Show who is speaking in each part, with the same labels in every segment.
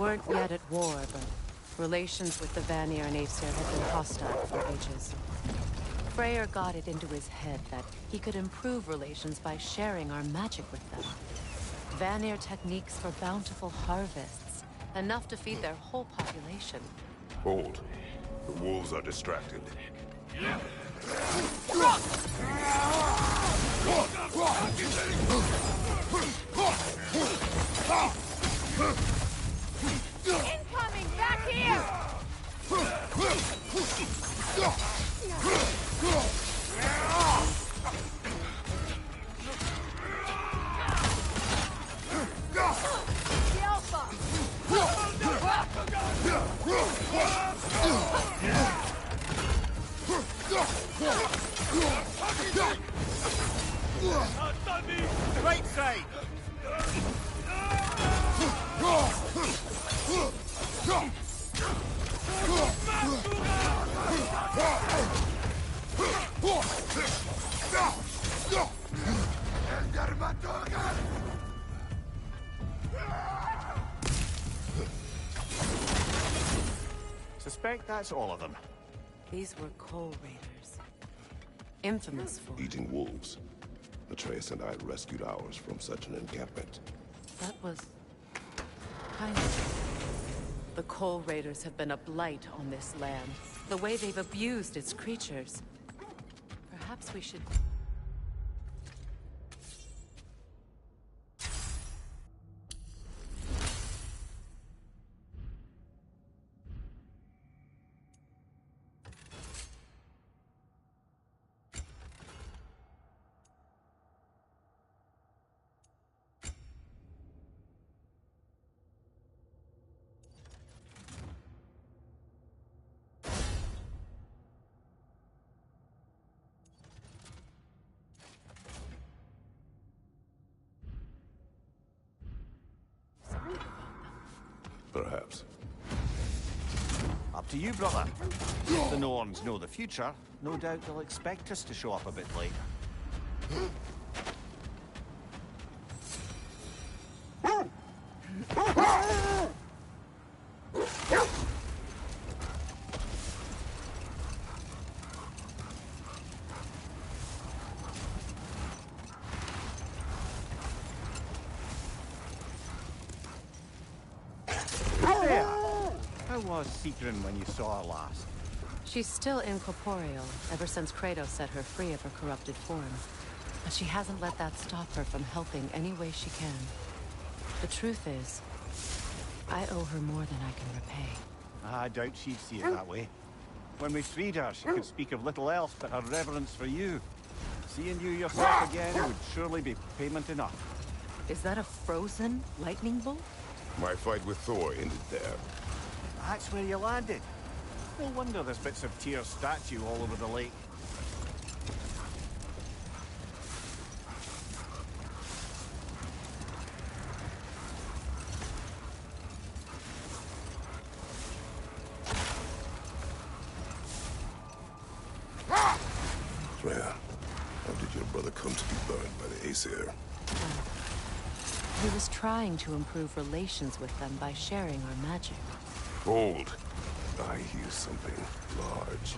Speaker 1: weren't yet at war, but relations with the Vanir and Aesir had been hostile for ages. Freyr got it into his head that he could improve relations by sharing our magic with them. Vanir techniques for bountiful harvests, enough to feed their whole population.
Speaker 2: Hold. The wolves are distracted.
Speaker 3: Incoming! Back here! The Alpha!
Speaker 4: Right side!
Speaker 5: Suspect that's all of them.
Speaker 1: These were Coal Raiders. Infamous for...
Speaker 2: Eating wolves. Atreus and I rescued ours from such an encampment.
Speaker 1: That was... kind of... The Coal Raiders have been a blight on this land. The way they've abused its creatures. Perhaps we should...
Speaker 2: Perhaps.
Speaker 5: Up to you, brother. If the Norns know the future, no doubt they'll expect us to show up a bit late. How was Sigrun when you saw her last?
Speaker 1: She's still incorporeal, ever since Kratos set her free of her corrupted form. But she hasn't let that stop her from helping any way she can. The truth is, I owe her more than I can repay.
Speaker 5: I doubt she'd see it that way. When we freed her, she could speak of little else but her reverence for you. Seeing you yourself again would surely be payment enough.
Speaker 1: Is that a frozen lightning bolt?
Speaker 2: My fight with Thor ended there.
Speaker 5: That's where you landed. No wonder there's bits of Tyr's statue all over the lake.
Speaker 2: Freya, how did your brother come to be burned by the Aesir?
Speaker 1: He was trying to improve relations with them by sharing our magic.
Speaker 2: Hold. I hear something large.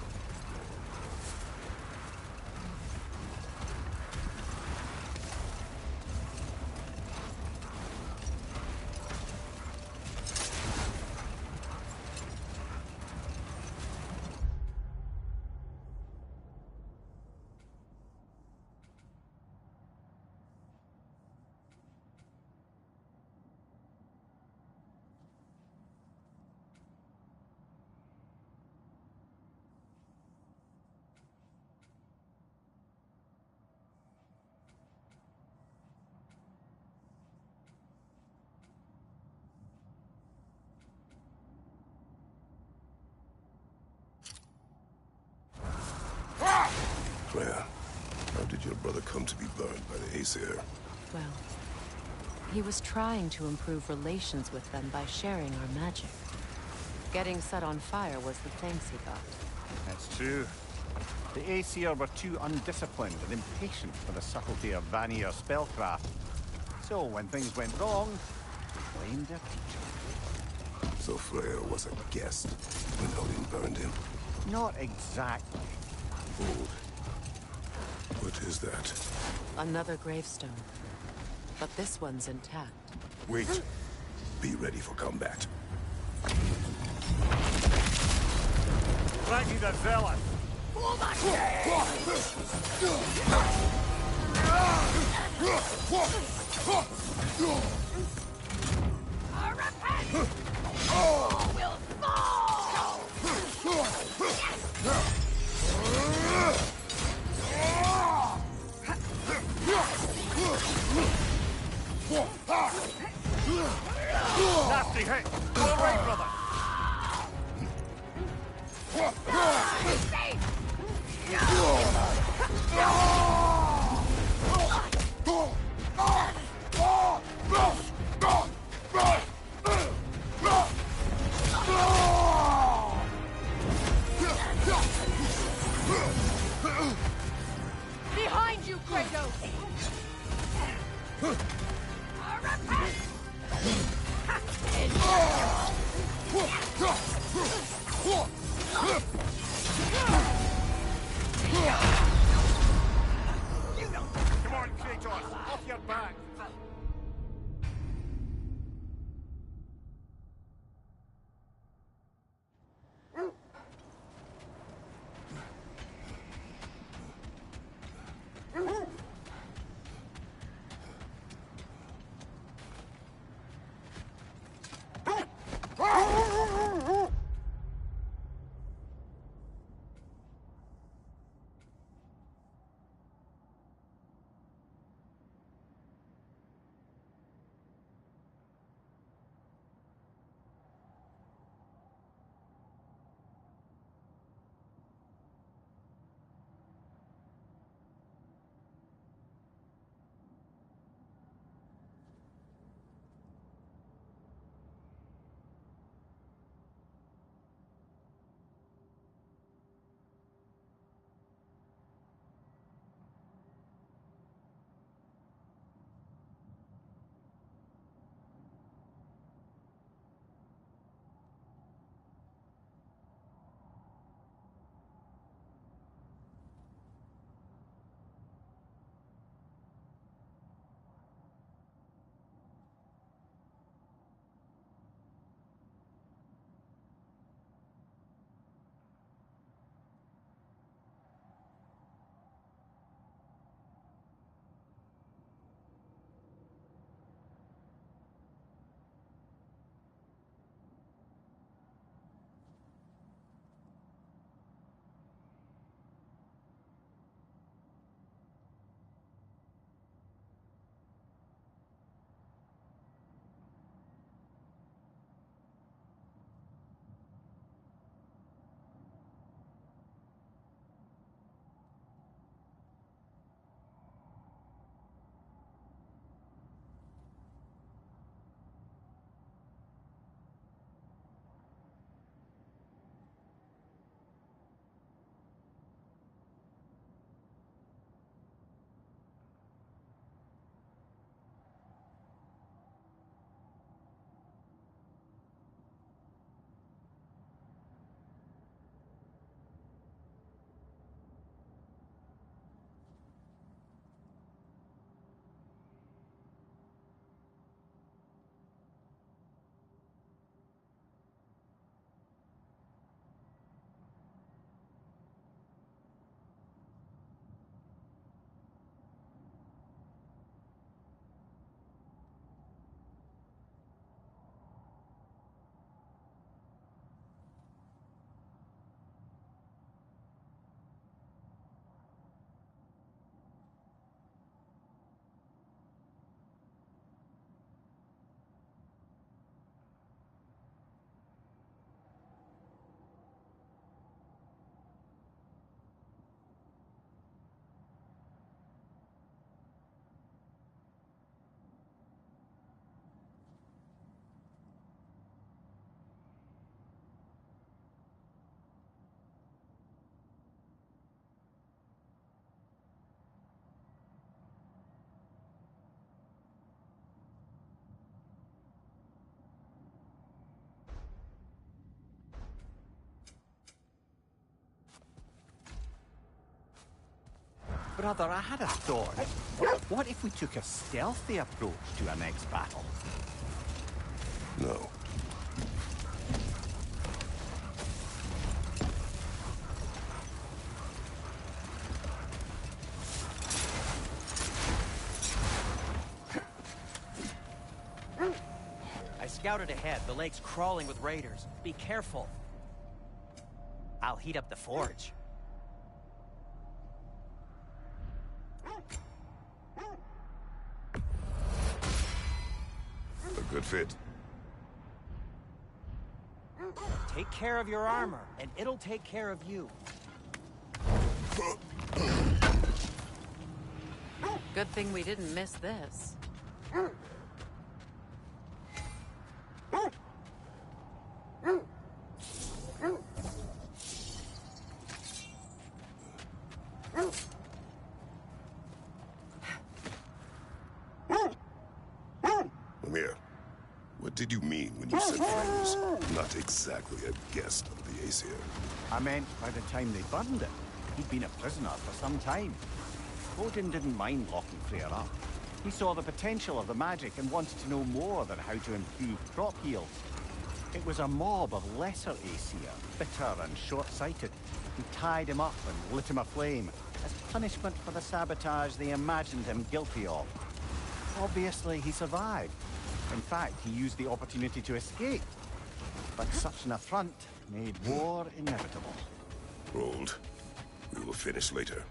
Speaker 2: Freya, how did your brother come to be burned by the Aesir?
Speaker 1: Well, he was trying to improve relations with them by sharing our magic. Getting set on fire was the thanks he got.
Speaker 5: That's true. The Aesir were too undisciplined and impatient for the subtlety of Vanir spellcraft. So when things went wrong, they blamed their teacher.
Speaker 2: So Freya was a guest when Odin burned him?
Speaker 5: Not exactly.
Speaker 2: Hold. What is that?
Speaker 1: Another gravestone. But this one's intact.
Speaker 2: Wait. Be ready for combat.
Speaker 5: Raggy the Zealot! Nasty hit! All right, brother!
Speaker 3: Behind you, Kratos!
Speaker 5: Come on, Kratos! Off your back! Brother, I had a thought. What if we took a stealthy approach to our next battle?
Speaker 2: No.
Speaker 6: I scouted ahead. The lake's crawling with raiders. Be careful. I'll heat up the forge.
Speaker 2: A good fit.
Speaker 6: Take care of your armor, and it'll take care of you.
Speaker 1: Good thing we didn't miss this.
Speaker 2: Lemire, what did you mean when you said friend was not exactly a guest of the Aesir?
Speaker 5: I meant by the time they burned it, he'd been a prisoner for some time. Odin didn't mind locking Freyr up. He saw the potential of the magic and wanted to know more than how to improve crop yields. It was a mob of lesser Aesir, bitter and short-sighted, who tied him up and lit him aflame as punishment for the sabotage they imagined him guilty of. Obviously, he survived. In fact, he used the opportunity to escape. But such an affront made war inevitable.
Speaker 2: Hold. We will finish later.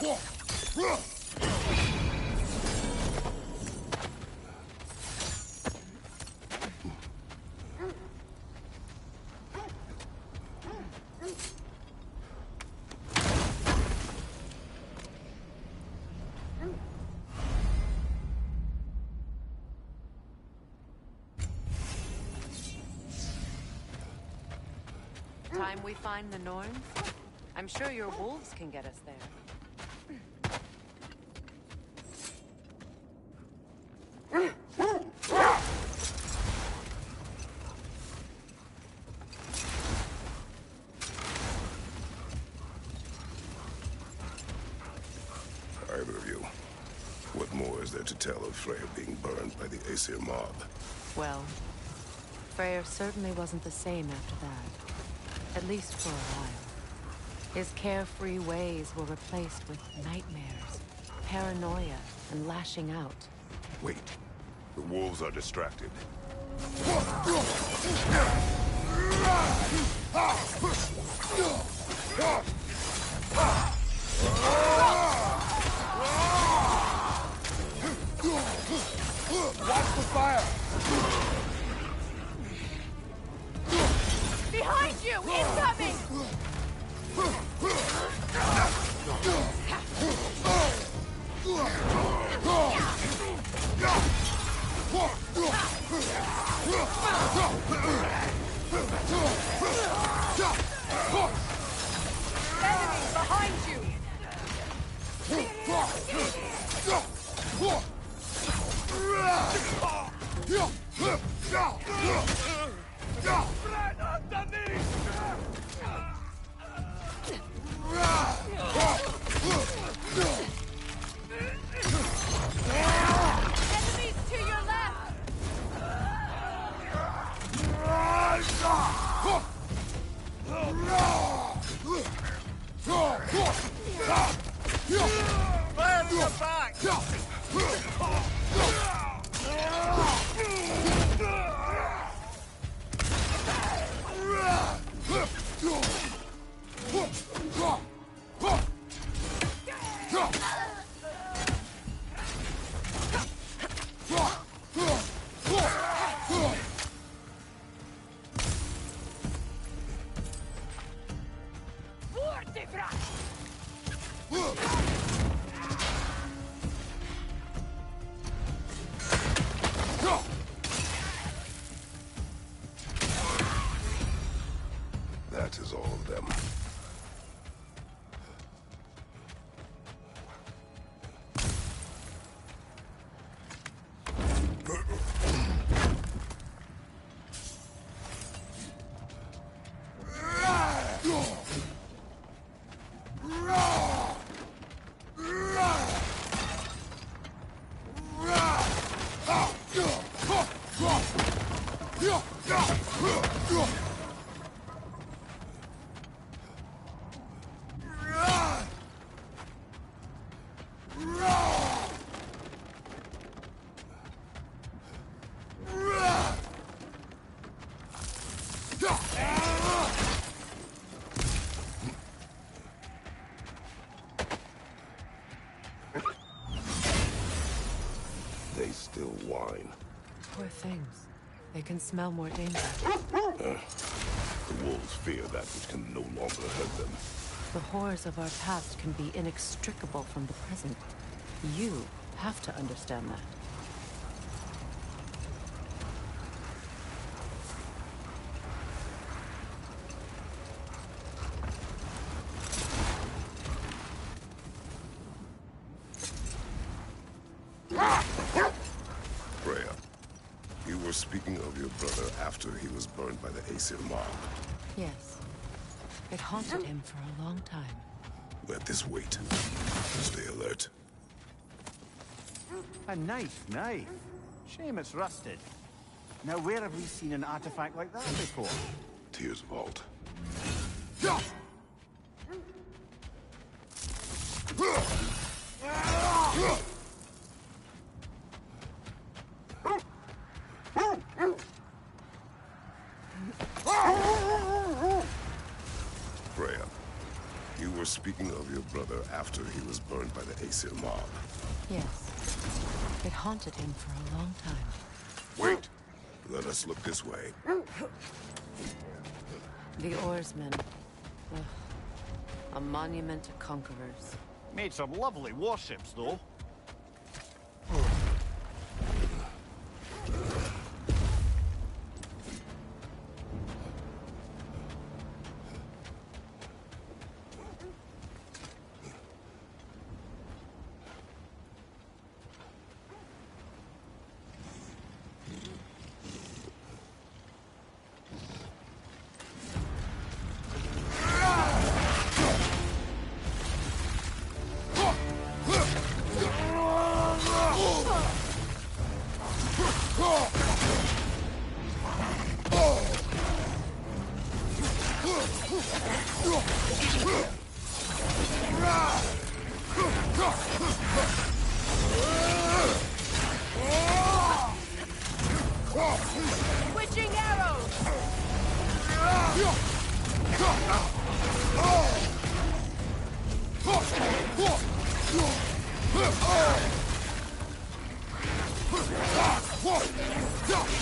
Speaker 1: Time we find the Norns? I'm sure your wolves can get us there.
Speaker 2: Either of you. What more is there to tell of Freya being burned by the Aesir mob?
Speaker 1: Well, Freyr certainly wasn't the same after that. At least for a while. His carefree ways were replaced with nightmares, paranoia, and lashing out.
Speaker 2: Wait. The wolves are distracted.
Speaker 4: Watch the fire!
Speaker 3: Behind you! Incoming! Enemies behind you! Enemies to your left!
Speaker 4: Fire in your back!
Speaker 2: That is all of them. They still whine.
Speaker 1: Poor things. They can smell more danger.
Speaker 2: The wolves fear that which can no longer hurt them.
Speaker 1: The horrors of our past can be inextricable from the present. You have to understand that.
Speaker 2: Freya, you were speaking of your brother after he was burned by the Aesir mob.
Speaker 1: Yes. It haunted him for a long time.
Speaker 2: Let this wait. Stay alert.
Speaker 5: A knife. Shame it's rusted. Now where have we seen an artifact like that before?
Speaker 2: Tyr's vault. Freya, You were speaking of your brother after he was burned by the Aesir mob.
Speaker 1: Yes. It haunted him for a long time.
Speaker 2: Wait! Let us look this way.
Speaker 1: The oarsmen. Ugh. A monument to conquerors.
Speaker 5: Made some lovely warships, though.
Speaker 3: Switching arrows!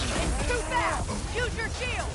Speaker 3: It's too fast! Use your shield!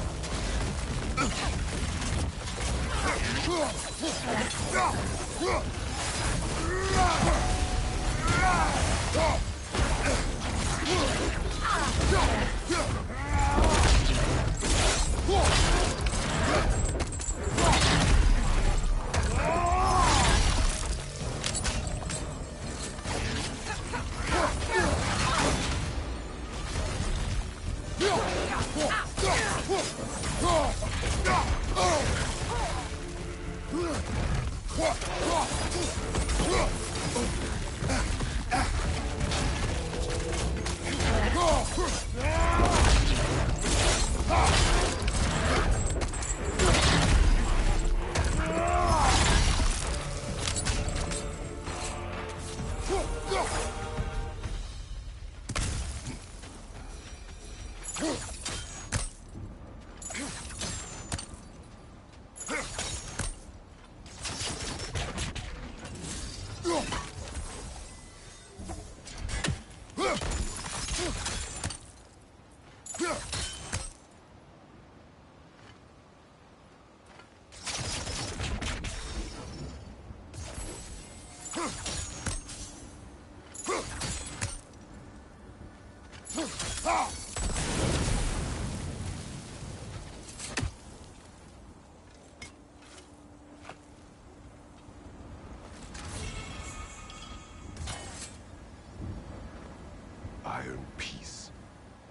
Speaker 2: Iron peace,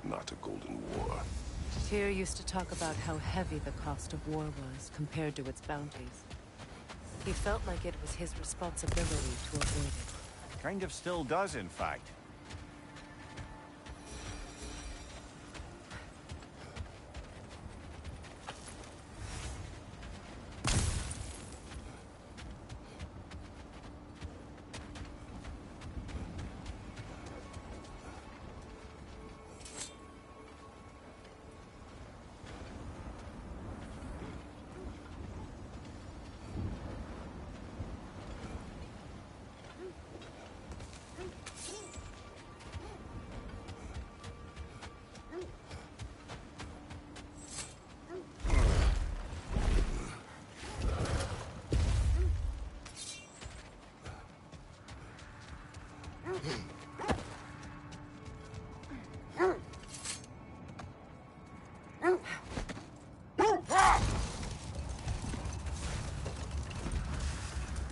Speaker 2: not a golden war.
Speaker 1: Tyr used to talk about how heavy the cost of war was compared to its bounties. He felt like it was his responsibility to avoid it.
Speaker 5: Kind of still does, in fact.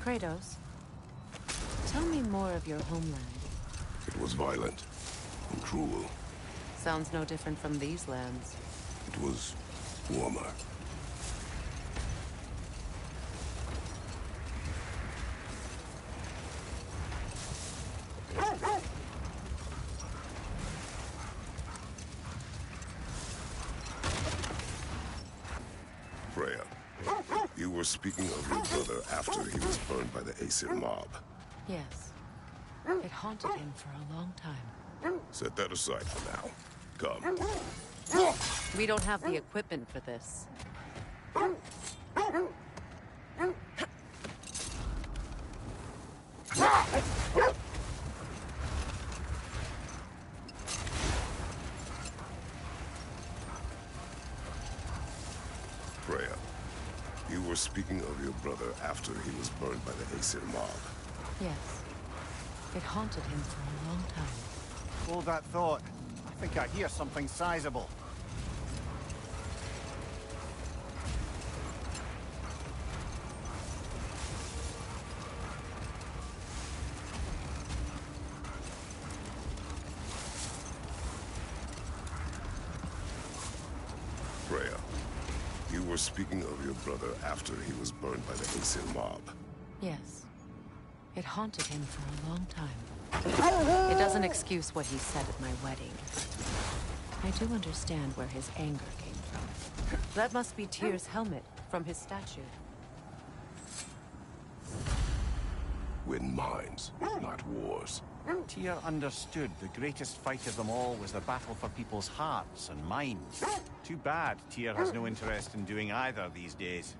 Speaker 1: Kratos, tell me more of your homeland.
Speaker 2: It was violent and cruel.
Speaker 1: Sounds no different from these lands.
Speaker 2: It was warmer. Freya, you were speaking of your brother after he was burned by the Aesir mob.
Speaker 1: Yes. It haunted him for a long time.
Speaker 2: Set that aside for now. Come.
Speaker 1: We don't have the equipment for this.
Speaker 2: speaking of your brother after he was burned by the Aesir mob.
Speaker 1: Yes. It haunted him for a long time.
Speaker 5: Hold that thought. I think I hear something sizable.
Speaker 2: Freya, you were speaking of your brother after he was burned by the Aesir mob.
Speaker 1: Yes. It haunted him for a long time. It doesn't excuse what he said at my wedding. I do understand where his anger came from. That must be Tyr's helmet from his statue.
Speaker 2: Win minds, not wars.
Speaker 5: Tyr understood the greatest fight of them all was the battle for people's hearts and minds. Too bad Tyr has no interest in doing either these days.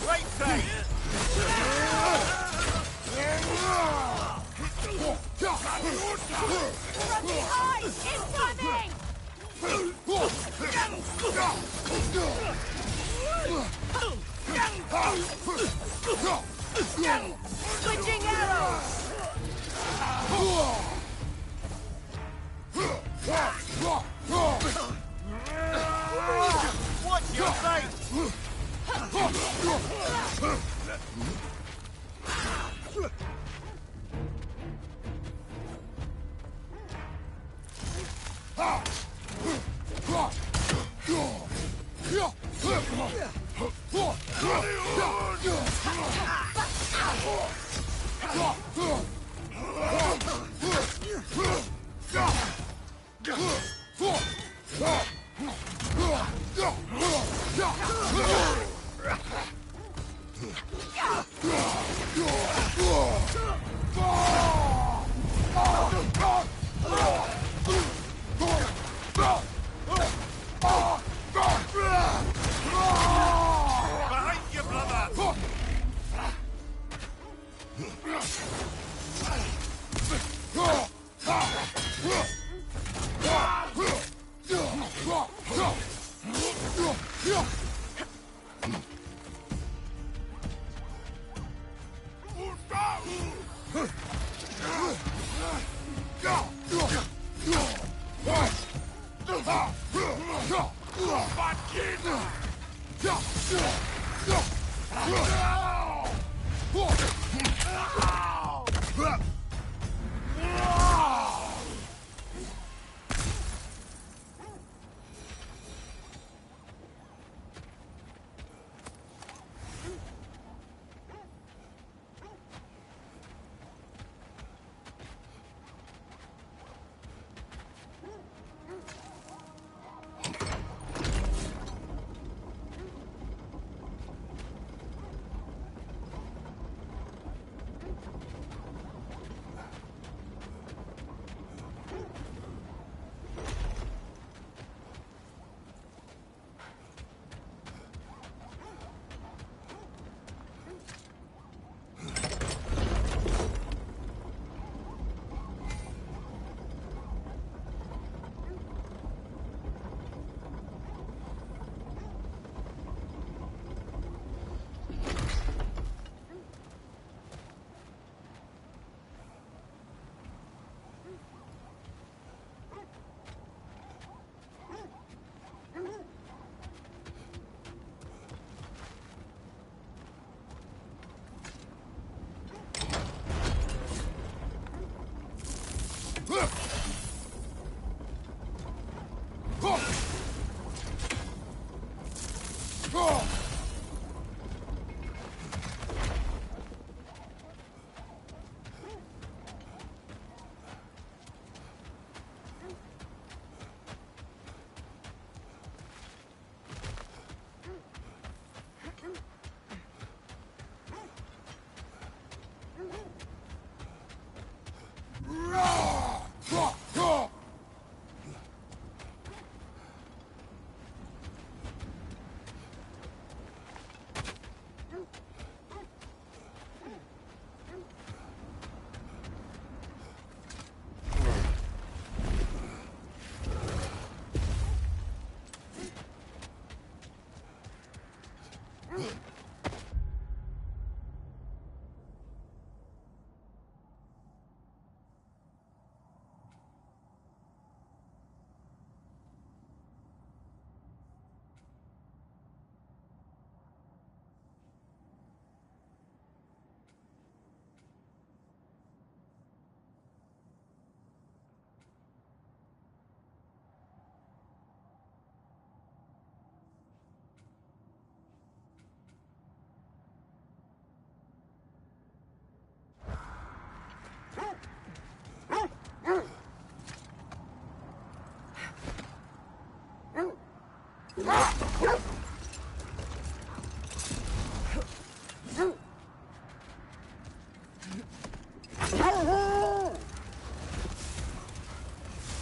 Speaker 4: Right side!
Speaker 3: From behind! Incoming! Switching arrows!
Speaker 4: Watch your sight! Behind you, brother!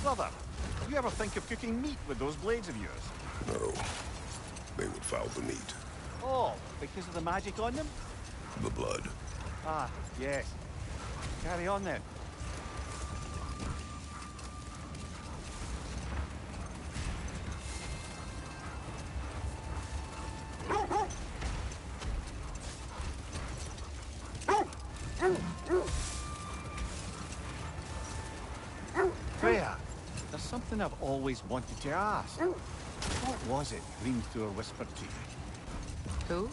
Speaker 5: Brother, you ever think of cooking meat with those blades of yours?
Speaker 2: No. They would foul the meat.
Speaker 5: Oh, because of the magic on them?
Speaker 2: The blood.
Speaker 5: Ah, yes. Carry on then. Freya, there's something I've always wanted to ask. What was it Hrimthur whispered to you?
Speaker 1: Who?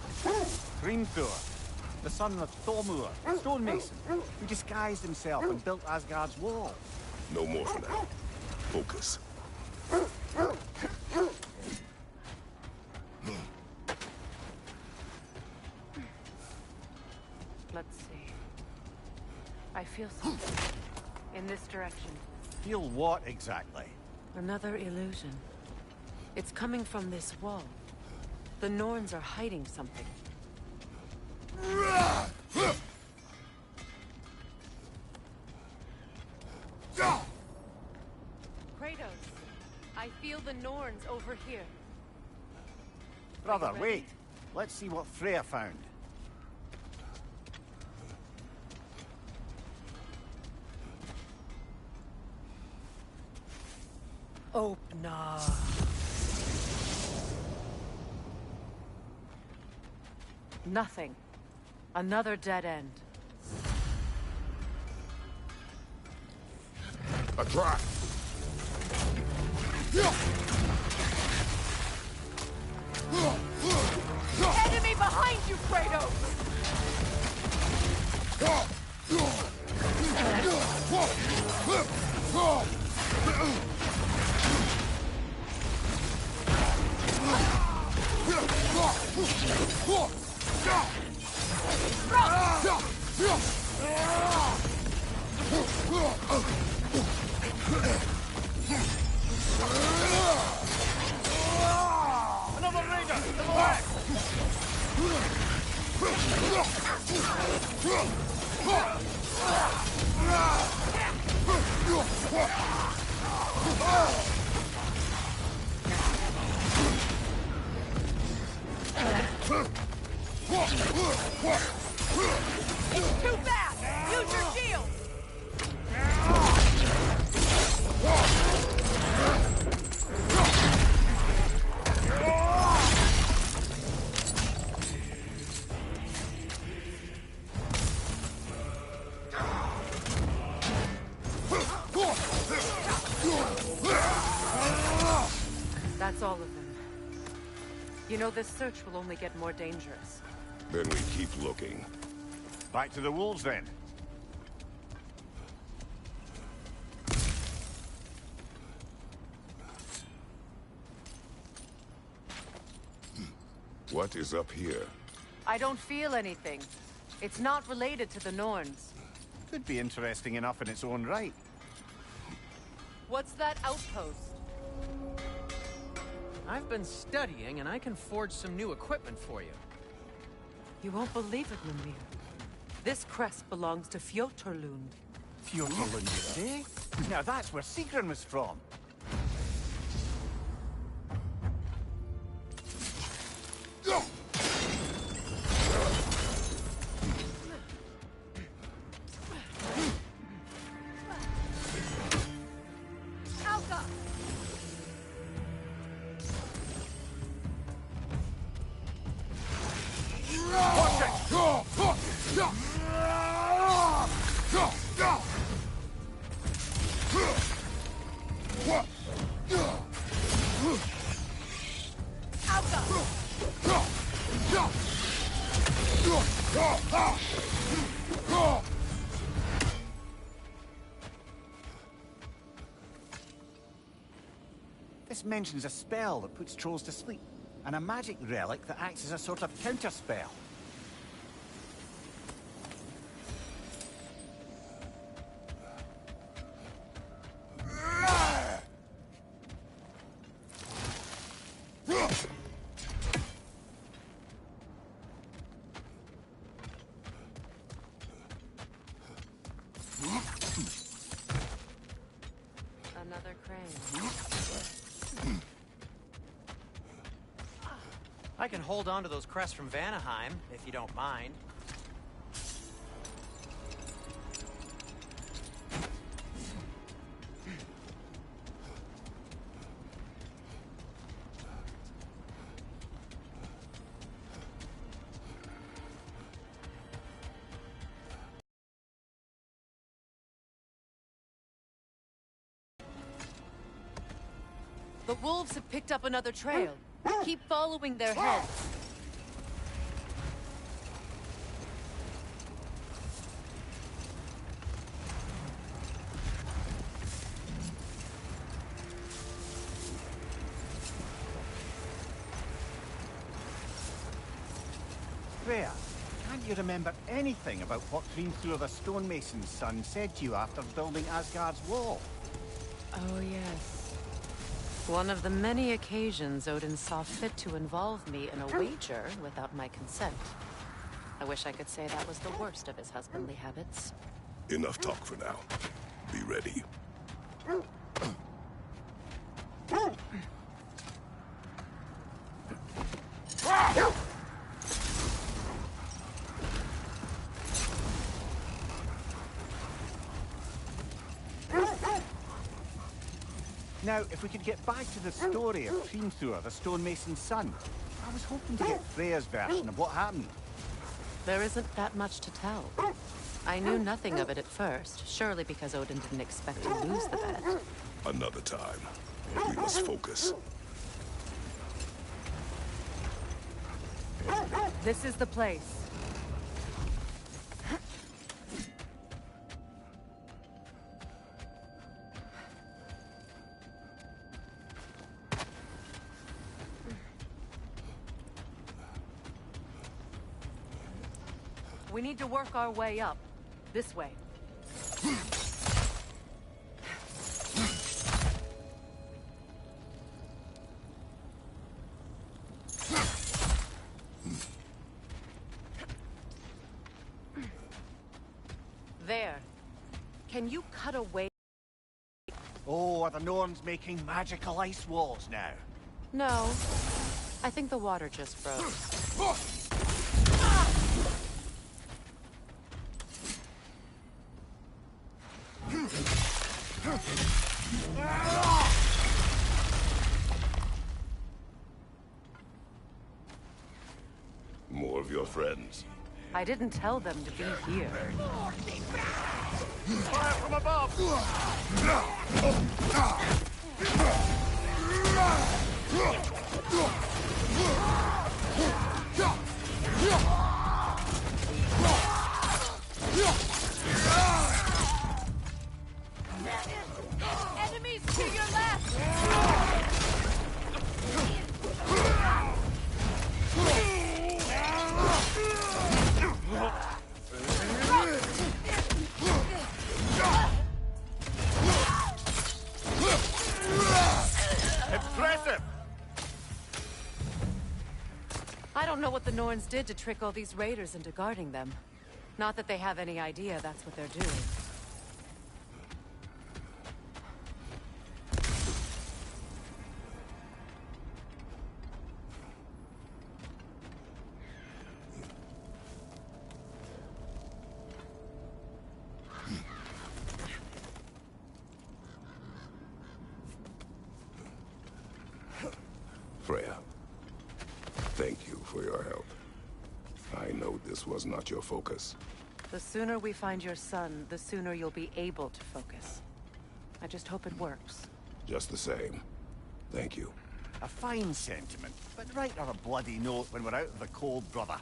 Speaker 5: Hrimthur, the son of Thormur, stonemason, who disguised himself and built Asgard's wall.
Speaker 2: No more for now. Focus.
Speaker 1: Let's see. I feel something. In this direction.
Speaker 5: Feel what exactly?
Speaker 1: Another illusion. It's coming from this wall. The Norns are hiding something. Kratos, I feel the Norns over here.
Speaker 5: Brother,
Speaker 1: ready?
Speaker 5: wait. Let's see what Freya found.
Speaker 1: Opener. Nothing. Another dead end.
Speaker 2: A trap!
Speaker 3: Enemy behind you, Kratos!
Speaker 4: Another raider! To the left!
Speaker 3: It's too fast! Use your shield!
Speaker 1: That's all of them. You know, this search will only get more dangerous.
Speaker 2: Then we keep looking.
Speaker 5: Back to the wolves, then.
Speaker 2: What is up here?
Speaker 1: I don't feel anything. It's not related to the Norns.
Speaker 5: Could be interesting enough in its own right.
Speaker 1: What's that outpost?
Speaker 6: I've been studying, and I can forge some new equipment for you.
Speaker 1: You won't believe it, Mimir. This crest belongs to Fjotorlund.
Speaker 5: Fjordland, you say? Now that's where Sigrun was from.
Speaker 3: Alka!
Speaker 5: This mentions a spell that puts trolls to sleep, and a magic relic that acts as a sort of counterspell.
Speaker 1: Another crane.
Speaker 6: I can hold on to those crests from Vanaheim, if you don't mind.
Speaker 1: The wolves have picked up another trail. Keep following their heads.
Speaker 5: Freya, can't you remember anything about what Hrimthur the stonemason's son said to you after building Asgard's wall?
Speaker 1: Oh, yes. One of the many occasions Odin saw fit to involve me in a wager without my consent. I wish I could say that was the worst of his husbandly habits.
Speaker 2: Enough talk for now. Be ready.
Speaker 5: Now, if we could get back to the story of Hrimthur, the stonemason's son, I was hoping to get Freya's version of what happened.
Speaker 1: There isn't that much to tell. I knew nothing of it at first, surely because Odin didn't expect to lose the bet.
Speaker 2: Another time. We must focus.
Speaker 1: This is the place. We need to work our way up. This way. There. Can you cut away?
Speaker 5: Oh, are the Norns making magical ice walls now?
Speaker 1: No. I think the water just froze.
Speaker 2: More of your friends.
Speaker 1: I didn't tell them to be here.
Speaker 4: Fire from above!
Speaker 3: Enemies to your left!
Speaker 4: Impressive!
Speaker 1: I don't know what the Norns did to trick all these raiders into guarding them. Not that they have any idea that's what they're doing.
Speaker 2: Freya, thank you for your help. I know this was not your focus.
Speaker 1: The sooner we find your son, the sooner you'll be able to focus. I just hope it works.
Speaker 2: Just the same, thank you.
Speaker 5: A fine sentiment, but write her a bloody note when we're out of the cold, brother.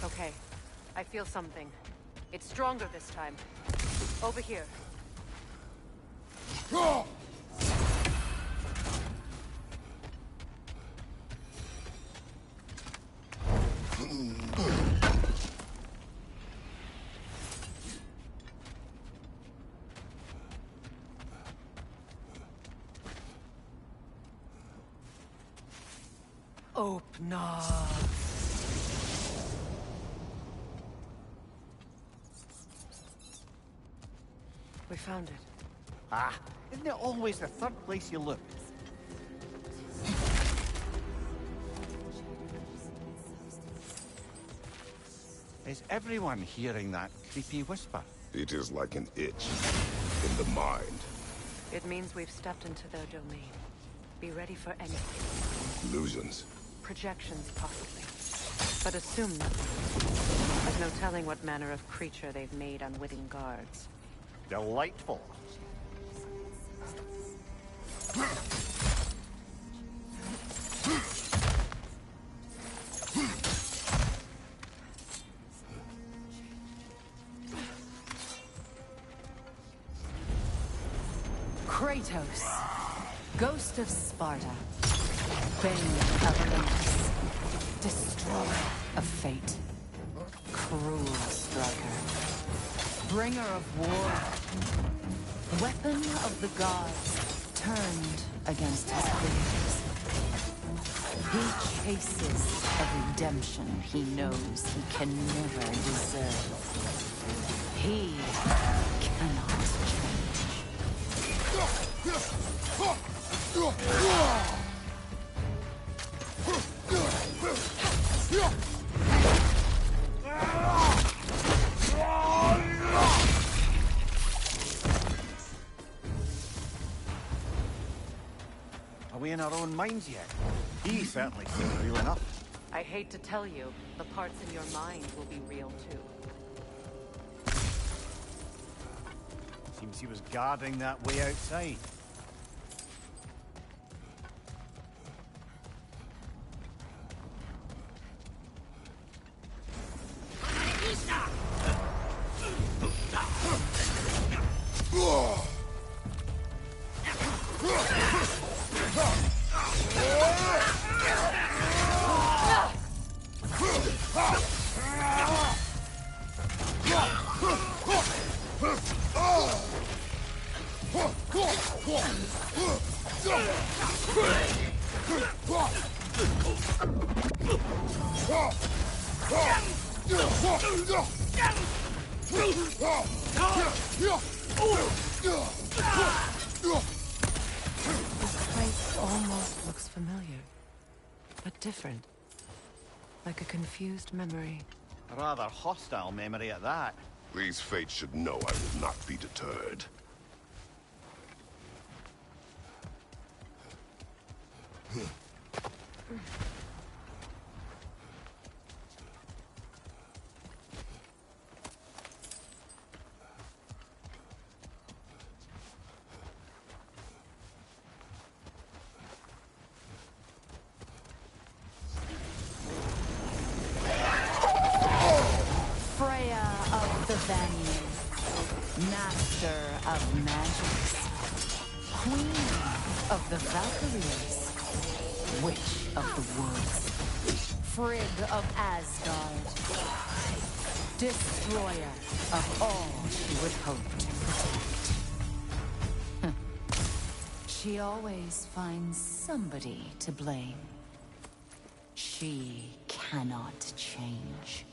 Speaker 1: Okay. I feel something. It's stronger this time. Over here. Open up. We found it.
Speaker 5: Ah, isn't it always the third place you look? Is everyone hearing that creepy whisper?
Speaker 2: It is like an itch in the mind.
Speaker 1: It means we've stepped into their domain. Be ready for anything.
Speaker 2: Illusions.
Speaker 1: Projections, possibly. But assume nothing. There's no telling what manner of creature they've made unwitting guards.
Speaker 5: Delightful.
Speaker 1: Kratos, Ghost of Sparta, Bane of Olympus, Destroyer of Fate, Cruel Striker, Bringer of War, Weapon of the Gods, turned against his creators. He chases a redemption he knows he can never deserve. He cannot change.
Speaker 5: Are we in our own minds yet? He certainly seemed real enough.
Speaker 1: I hate to tell you, the parts in your mind will be real too.
Speaker 5: Seems he was guarding that way outside.
Speaker 1: Almost looks familiar, but different. Like a confused memory.
Speaker 5: A rather hostile memory at that.
Speaker 2: These fates should know I will not be deterred.
Speaker 1: Master of magics, Queen of the Valkyries, Witch of the Woods, Frigg of Asgard, Destroyer of all she would hope to protect. She always finds somebody to blame. She cannot change.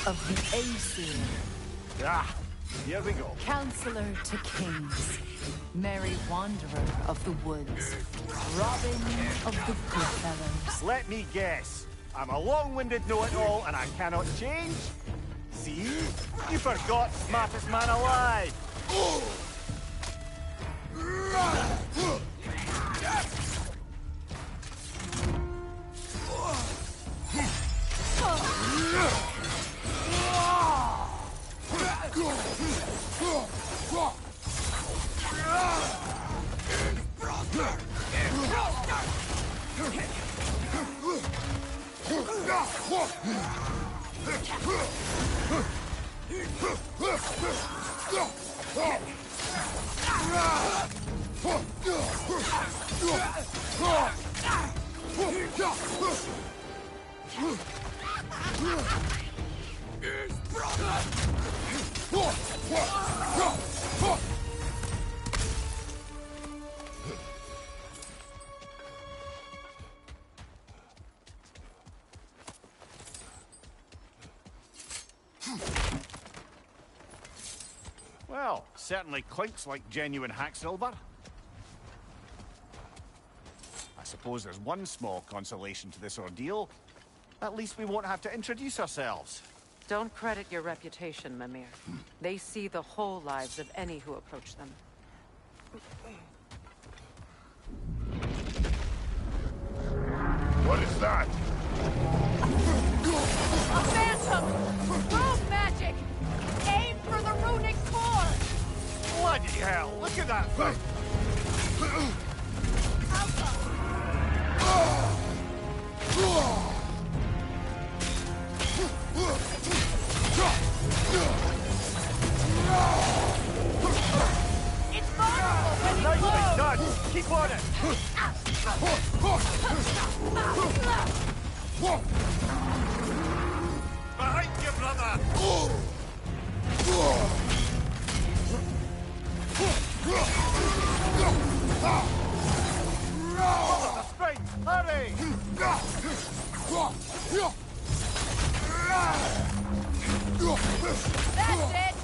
Speaker 1: Of the Aesir.
Speaker 5: Ah, here we go.
Speaker 1: Counselor to kings. Merry wanderer of the woods. Robin of the Goodfellows.
Speaker 5: Let me guess. I'm a long-winded know-it-all and I cannot change? See? You forgot smartest man alive. Well, certainly clinks like genuine hack silver. I suppose there's one small consolation to this ordeal. At least we won't have to introduce ourselves.
Speaker 1: Don't credit your reputation, Mimir. They see the whole lives of any who approach them.
Speaker 2: What is that?
Speaker 3: A phantom! Rogue magic! Aim for the runic core!
Speaker 5: Bloody hell, look at that thing!
Speaker 3: It's vulnerable when it
Speaker 5: Nicely
Speaker 3: glows!
Speaker 5: done! Keep on it!
Speaker 4: Behind you, brother!
Speaker 5: Follow the spring! Hurry!
Speaker 3: That's it!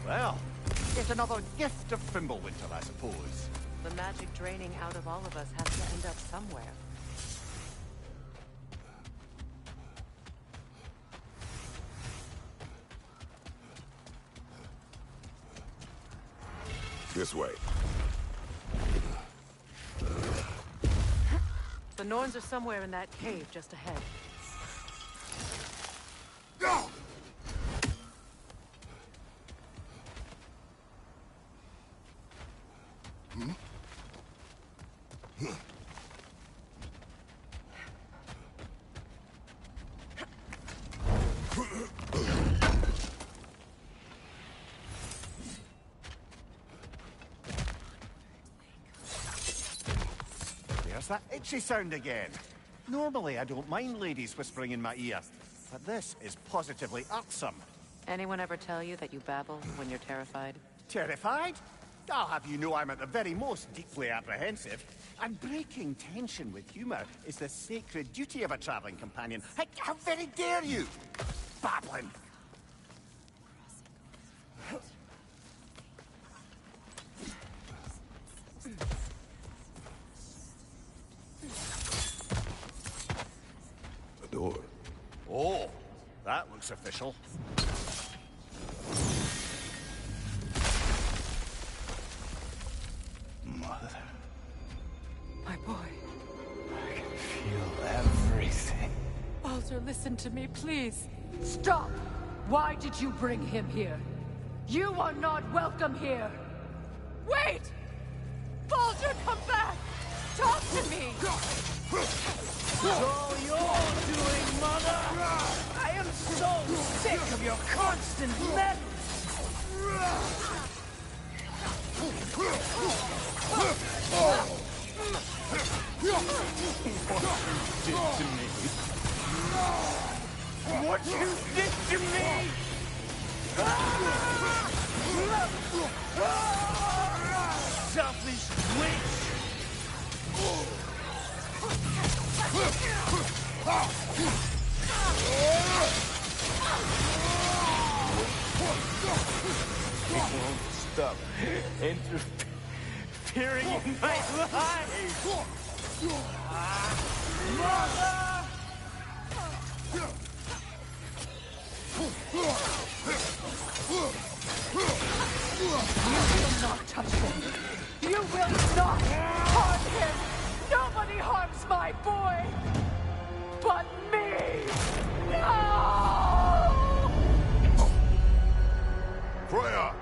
Speaker 5: Well, it's another gift of Fimbulwinter, I suppose.
Speaker 1: The magic draining out of all of us has to end up somewhere.
Speaker 2: This way.
Speaker 1: The Norns are somewhere in that cave just ahead.
Speaker 5: There's that itchy sound again. Normally, I don't mind ladies whispering in my ear, but this is positively irksome.
Speaker 1: Anyone ever tell you that you babble when you're terrified?
Speaker 5: Terrified? I'll have you know I'm at the very most deeply apprehensive. And breaking tension with humour is the sacred duty of a travelling companion. How very dare you! Babbling!
Speaker 2: A door.
Speaker 5: Oh, that looks official.
Speaker 7: Mother,
Speaker 1: My boy.
Speaker 7: I can feel everything.
Speaker 1: Baldur, listen to me, please.
Speaker 3: Stop! Why did you bring him here? You are not welcome here! Wait! Baldur, come back! Talk to me!
Speaker 7: It's all you're doing, Mother! I am so sick of your constant meddling! What you did to me! Selfish witch! It won't stop interfering in my life! Mother!
Speaker 3: You will not touch him. You will not harm him. Nobody harms my boy but me. No!
Speaker 2: Freya!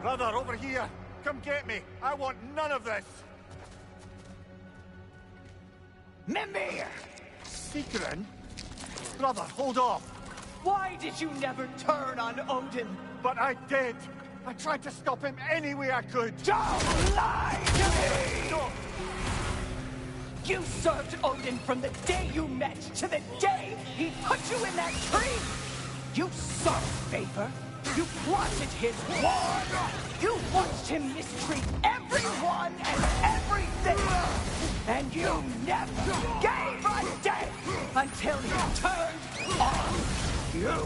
Speaker 5: Brother, over here! Come get me! I want none of this!
Speaker 7: Mimir!
Speaker 5: Secret? Brother, hold off!
Speaker 7: Why did you never turn on Odin?
Speaker 5: But I did! I tried to stop him any way I could!
Speaker 7: Don't lie to me!
Speaker 5: No.
Speaker 7: You served Odin from the day you met to the day he put you in that tree! You sought favor. You plotted his war. You watched him mistreat everyone and everything. And you never gave a day until he turned on you.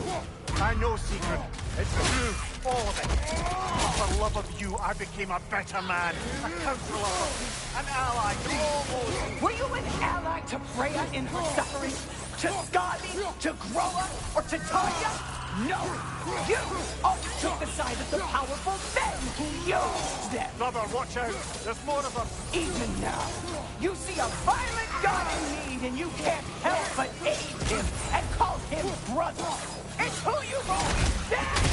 Speaker 5: I know, Secret. It's true. All of it. For love of you, I became a better man. A counselor. An ally. Almost.
Speaker 7: Were you an ally to Freya in her suffering? To Skadi? To Groa? Or to Tanya? No! You always took the side of the powerful men who used them!
Speaker 5: Brother, watch out! There's more of them!
Speaker 7: Even now, you see a violent god in need and you can't help but aid him and call him brother! It's who you've always been!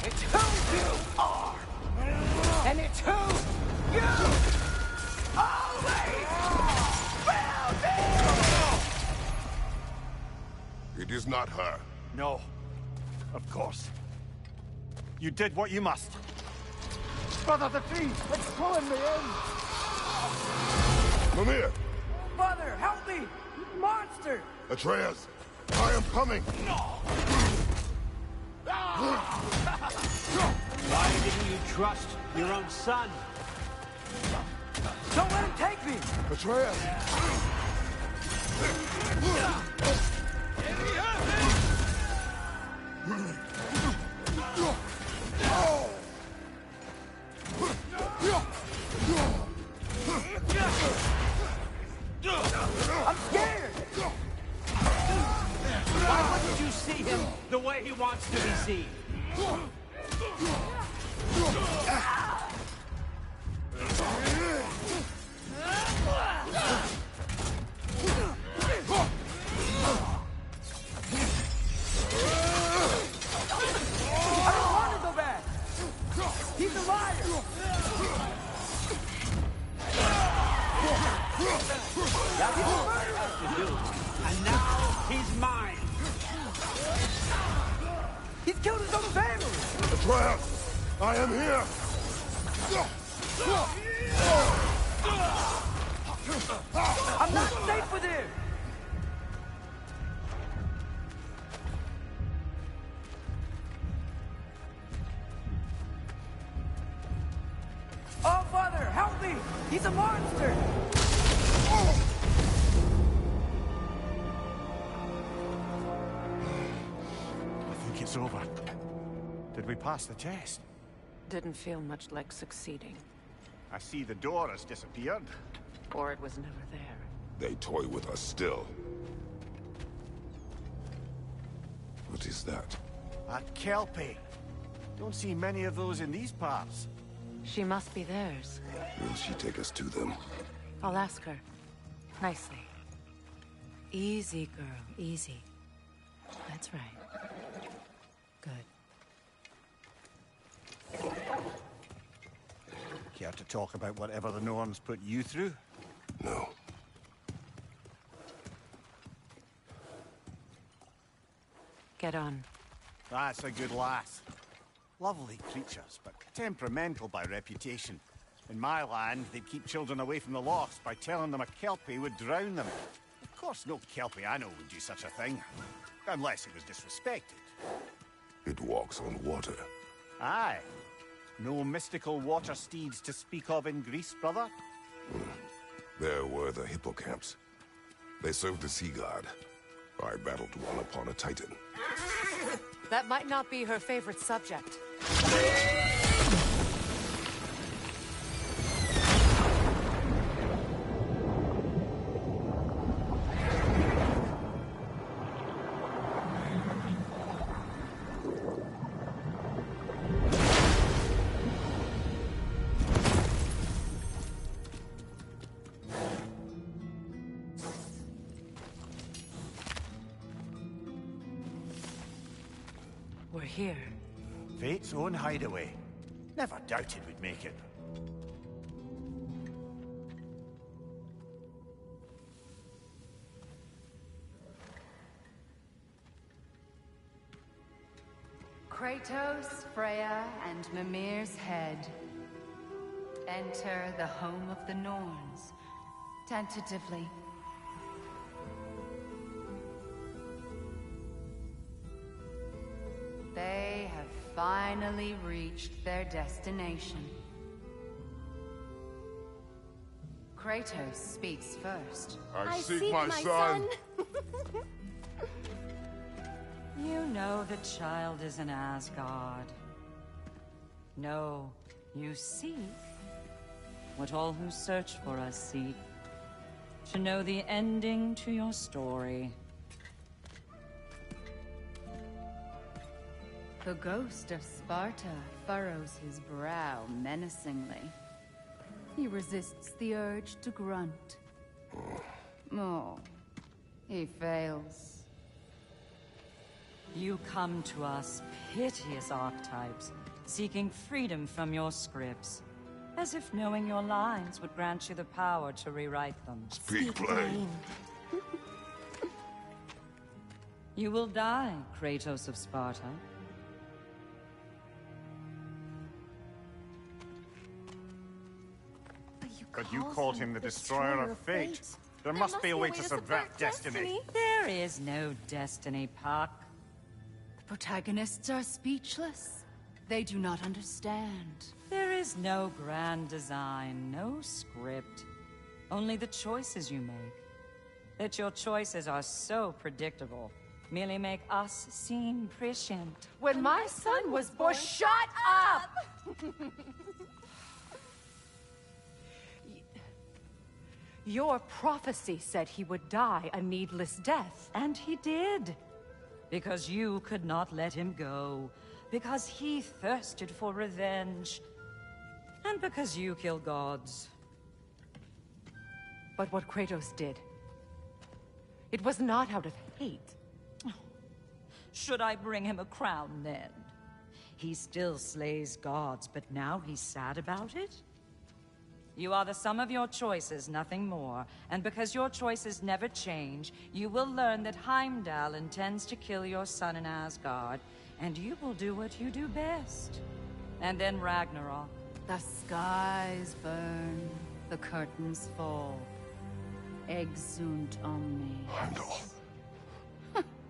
Speaker 7: It's who you are! And it's who you always will be!
Speaker 2: It is not her.
Speaker 5: No. Of course. You did what you must. Brother, the tree! It's pulling me in!
Speaker 2: Mimir!
Speaker 7: Mother, help me! Monster!
Speaker 2: Atreus! I am coming!
Speaker 8: Why didn't you trust your own son?
Speaker 7: Don't let him take me!
Speaker 2: Atreus!
Speaker 7: I'm scared!
Speaker 8: Why wouldn't you see him the way he wants to be seen?
Speaker 7: I don't want to go back! He's a liar!
Speaker 8: That's all I have to do. And now he's mine.
Speaker 7: He's killed his own family!
Speaker 2: Atreus! I am here!
Speaker 7: I'm not safe with him! Oh, Father, help me! He's a monster!
Speaker 5: I think it's over. Did we pass the test?
Speaker 1: Didn't feel much like succeeding.
Speaker 5: I see the door has disappeared.
Speaker 1: Or it was never there.
Speaker 2: They toy with us still. What is that?
Speaker 5: A Kelpie. Don't see many of those in these parts.
Speaker 1: She must be theirs.
Speaker 2: Will she take us to them?
Speaker 1: I'll ask her. Nicely. Easy, girl. Easy. That's right. Good.
Speaker 5: Care to talk about whatever the Norns put you through?
Speaker 2: No.
Speaker 1: Get on.
Speaker 5: That's a good lass. Lovely creatures, but temperamental by reputation. In my land, they'd keep children away from the lost by telling them a Kelpie would drown them. Of course, no Kelpie I know would do such a thing. Unless it was disrespected.
Speaker 2: It walks on water.
Speaker 5: Aye. No mystical water steeds to speak of in Greece, brother?
Speaker 2: There were the hippocamps. They served the sea god. I battled one upon a titan.
Speaker 1: That might not be her favorite subject. We're here.
Speaker 5: Fate's own hideaway. Never doubted we'd make it.
Speaker 3: Kratos, Freya, and Mimir's head. Enter the home of the Norns. Tentatively. They have finally reached their destination. Kratos speaks first.
Speaker 2: I seek my son.
Speaker 9: You know the child is an Asgard. No, you seek what all who search for us seek. To know the ending to your story.
Speaker 3: The ghost of Sparta furrows his brow menacingly. He resists the urge to grunt. Oh, he fails.
Speaker 9: You come to us, piteous archetypes, seeking freedom from your scripts. As if knowing your lines would grant you the power to rewrite them.
Speaker 2: Speak plain.
Speaker 9: You will die, Kratos of Sparta.
Speaker 5: But you called him the destroyer of fate. There must be a way to subvert destiny.
Speaker 9: There is no destiny, Puck.
Speaker 3: The protagonists are speechless. They do not understand.
Speaker 9: There is no grand design, no script. Only the choices you make. That your choices are so predictable merely make us seem prescient.
Speaker 3: When my son was born, shut up!
Speaker 1: Your prophecy said he would die a needless death.
Speaker 9: And he did. Because you could not let him go. Because he thirsted for revenge. And because you kill gods.
Speaker 1: But what Kratos did, it was not out of hate.
Speaker 9: Should I bring him a crown then? He still slays gods, but now he's sad about it? You are the sum of your choices, nothing more. And because your choices never change, you will learn that Heimdall intends to kill your son in Asgard, and you will do what you do best. And then Ragnarok.
Speaker 3: The skies burn, the curtains fall. Exunt omnes.
Speaker 2: Heimdall.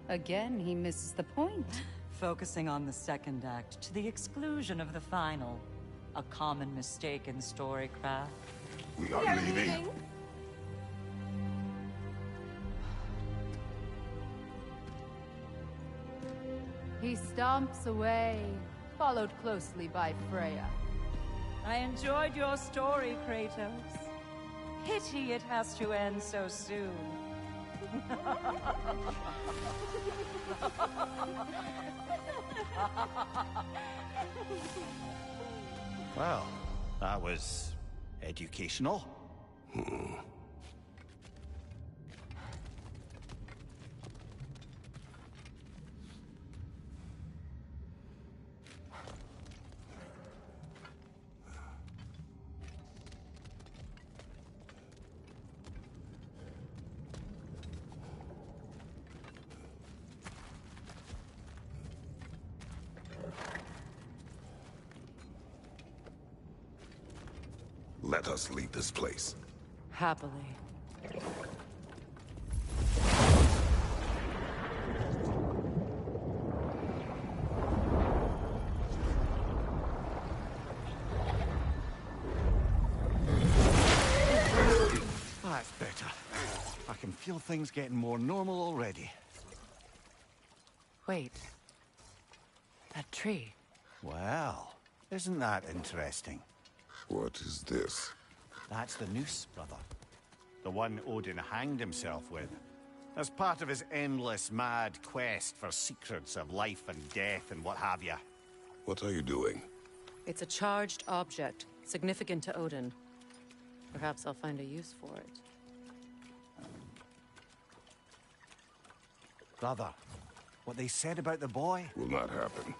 Speaker 3: Again, he misses the point.
Speaker 9: Focusing on the second act to the exclusion of the final. A common mistake in storycraft.
Speaker 2: We are leaving.
Speaker 3: He stomps away, followed closely by Freya.
Speaker 9: I enjoyed your story, Kratos. Pity it has to end so soon.
Speaker 5: Well, that was educational.
Speaker 2: Let us leave this place.
Speaker 1: Happily.
Speaker 5: That's better. I can feel things getting more normal already.
Speaker 1: Wait. That tree.
Speaker 5: Well, isn't that interesting?
Speaker 2: What is this?
Speaker 5: That's the noose, brother. The one Odin hanged himself with. As part of his endless, mad quest for secrets of life and death and what have you.
Speaker 2: What are you doing?
Speaker 1: It's a charged object, significant to Odin. Perhaps I'll find a use for it.
Speaker 5: Brother, what they said about the boy?
Speaker 2: Will not happen.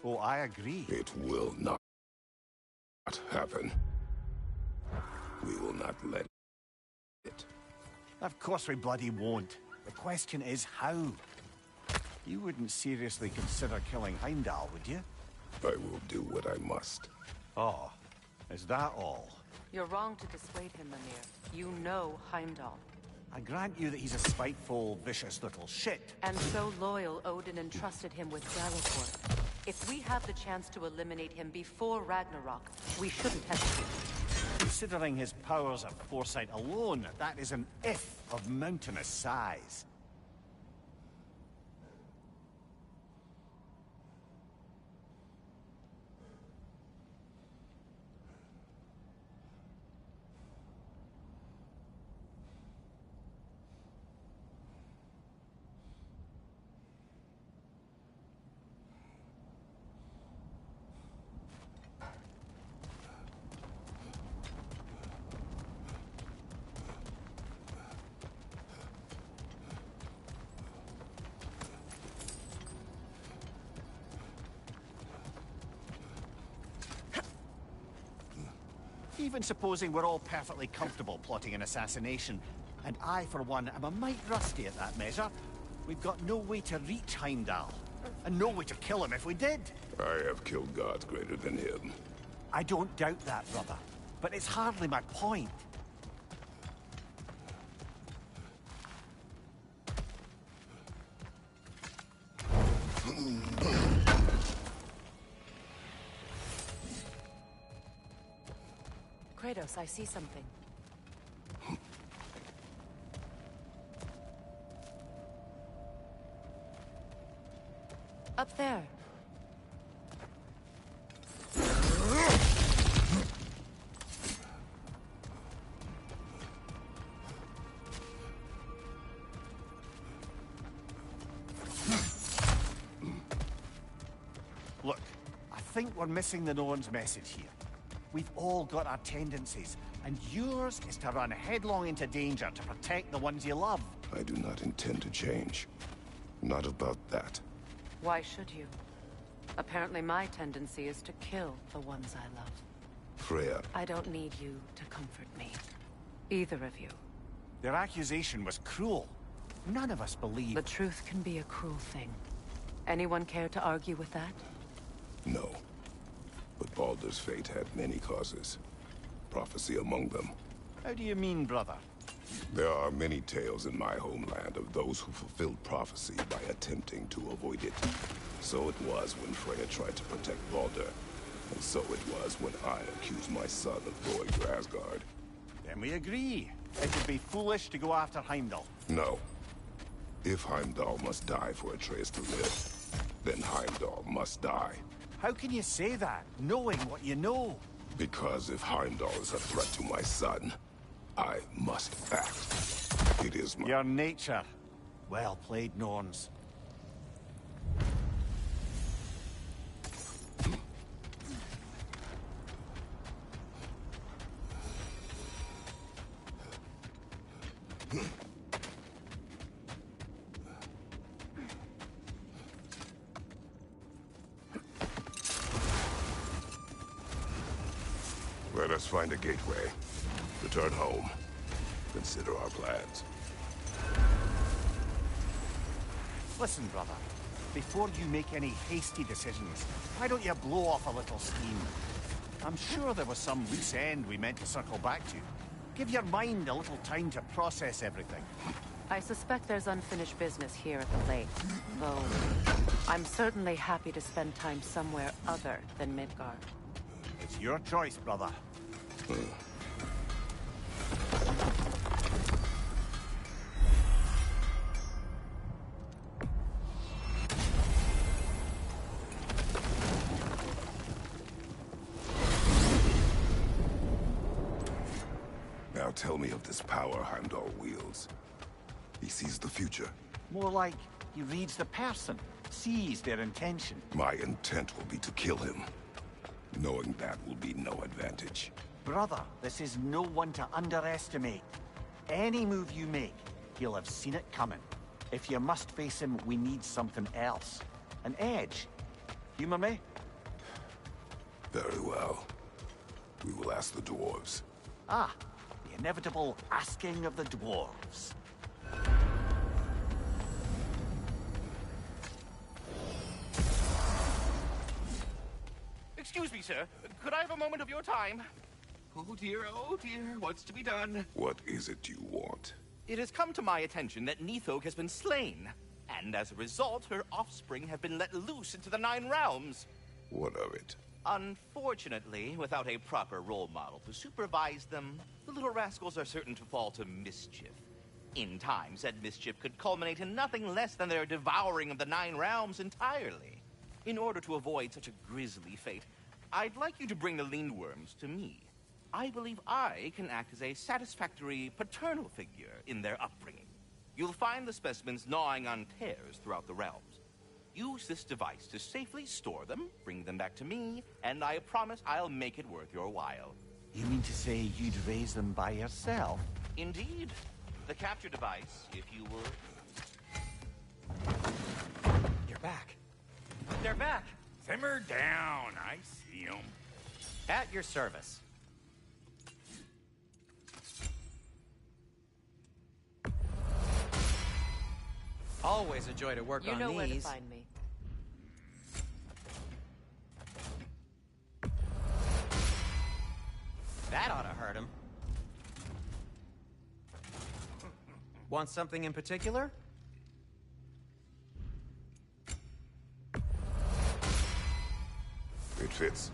Speaker 5: Oh, I agree.
Speaker 2: It will not happen. We will not let it.
Speaker 5: Of course we bloody won't. The question is how. You wouldn't seriously consider killing Heimdall, would you?
Speaker 2: I will do what I must.
Speaker 5: Oh, is that all?
Speaker 1: You're wrong to dissuade him, Mimir. You know Heimdall.
Speaker 5: I grant you that he's a spiteful, vicious little shit.
Speaker 1: And so loyal, Odin entrusted him with Galliford. If we have the chance to eliminate him before Ragnarok, we shouldn't hesitate.
Speaker 5: Considering his powers of foresight alone, that is an if of mountainous size. Even supposing we're all perfectly comfortable plotting an assassination, and I, for one, am a mite rusty at that measure, we've got no way to reach Heimdall, and no way to kill him if we did.
Speaker 2: I have killed gods greater than him.
Speaker 5: I don't doubt that, brother, but it's hardly my point.
Speaker 1: Kratos, I see something. Up there.
Speaker 5: Look, I think we're missing the Norn's message here. We've all got our tendencies, and yours is to run headlong into danger to protect the ones you love.
Speaker 2: I do not intend to change. Not about that.
Speaker 1: Why should you? Apparently my tendency is to kill the ones I love.
Speaker 2: Freya,
Speaker 1: I don't need you to comfort me. Either of you.
Speaker 5: Their accusation was cruel. None of us believe...
Speaker 1: The truth can be a cruel thing. Anyone care to argue with that?
Speaker 2: no. But Baldur's fate had many causes. Prophecy among them.
Speaker 5: How do you mean, brother?
Speaker 2: There are many tales in my homeland of those who fulfilled prophecy by attempting to avoid it. So it was when Freya tried to protect Baldur. And so it was when I accused my son of going to Asgard.
Speaker 5: Then we agree. It would be foolish to go after Heimdall.
Speaker 2: No. If Heimdall must die for Atreus to live, then Heimdall must die.
Speaker 5: How can you say that, knowing what you know?
Speaker 2: Because if Heimdall is a threat to my son, I must act. It is my...
Speaker 5: Your nature. Well played, Norns.
Speaker 2: Let us find a gateway. Return home. Consider our plans.
Speaker 5: Listen, brother. Before you make any hasty decisions, why don't you blow off a little steam? I'm sure there was some loose end we meant to circle back to. Give your mind a little time to process everything.
Speaker 1: I suspect there's unfinished business here at the lake, though I'm certainly happy to spend time somewhere other than Midgard.
Speaker 5: It's your choice, brother.
Speaker 2: Now tell me of this power Heimdall wields. He sees the future.
Speaker 5: More like he reads the person, sees their intention.
Speaker 2: My intent will be to kill him. Knowing that will be no advantage.
Speaker 5: Brother, this is no one to underestimate. Any move you make, he'll have seen it coming. If you must face him, we need something else. An edge. Humor me?
Speaker 2: Very well. We will ask the dwarves.
Speaker 5: Ah, the inevitable asking of the dwarves.
Speaker 10: Excuse me, sir. Could I have a moment of your time? Oh dear, what's to be done?
Speaker 2: What is it you want?
Speaker 10: It has come to my attention that Nithog has been slain, and as a result, her offspring have been let loose into the Nine Realms.
Speaker 2: What of it?
Speaker 10: Unfortunately, without a proper role model to supervise them, the little rascals are certain to fall to mischief. In time, said mischief could culminate in nothing less than their devouring of the Nine Realms entirely. In order to avoid such a grisly fate, I'd like you to bring the Lindworms to me. I believe I can act as a satisfactory paternal figure in their upbringing. You'll find the specimens gnawing on tears throughout the realms. Use this device to safely store them, bring them back to me, and I promise I'll make it worth your while.
Speaker 5: You mean to say you'd raise them by yourself?
Speaker 10: Indeed. The capture device, if you would.
Speaker 6: You're back. They're back.
Speaker 4: Simmer down. I see them.
Speaker 6: At your service. Always a joy to work on these.
Speaker 1: You know where to find me.
Speaker 6: That ought to hurt him. Want something in particular?
Speaker 2: It fits.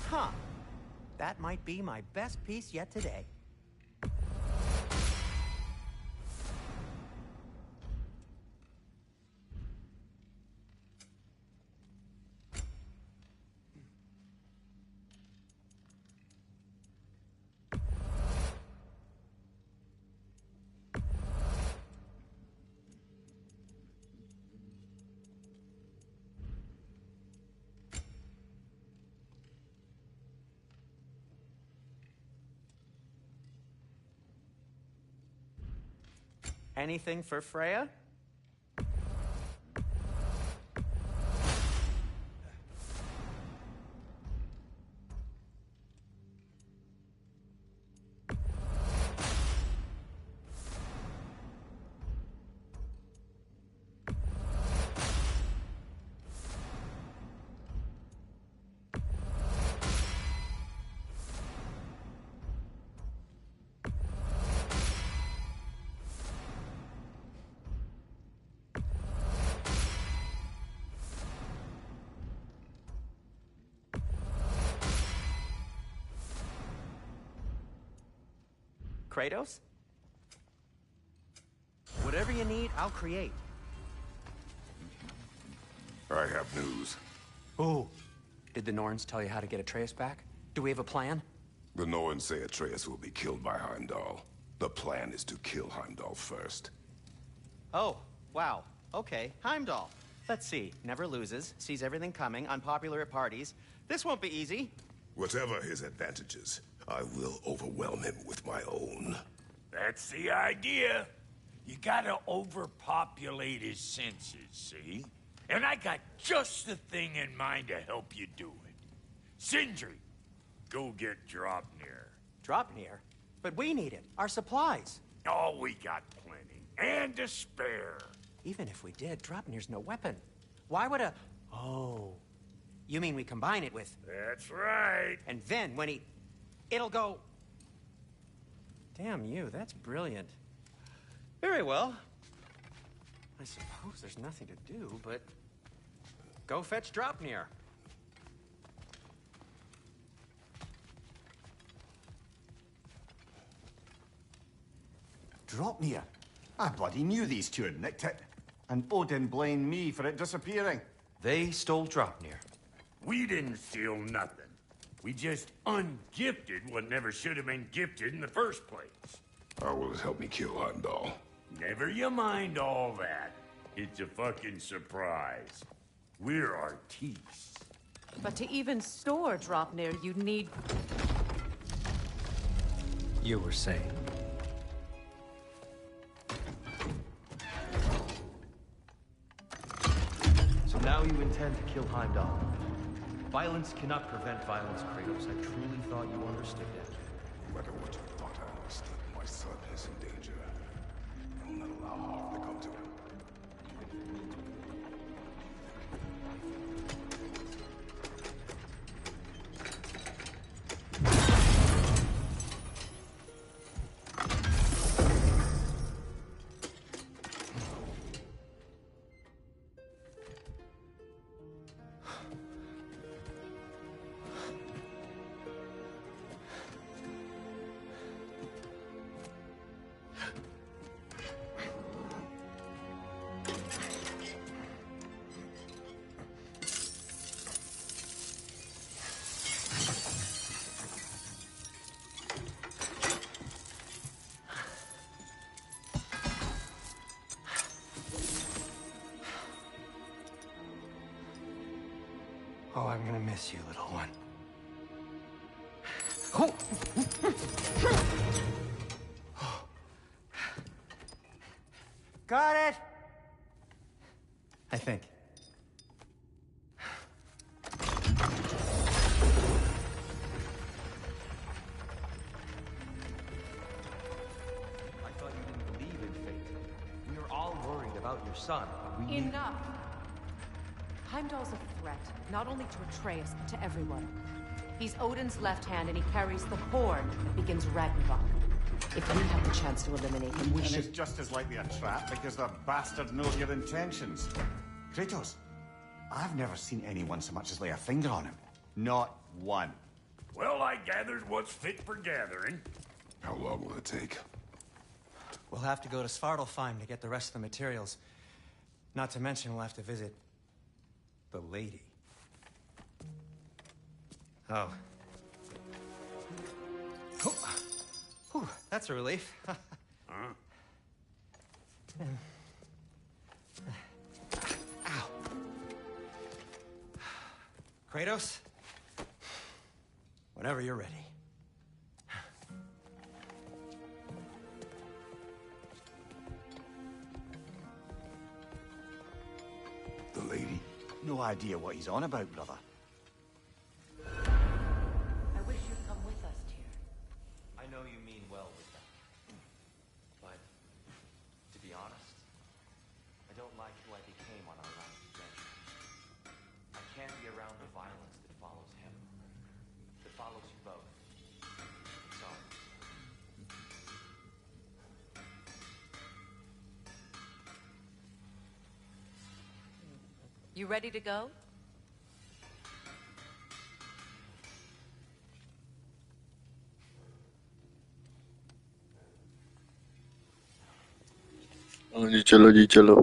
Speaker 6: Huh. That might be my best piece yet today. Anything for Freya? Kratos? Whatever you need, I'll create.
Speaker 2: I have news.
Speaker 6: Oh. Did the Norns tell you how to get Atreus back? Do we have a plan?
Speaker 2: The Norns say Atreus will be killed by Heimdall. The plan is to kill Heimdall first.
Speaker 6: Oh, wow. Okay, Heimdall. Let's see. Never loses, sees everything coming, unpopular at parties. This won't be easy.
Speaker 2: Whatever his advantages, I will overwhelm him with my own.
Speaker 4: That's the idea. You gotta overpopulate his senses, see? And I got just the thing in mind to help you do it. Sindri, go get Draupnir.
Speaker 6: Draupnir? But we need it. Our supplies.
Speaker 4: Oh, we got plenty. And to spare.
Speaker 6: Even if we did, Draupnir's no weapon.
Speaker 11: Why would a... Oh. You mean we combine it with...
Speaker 4: That's right.
Speaker 11: And then when he... It'll go... Damn you, that's brilliant. Very well. I suppose there's nothing to do, but... Go fetch Dropnir.
Speaker 5: Dropnir? I bloody knew these two had nicked it. And Odin blamed me for it disappearing.
Speaker 12: They stole Dropnir.
Speaker 4: We didn't steal nothing. We just ungifted what never should have been gifted in the first place.
Speaker 2: How will it help me kill Heimdall?
Speaker 4: Never you mind all that. It's a fucking surprise. We're artistes.
Speaker 1: But to even store Dropnir, you'd need...
Speaker 12: You were saying? So now you intend to kill Heimdall. Violence cannot prevent violence, Kratos. I truly thought you understood that.
Speaker 2: No matter what you thought I understood, my son is in danger. I will not allow harm to come to him.
Speaker 11: Oh, I'm gonna miss you, little one. Oh. Got it! I think.
Speaker 12: I thought you didn't believe in fate. We were all worried about your son. We
Speaker 1: Enough! Heimdall's a threat, not only to Atreus, but to everyone. He's Odin's left hand, and he carries the horn that begins Ragnarok. If we have the chance to eliminate him, we
Speaker 5: And
Speaker 1: should...
Speaker 5: it's just as likely a trap because the bastard knows your intentions. Kratos, I've never seen anyone so much as lay a finger on him. Not one.
Speaker 4: Well, I gathered what's fit for gathering.
Speaker 2: How long will it take?
Speaker 11: We'll have to go to Svartalfheim to get the rest of the materials. Not to mention we'll have to visit... the lady. Oh. Whew, that's a relief.
Speaker 4: Huh?
Speaker 11: Ow. Kratos? Whenever you're ready.
Speaker 2: The lady?
Speaker 5: No idea what he's on about, brother.
Speaker 1: I wish you'd come with us, Tyr.
Speaker 12: I know you mean well with that. But, to be honest, I don't like who I became on our last adventure. I can't be around the violence that follows him. That follows you both. I'm sorry.
Speaker 1: You ready to go?
Speaker 13: हाँ जी चलो जी चलो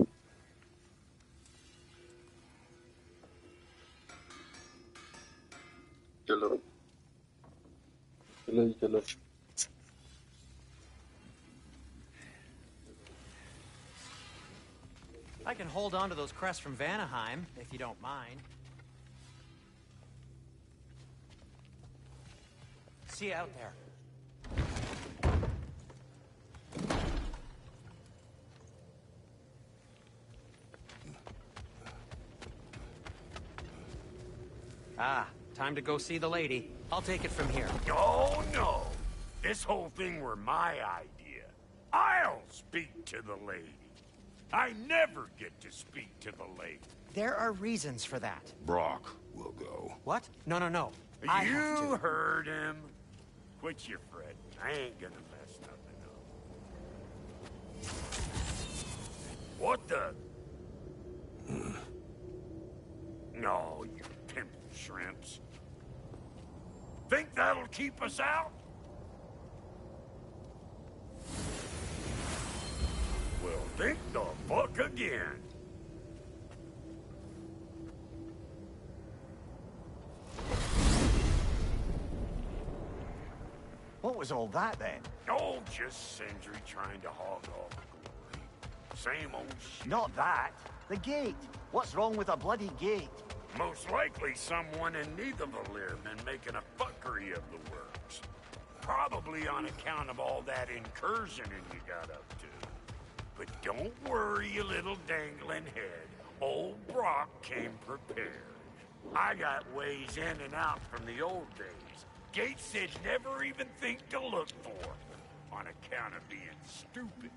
Speaker 13: चलो चलो जी चलो
Speaker 11: I can hold on to those crests from Vanaheim, if you don't mind. See you out there. Ah, time to go see the lady. I'll take it from here.
Speaker 4: Oh, no. This whole thing were my idea. I'll speak to the lady. I never get to speak to the lake.
Speaker 6: There are reasons for that.
Speaker 2: Brock will go.
Speaker 11: What? No, no, no. I have
Speaker 4: You
Speaker 11: to.
Speaker 4: heard him. Quit your fretting. I ain't gonna mess nothing up. What the? No, you pimple shrimps. Think that'll keep us out? Well, think the fuck again.
Speaker 5: What was all that then?
Speaker 4: Oh, just Sindri trying to hog all the glory. Same old shit.
Speaker 5: Not that. The gate. What's wrong with a bloody gate?
Speaker 4: Most likely someone in Nidavellir been making a fuckery of the works. Probably on account of all that incursioning you got up to. But don't worry, you little dangling head. Old Brock came prepared. I got ways in and out from the old days. Gates said never even think to look for, on account of being stupid.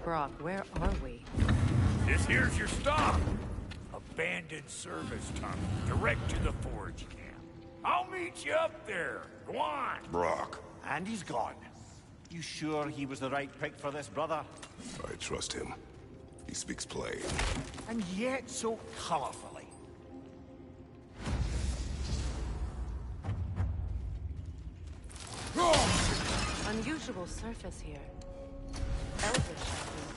Speaker 1: Brock, where are we?
Speaker 4: This here's your stop. Abandoned service tunnel, direct to the forge camp. I'll meet you up there. Go on.
Speaker 2: Brock.
Speaker 5: And he's gone. You sure he was the right pick for this, brother?
Speaker 2: I trust him. He speaks plain.
Speaker 5: And yet so colorfully.
Speaker 1: Unusual surface here. Elvish, I think.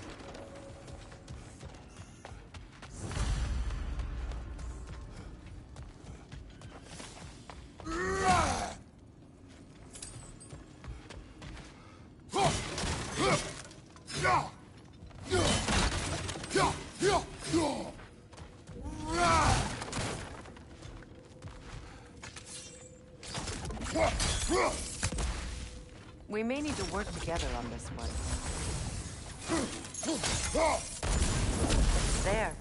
Speaker 1: We may need to work together on this one. There.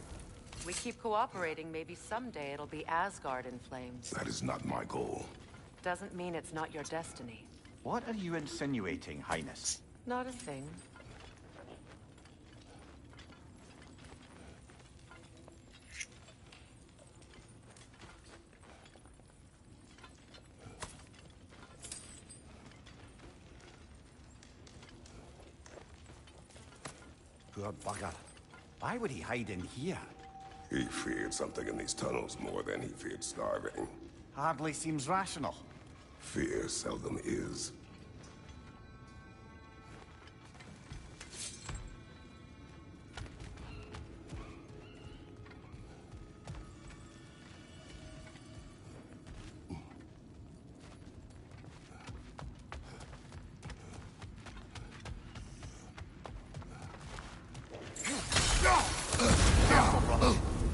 Speaker 1: We keep cooperating, maybe someday it'll be Asgard in flames.
Speaker 2: That is not my goal.
Speaker 1: Doesn't mean it's not your destiny.
Speaker 5: What are you insinuating, Highness?
Speaker 1: Not a thing.
Speaker 5: Poor bugger. Why would he hide in here?
Speaker 2: He feared something in these tunnels more than he feared starving.
Speaker 5: Hardly seems rational.
Speaker 2: Fear seldom is.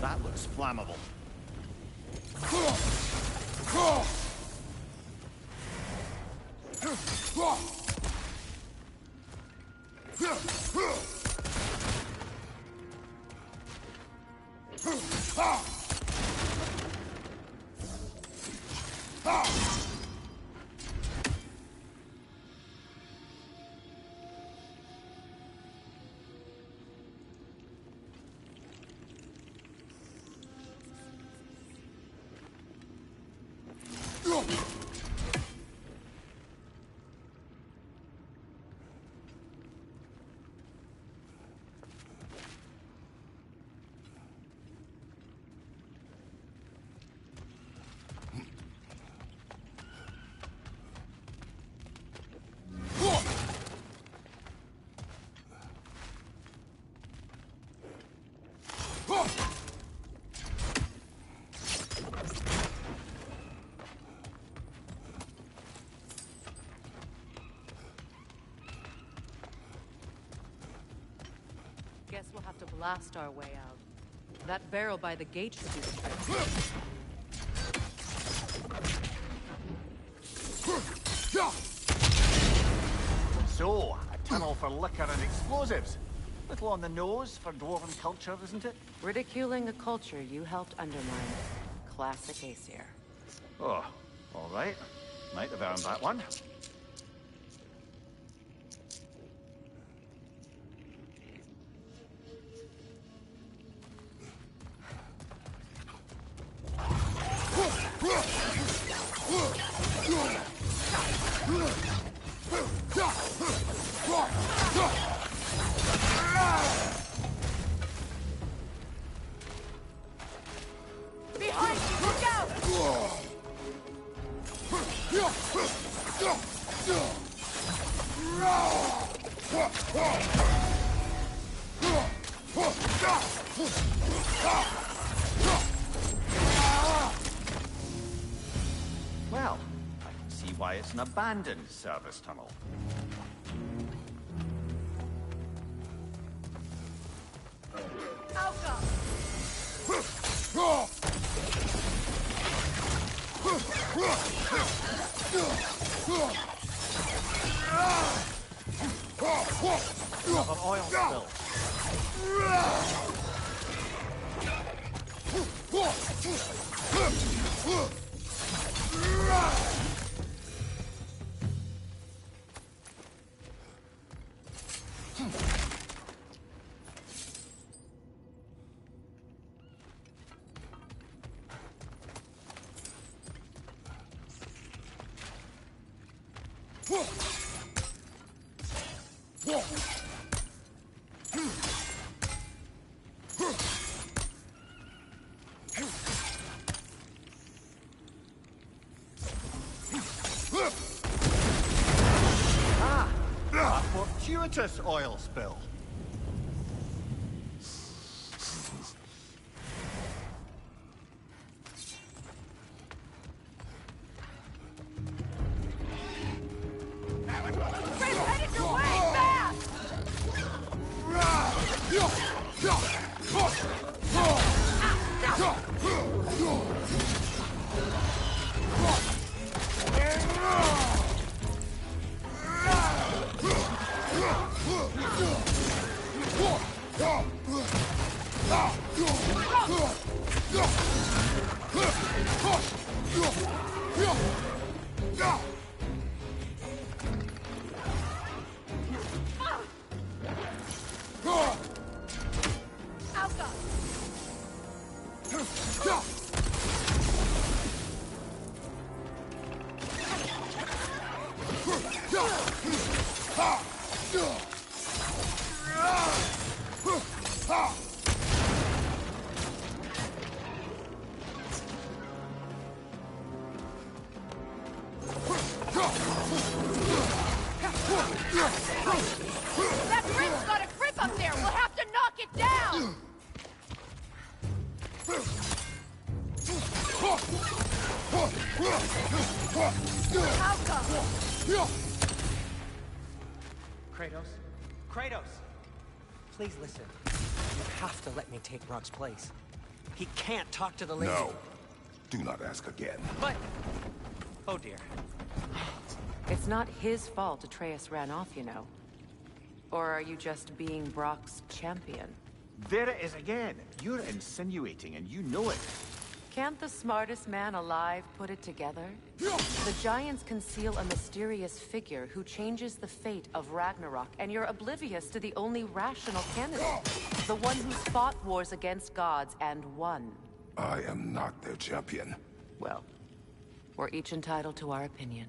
Speaker 5: That looks flammable.
Speaker 1: Guess we'll have to blast our way out. That barrel by the gate should do the trick.
Speaker 5: So, a tunnel for liquor and explosives. Little on the nose for dwarven culture, isn't it?
Speaker 1: Ridiculing a culture you helped undermine. Classic Aesir.
Speaker 5: Oh, all right. Might have earned that one.
Speaker 3: Behind you! Look out!
Speaker 5: Well, I can see why it's an abandoned service tunnel.
Speaker 3: Outcome!
Speaker 5: Another oil spill. A fortuitous oil spill.
Speaker 3: Chris, headed your way! Fast! Outcome! That bridge's got a grip up there! We'll have to knock it down! Outcome!
Speaker 7: Kratos? Kratos! Please listen. You have to let me take Rock's place. He can't talk to the lady.
Speaker 2: No. Do not ask again.
Speaker 7: But... Oh dear.
Speaker 1: It's not his fault Atreus ran off, you know. Or are you just being Brock's champion?
Speaker 5: There it is again. You're insinuating and you know it.
Speaker 1: Can't the smartest man alive put it together? The Giants conceal a mysterious figure who changes the fate of Ragnarok, and you're oblivious to the only rational candidate. The one who's fought wars against gods and won.
Speaker 2: I am not their champion.
Speaker 1: Well, we're each entitled to our opinion.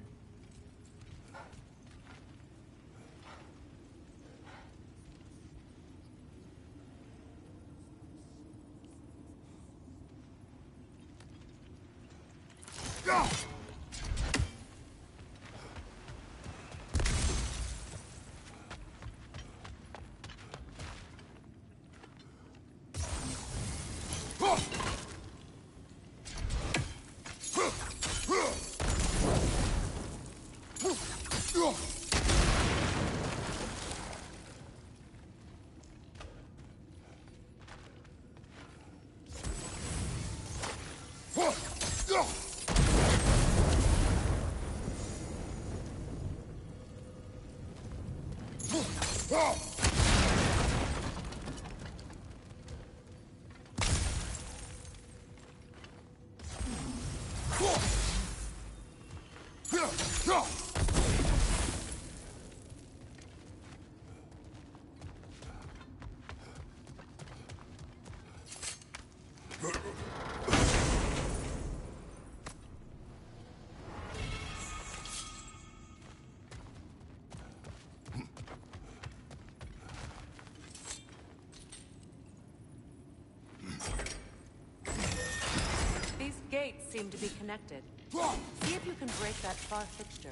Speaker 1: seem to be connected. See if you can break that far fixture.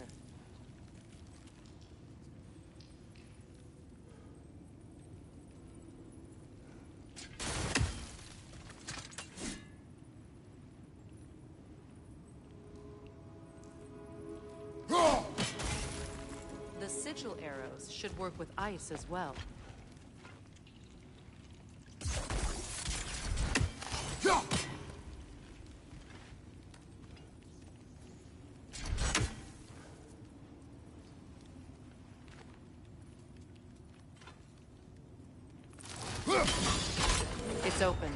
Speaker 1: The sigil arrows should work with ice as well. It's open.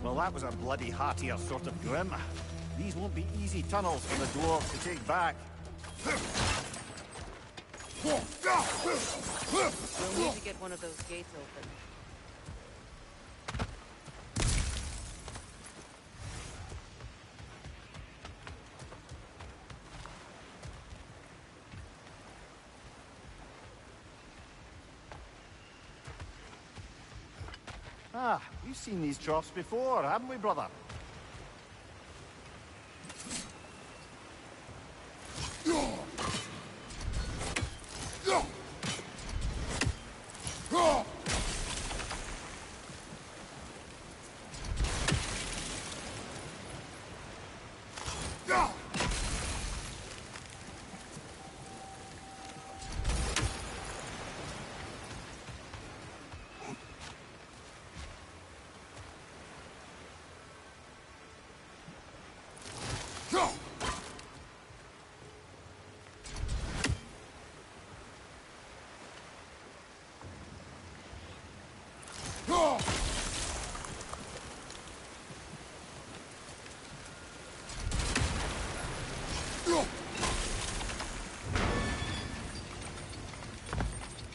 Speaker 5: Well, that was a bloody heartier sort of grim. These won't be easy tunnels for the dwarves to take back.
Speaker 1: We'll need to get one of those gates open.
Speaker 5: Ah, we've seen these troughs before, haven't we, brother?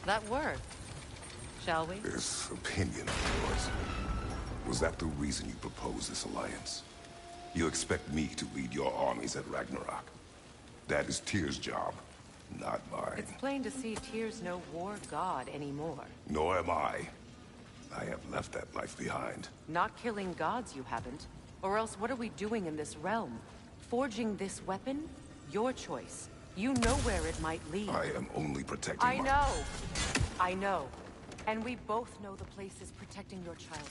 Speaker 1: That worked. Shall we?
Speaker 2: This opinion of yours, was that the reason you proposed this alliance? You expect me to lead your armies at Ragnarok? That is Tyr's job, not mine.
Speaker 1: It's plain to see Tyr's no war god anymore.
Speaker 2: Nor am I. I have left that life behind.
Speaker 1: Not killing gods, you haven't. Or else what are we doing in this realm? Forging this weapon? Your choice. You know where it might lead.
Speaker 2: I am only protecting
Speaker 1: I know. I know. And we both know the place is protecting your child.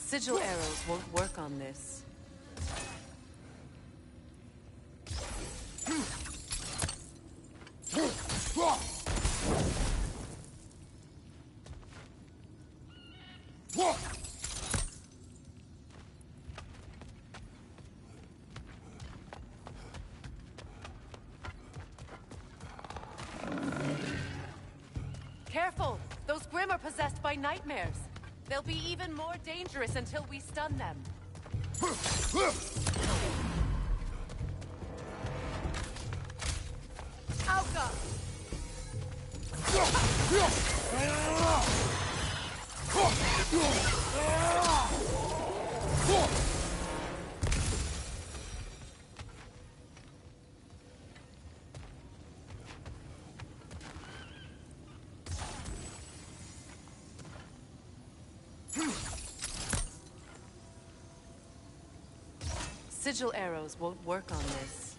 Speaker 1: Sigil arrows won't work on this. Careful! Those Grimm are possessed by nightmares. They'll be even more dangerous until we stun them. Auga! Sigil arrows won't work on this.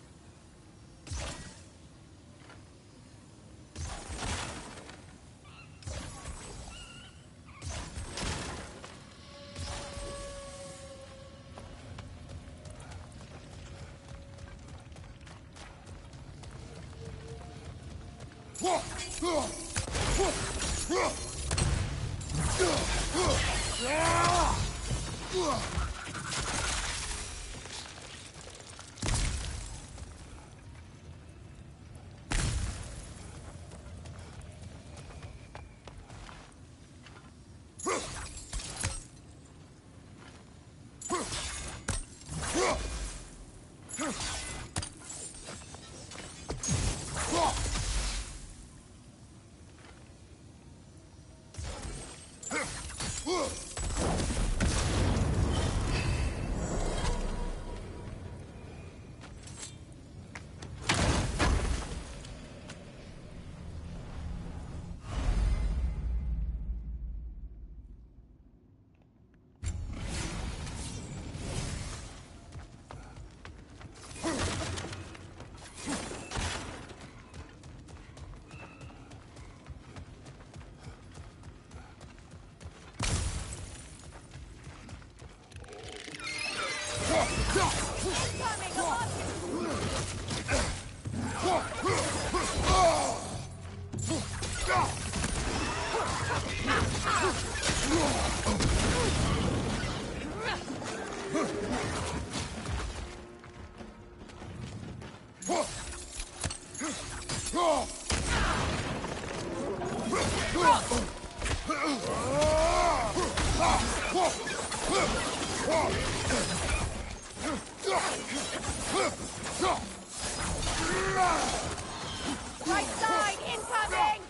Speaker 3: Right side, incoming!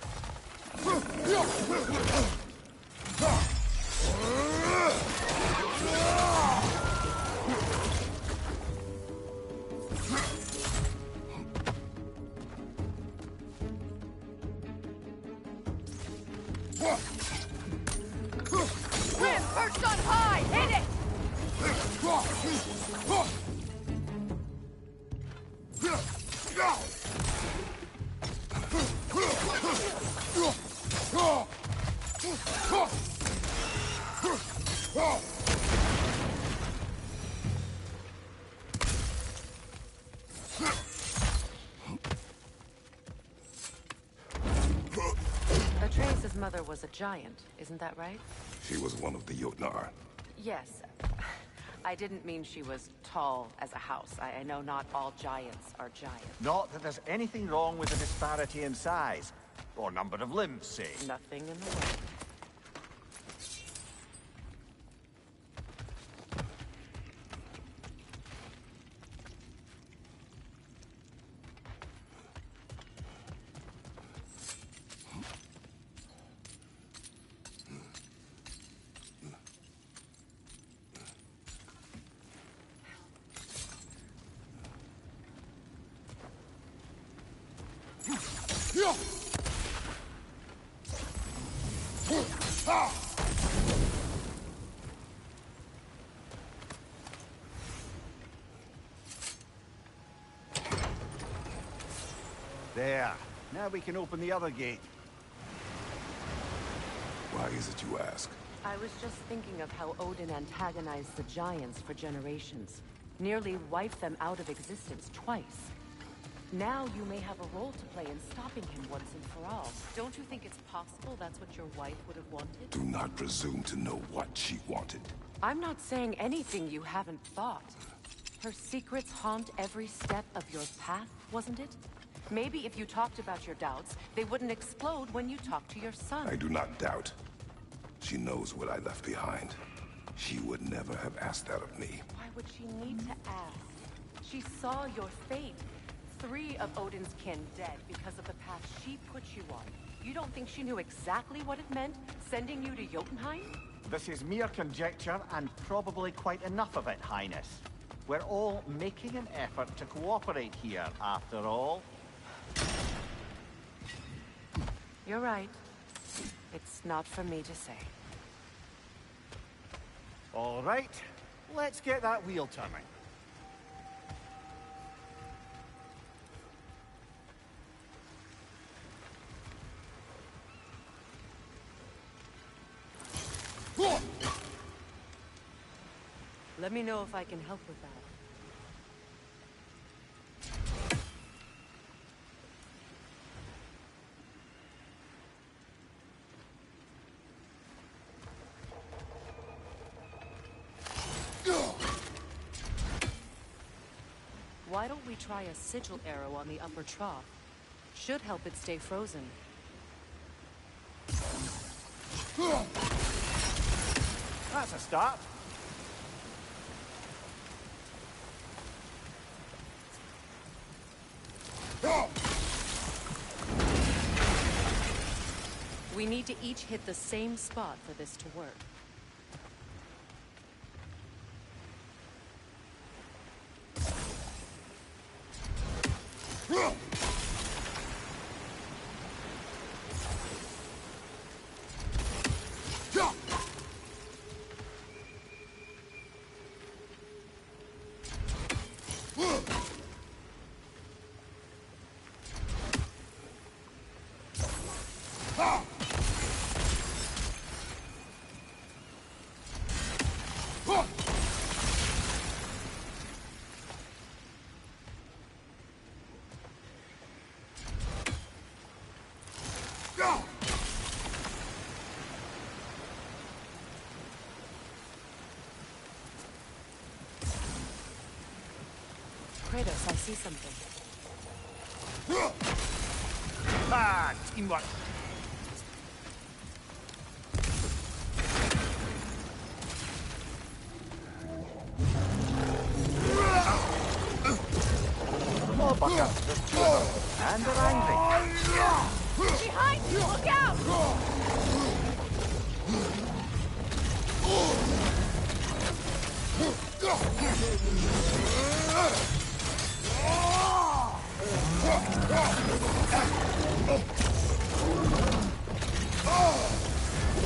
Speaker 3: Grim, perched on high! Hit it!
Speaker 1: Atreus' mother was a giant, isn't that right?
Speaker 2: She was one of the Jotnar.
Speaker 1: Yes. I didn't mean she was tall as a house. I know not all giants are giants.
Speaker 5: Not that there's anything wrong with the disparity in size. Or number of limbs, say.
Speaker 1: Nothing in the world.
Speaker 5: There. Now we can open the other gate.
Speaker 2: Why is it you ask?
Speaker 1: I was just thinking of how Odin antagonized the giants for generations. Nearly wiped them out of existence twice. Now you may have a role to play in stopping him once and for all. Don't you think it's possible that's what your wife would have wanted?
Speaker 2: Do not presume to know what she wanted.
Speaker 1: I'm not saying anything you haven't thought. Her secrets haunt every step of your path, wasn't it? Maybe if you talked about your doubts, they wouldn't explode when you talked to your son.
Speaker 2: I do not doubt. She knows what I left behind. She would never have asked that of me.
Speaker 1: Why would she need to ask? She saw your fate. 3 of Odin's kin dead because of the path she put you on. You don't think she knew exactly what it meant, sending you to Jotunheim?
Speaker 5: This is mere conjecture, and probably quite enough of it, Highness. We're all making an effort to cooperate here, after all.
Speaker 1: You're right. It's not for me to say.
Speaker 5: All right, let's get that wheel turning.
Speaker 1: Let me know if I can help with that. Why don't we try a sigil arrow on the upper trough? Should help it stay frozen.
Speaker 5: That's a start.
Speaker 1: We need to each hit the same spot for this to work. Kratos, I see something.
Speaker 5: Ah, teamwork. Oh, Bucker, there's two of them, and they're angry.
Speaker 3: Behind you! Look out!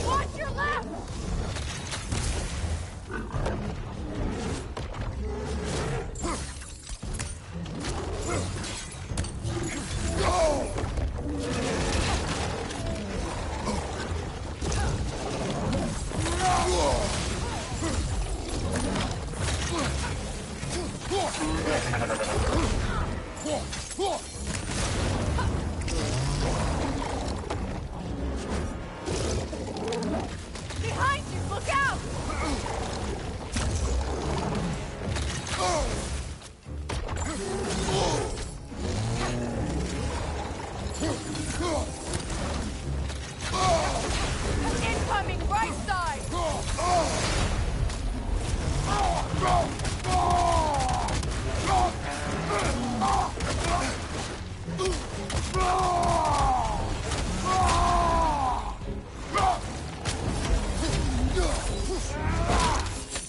Speaker 3: Watch your left! Behind you! Look out! Incoming right side!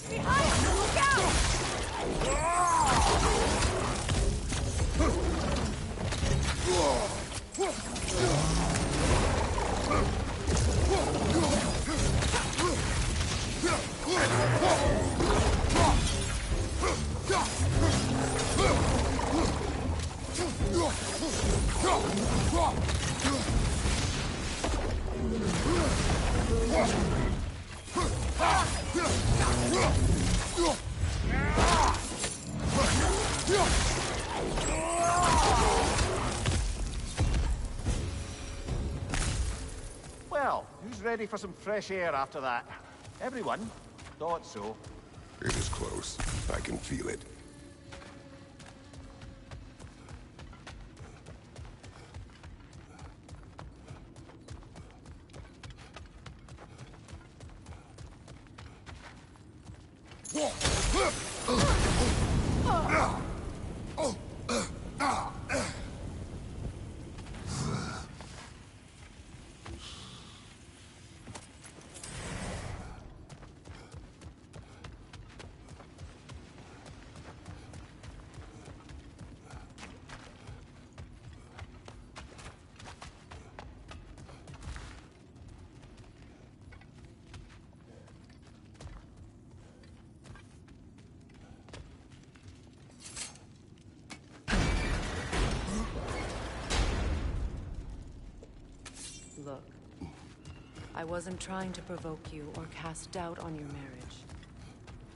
Speaker 3: Behind you! Look out!
Speaker 5: Well, who's ready for some fresh air after that? Everyone? Thought so.
Speaker 2: It is close. I can feel it.
Speaker 1: Look, I wasn't trying to provoke you or cast doubt on your marriage.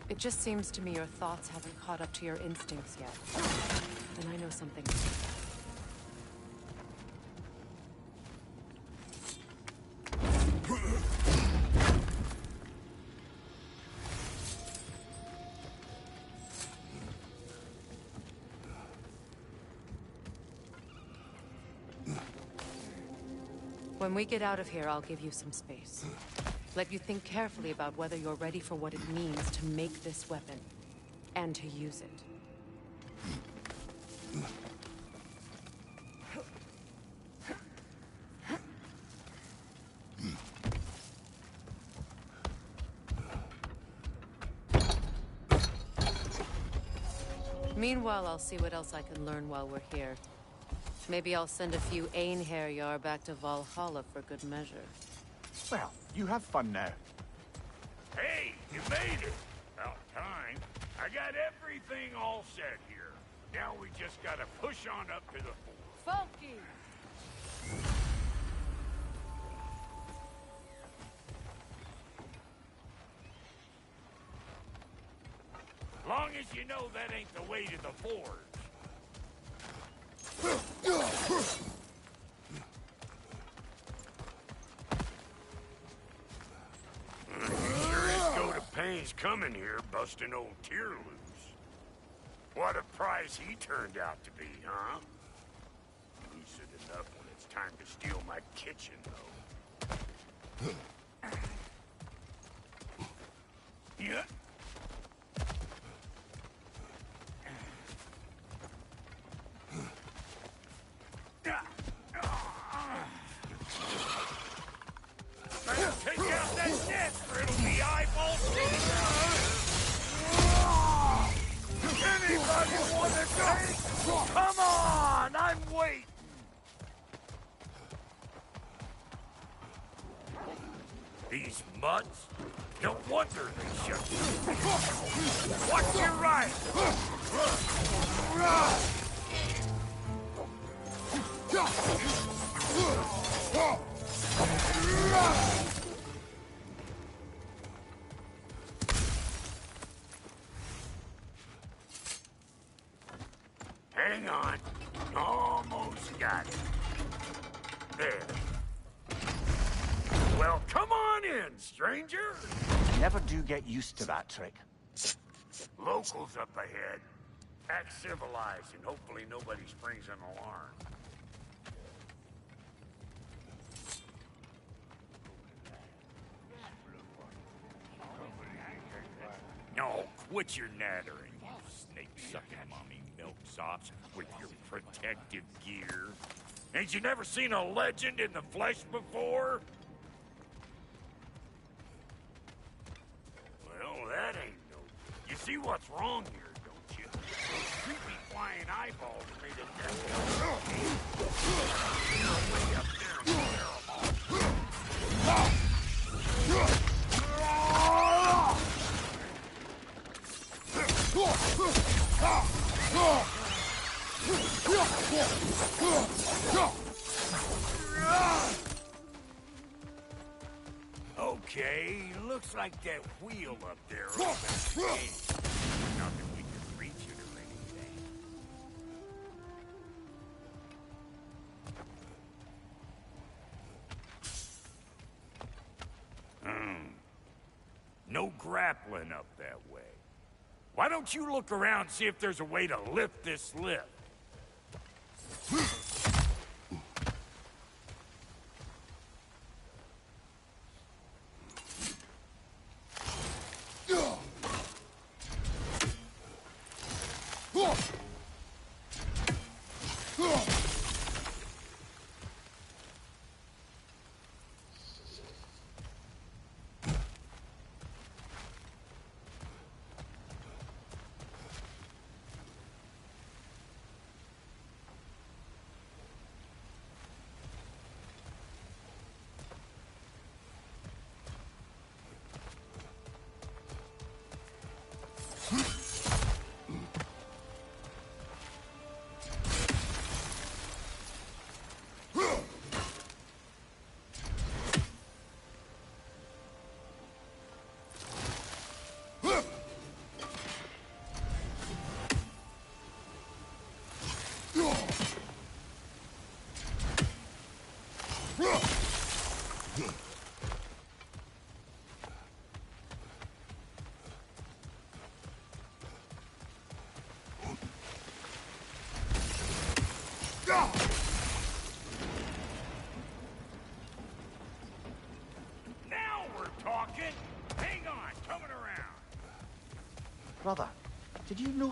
Speaker 1: It just seems to me your thoughts haven't caught up to your instincts yet. And I know something. When we get out of here, I'll give you some space. Let you think carefully about whether you're ready for what it means to make this weapon, and to use it. Meanwhile, I'll see what else I can learn while we're here. Maybe I'll send a few Einherjar back to Valhalla for good measure.
Speaker 5: Well, you have fun now.
Speaker 4: Hey, you made it! About time. I got everything all set here. Now we just gotta push on up to the fort.
Speaker 3: Funky!
Speaker 4: Long as you know that ain't the way to the forge. Sure is go to pains coming here, busting old Tyr loose. What a prize he turned out to be, huh? Lucid enough when it's time to steal my kitchen, though. Yeah. Take out that nest or it'll be eyeball deep. Anybody want to go? Come on, I'm waiting. These mutts? No wonder they shut you. Watch your right. Hang on. Almost got it. There. Well, come on in, stranger.
Speaker 5: Never do get used to that trick.
Speaker 4: Locals up ahead. Act civilized and hopefully nobody springs an alarm. No, quit your nattering, you snake-sucking mommy milksops with your protective gear. Ain't you never seen a legend in the flesh before? Well, that ain't no good. You see what's wrong here, don't you? Those creepy flying eyeballs made it way up there and scare 'em all. Okay, looks like that wheel up there opens the gate. Not that we can reach it or anything. No grappling up that way. Why don't you look around and see if there's a way to lift this lift?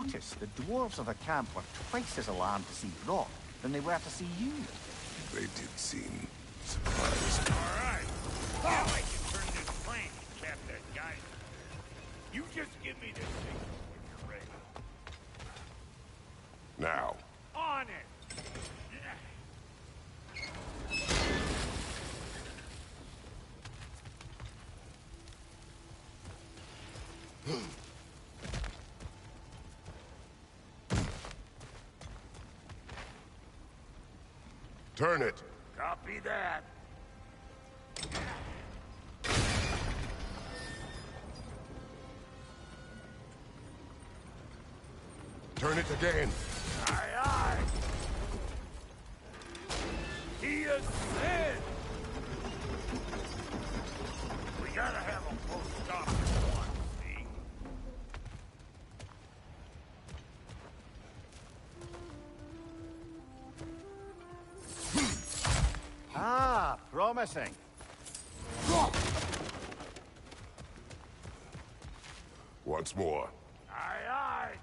Speaker 5: noticed the dwarves of the camp were twice as alarmed to see Rock than they were to see you.
Speaker 2: They did seem surprised.
Speaker 4: All right. Now I can turn this plane and cap that guy. You just give me this thing when you're ready.
Speaker 2: Now.
Speaker 4: On it!
Speaker 2: Turn it.
Speaker 4: Copy that.
Speaker 2: Turn it again.
Speaker 4: Aye, aye. He is dead. We gotta have a full stop at once, see?
Speaker 5: Ah, promising.
Speaker 2: Once more.
Speaker 4: Aye, aye.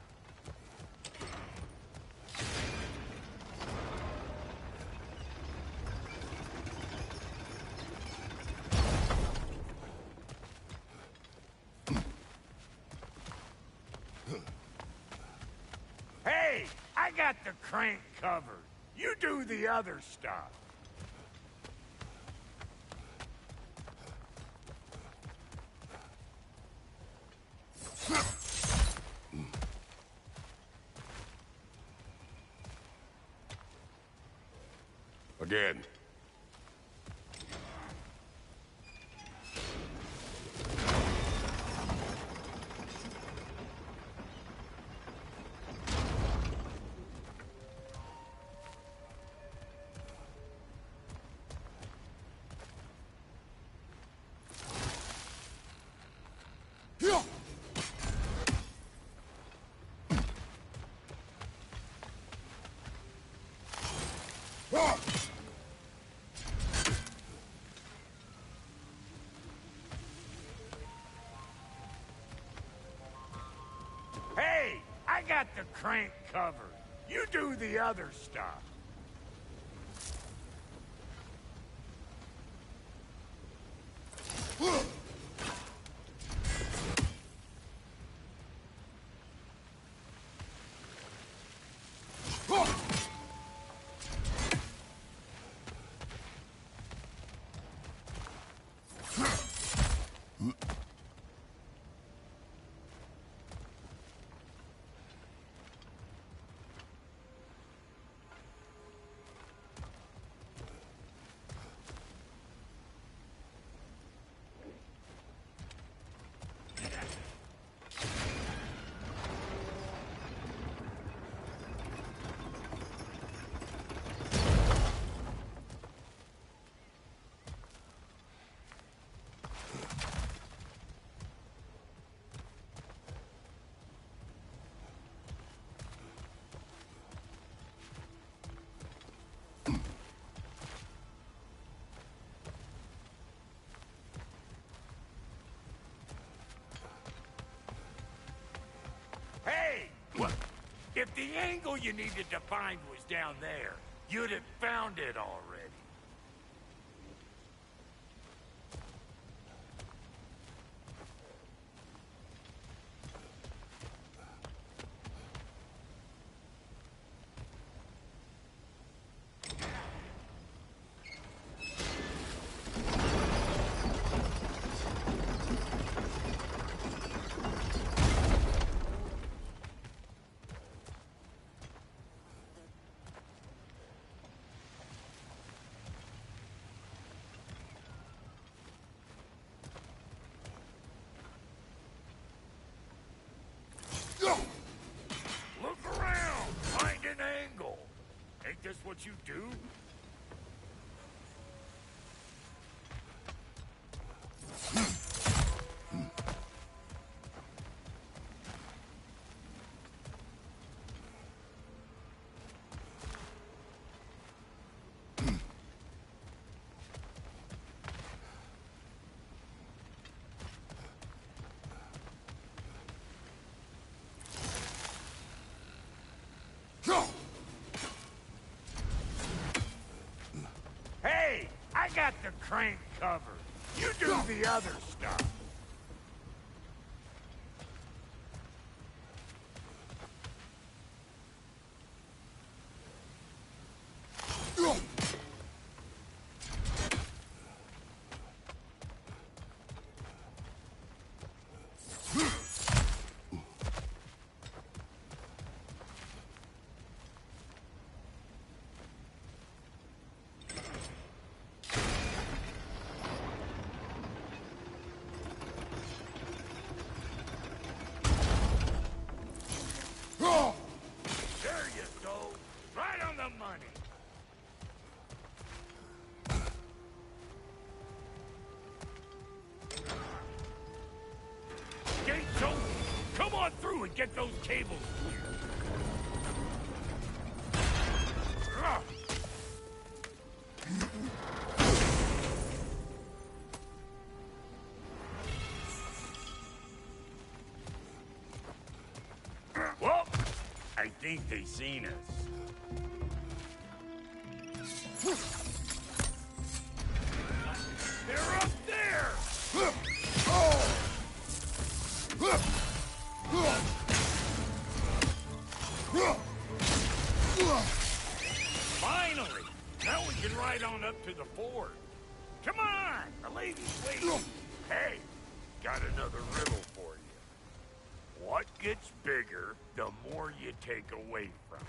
Speaker 4: Hey, I got the crank covered. You do the other stuff.
Speaker 2: Again.
Speaker 4: Hey, I got the crank covered. You do the other stuff. Hey! What? If the angle you needed to find was down there, you'd have found it already. Look around! Find an angle! Ain't this what you do? got the crank covered. You do the other stuff. There you go. Right on the money. Gates open. Come on through and get those cables clear. Well, I think they seen us. They're up there! Finally! Now we can ride on up to the fort. Come on! The lady's waiting. Hey, got another riddle for you. What gets bigger, the more you take away from it?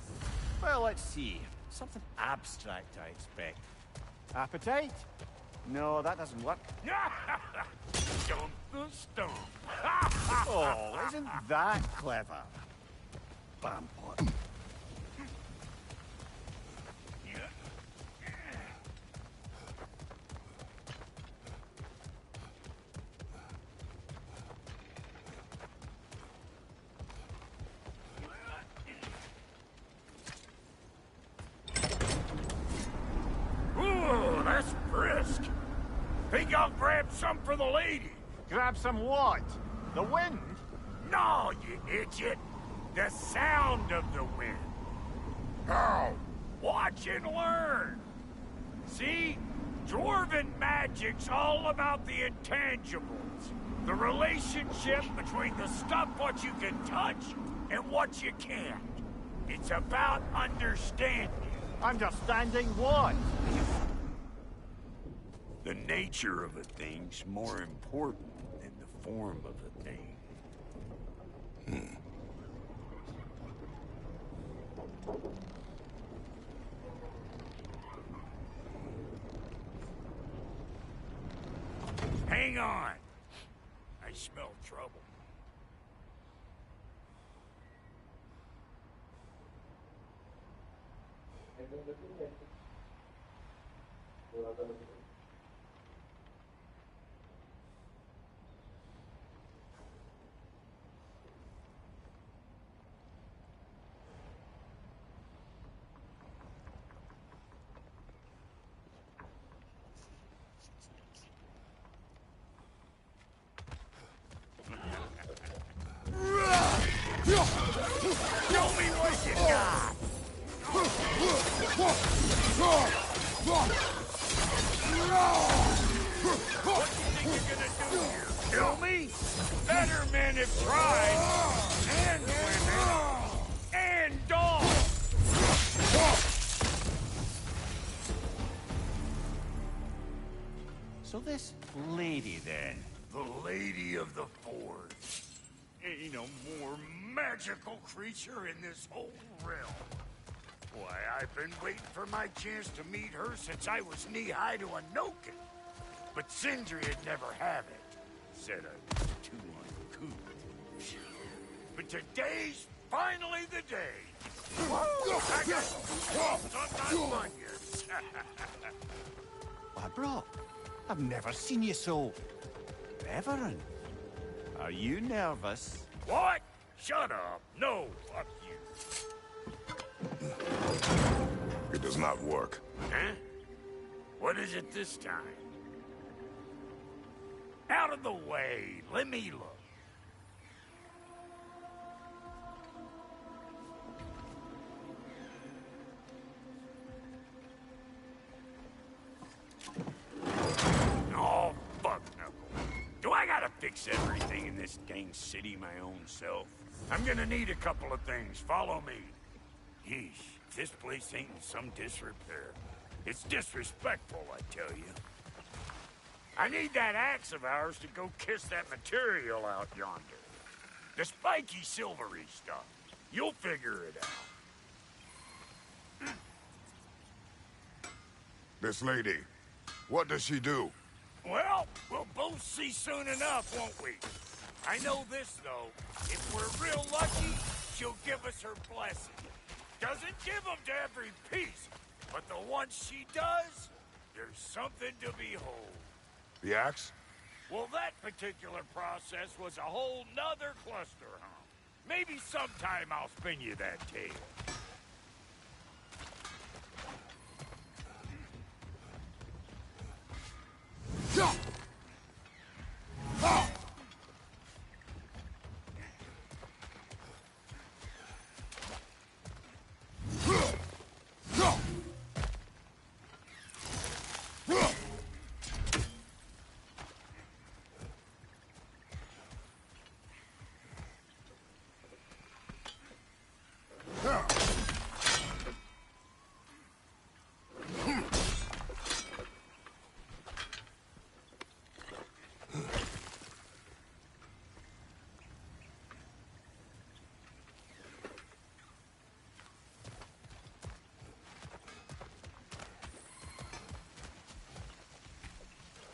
Speaker 5: Well, let's see. Something abstract, I expect. Appetite? No, that doesn't work.
Speaker 4: Stump the stump.
Speaker 5: Oh, isn't that clever? Bampot.
Speaker 4: Ooh, that's brisk. Think I'll grab some for the lady.
Speaker 5: Grab some what? The wind?
Speaker 4: No, you idiot. The sound of the wind. How? Watch and learn. See? Dwarven magic's all about the intangibles. The relationship between the stuff what you can touch and what you can't. It's about understanding.
Speaker 5: Understanding what?
Speaker 4: The nature of a thing's more important than the form of a thing. Hang on. I smell trouble. Show me what you got! What do you think you're gonna do here? Kill me? Better men have tried! And women! And dogs!
Speaker 5: So this lady, then?
Speaker 4: The Lady of the Forge. Ain't a more magical creature in this whole realm. Why, I've been waiting for my chance to meet her since I was knee-high to a Noken. But Sindri would never have it. Said I was too uncouth. But today's finally the day. I got swamps on my bunions.
Speaker 5: Why, bro, I've never seen you so reverent. Are you nervous?
Speaker 4: What? Shut up. No, fuck you.
Speaker 2: It does not work.
Speaker 4: Huh? What is it this time? Out of the way. Let me look. this dang city my own self. I'm gonna need a couple of things. Follow me. Yeesh, this place ain't in some disrepair. It's disrespectful, I tell you. I need that axe of ours to go kiss that material out yonder. The spiky, silvery stuff. You'll figure it out.
Speaker 2: This lady, what does she do?
Speaker 4: Well, we'll both see soon enough, won't we? I know this, though. If we're real lucky, she'll give us her blessing. Doesn't give them to every piece, but the ones she does, there's something to behold.
Speaker 2: The axe?
Speaker 4: Well, that particular process was a whole nother cluster hump. Maybe sometime I'll spin you that tale.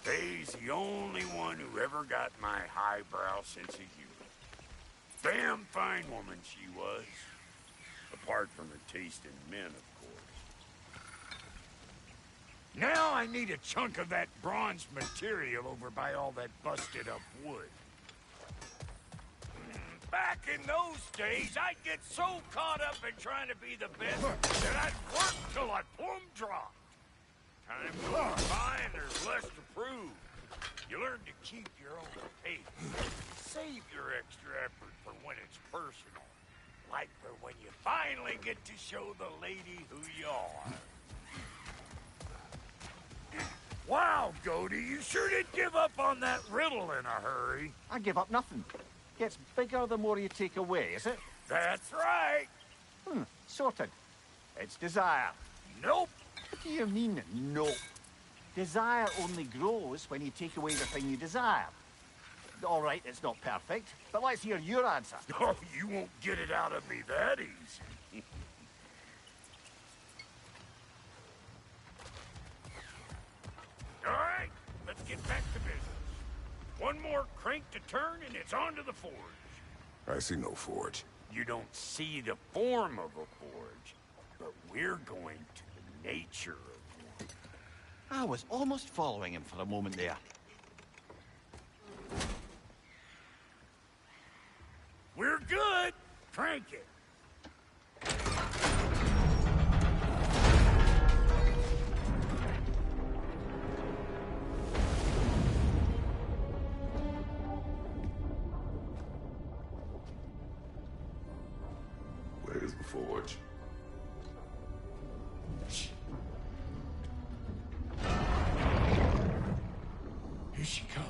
Speaker 4: Faye's the only one who ever got my highbrow sense of humor. Damn fine woman she was. Apart from her taste in men, of course. Now I need a chunk of that bronze material over by all that busted up wood. Back in those days, I'd get so caught up in trying to be the best that I'd work till I plumb dropped. Time goes by and there's less to prove. You learn to keep your own pace. Save your extra effort for when it's personal. Like for when you finally get to show the lady who you are. Wow, Goody, you sure did give up on that riddle in a hurry.
Speaker 5: I give up nothing. Gets bigger the more you take away, is it?
Speaker 4: That's right.
Speaker 5: Sorted. It's desire.
Speaker 4: Nope.
Speaker 5: What do you mean, no? Desire only grows when you take away the thing you desire. All right, it's not perfect, but let's hear your answer.
Speaker 4: Oh, you won't get it out of me that easy. All right, let's get back to business. One more crank to turn and it's on to the forge.
Speaker 2: I see no forge.
Speaker 4: You don't see the form of a forge, but we're going to the nature of one.
Speaker 5: I was almost following him for a moment there.
Speaker 4: We're good. Crank it.
Speaker 2: Where's the forge?
Speaker 4: Here she comes.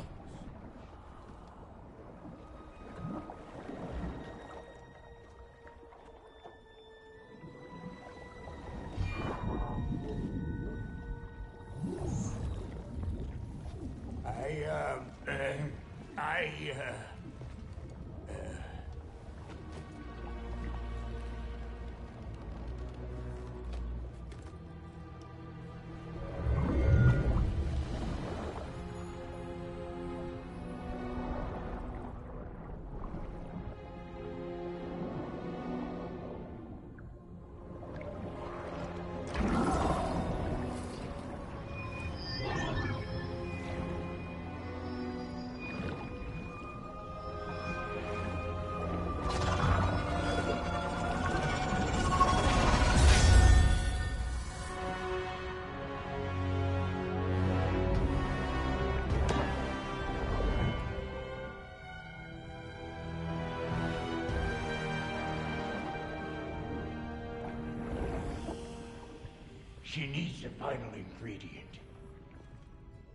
Speaker 4: She needs the final ingredient.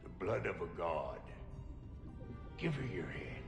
Speaker 4: The blood of a god. Give her your hand.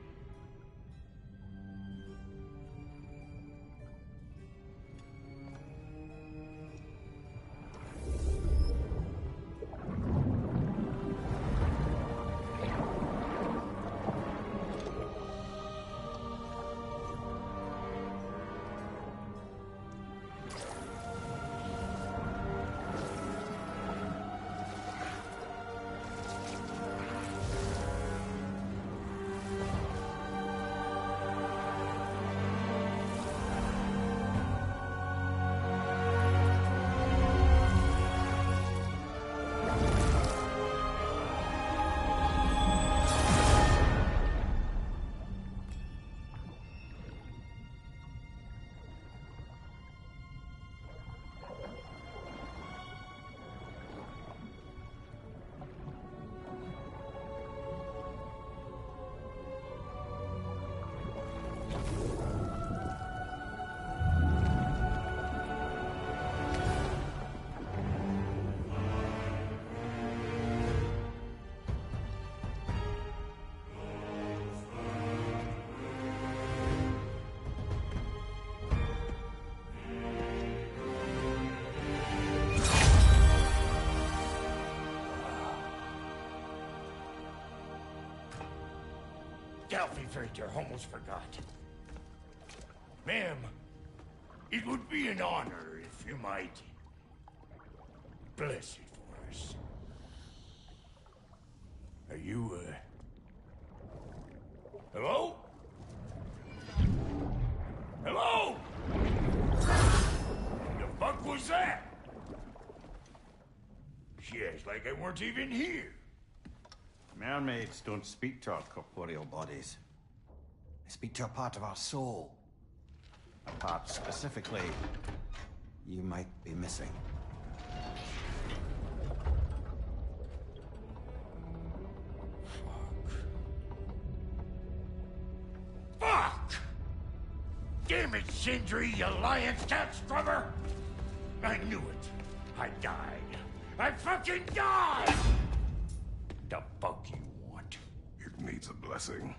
Speaker 4: Alfie almost forgot. Ma'am, it would be an honor if you might bless it for us. Are you, hello? Hello? The fuck was that? She acts like I weren't even here.
Speaker 5: Mermaids don't speak to our corporeal bodies. They speak to a part of our soul. A part specifically you might be missing.
Speaker 4: Fuck! Damn it, Sindri, you lion cat scrubber! I knew it. I died. I fucking died! The fuck you want?
Speaker 2: It needs a blessing.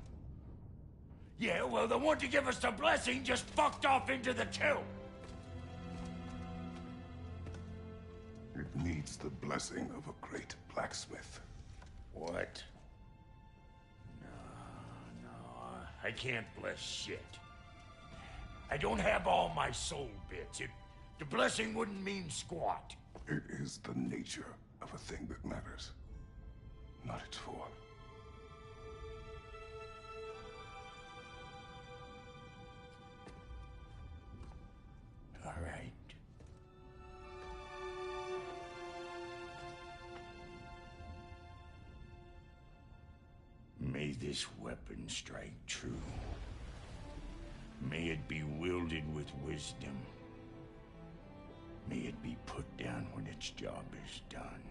Speaker 4: Yeah, well, the one to give us the blessing just fucked off into the tomb.
Speaker 2: It needs the blessing of a great blacksmith.
Speaker 4: What? No, I can't bless shit. I don't have all my soul bits. The blessing wouldn't mean squat.
Speaker 2: It is the nature of a thing that matters, not its form.
Speaker 4: All right. May this weapon strike true. May it be wielded with wisdom. May it be put down when its job is done.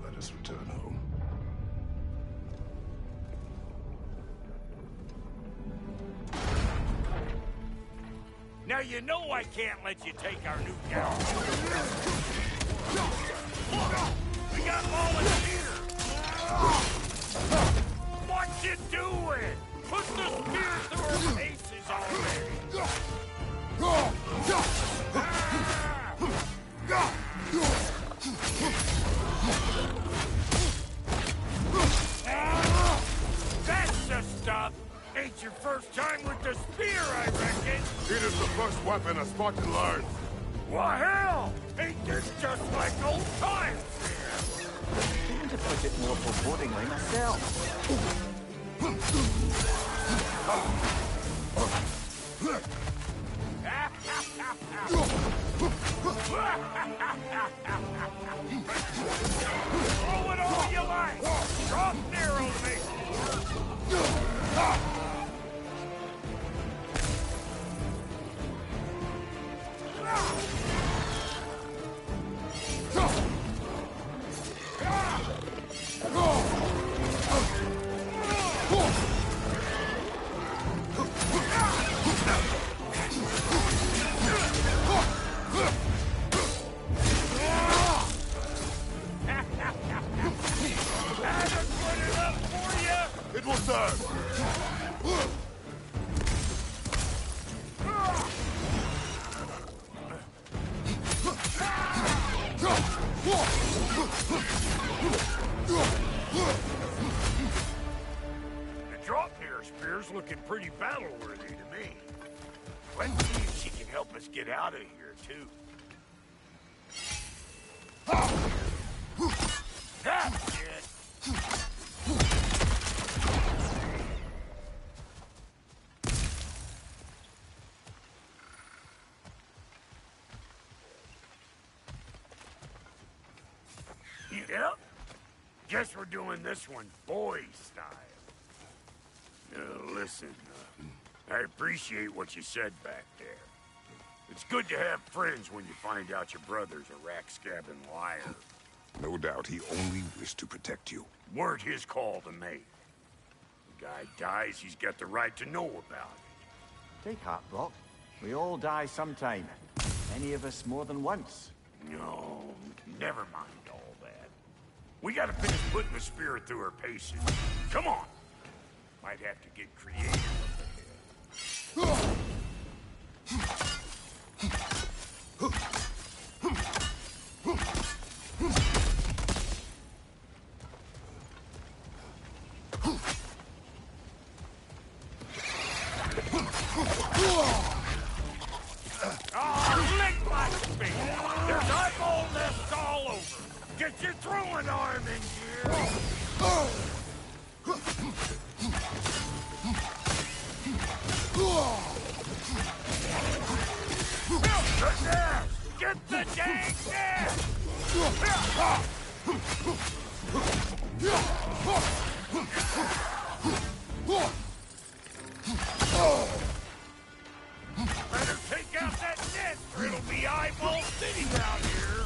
Speaker 2: Let us return home.
Speaker 4: Now you know I can't let you take our new gal. We got volunteers! What you doing? Put the spear through her faces already! That's the stuff! Ain't your first time with the spear, I reckon!
Speaker 2: It is the first weapon a Spartan learns.
Speaker 4: Well, hell! Ain't this just like old times
Speaker 5: I want to put it more forebodingly myself.
Speaker 4: Throw it all you like! Drop narrow me!
Speaker 2: It will serve.
Speaker 4: The drop near spear's looking pretty battle-worthy to me. Let's see if she can help us get out of here, too. That's it! Yep. Guess we're doing this one boy style. Listen, I appreciate what you said back there. It's good to have friends when you find out your brother's a rack-scabbing liar.
Speaker 2: No doubt he only wished to protect you.
Speaker 4: Weren't his call to make. The guy dies, he's got the right to know about it.
Speaker 5: Take heart, Brock. We all die sometime. Many of us more than once.
Speaker 4: No, never mind all that. We gotta finish putting the spear through her paces. Come on! Might have to get creative with Oh, lick my feet! There's eyeball nests all over! Get your throwing arm in gear! The nest! Get the dang nest! Better take out that nest or it'll be eyeball city out here!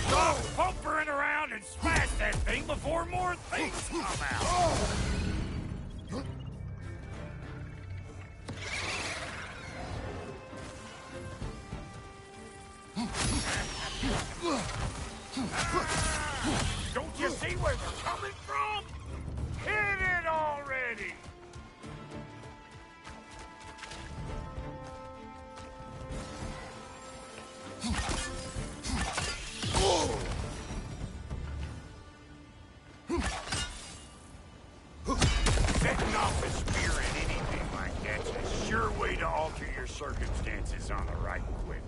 Speaker 4: Stop pumpering around and smash that thing before more things come out! Don't you see where they're coming from? Hit it already! Setting off a spear in anything like that's a sure way to alter your circumstances on the right quick.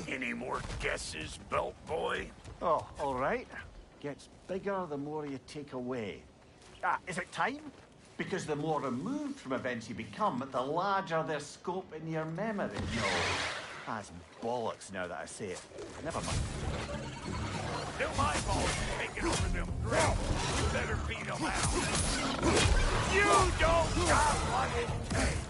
Speaker 4: Any more guesses, belt boy?
Speaker 5: Oh, all right. Gets bigger the more you take away. Ah, is it time? Because the more removed from events you become, the larger their scope in your memory. No, that's bollocks now that I say it. Never mind.
Speaker 4: Them eyeballs are taking over them grills. You better beat them out. You don't got what it takes.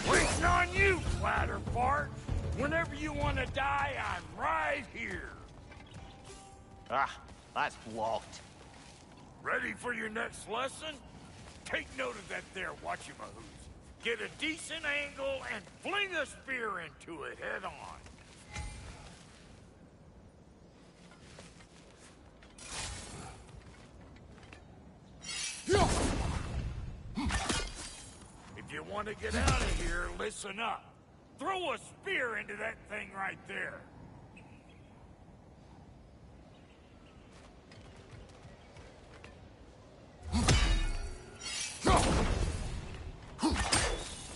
Speaker 4: Waiting on you, Clatterfart. Whenever you want to die, I'm right here.
Speaker 5: Ah, that's blocked.
Speaker 4: Ready for your next lesson? Take note of that there whatchamahoos. Get a decent angle and fling a spear into it head on. If you want to get out of here, listen up. Throw a spear into that thing right there.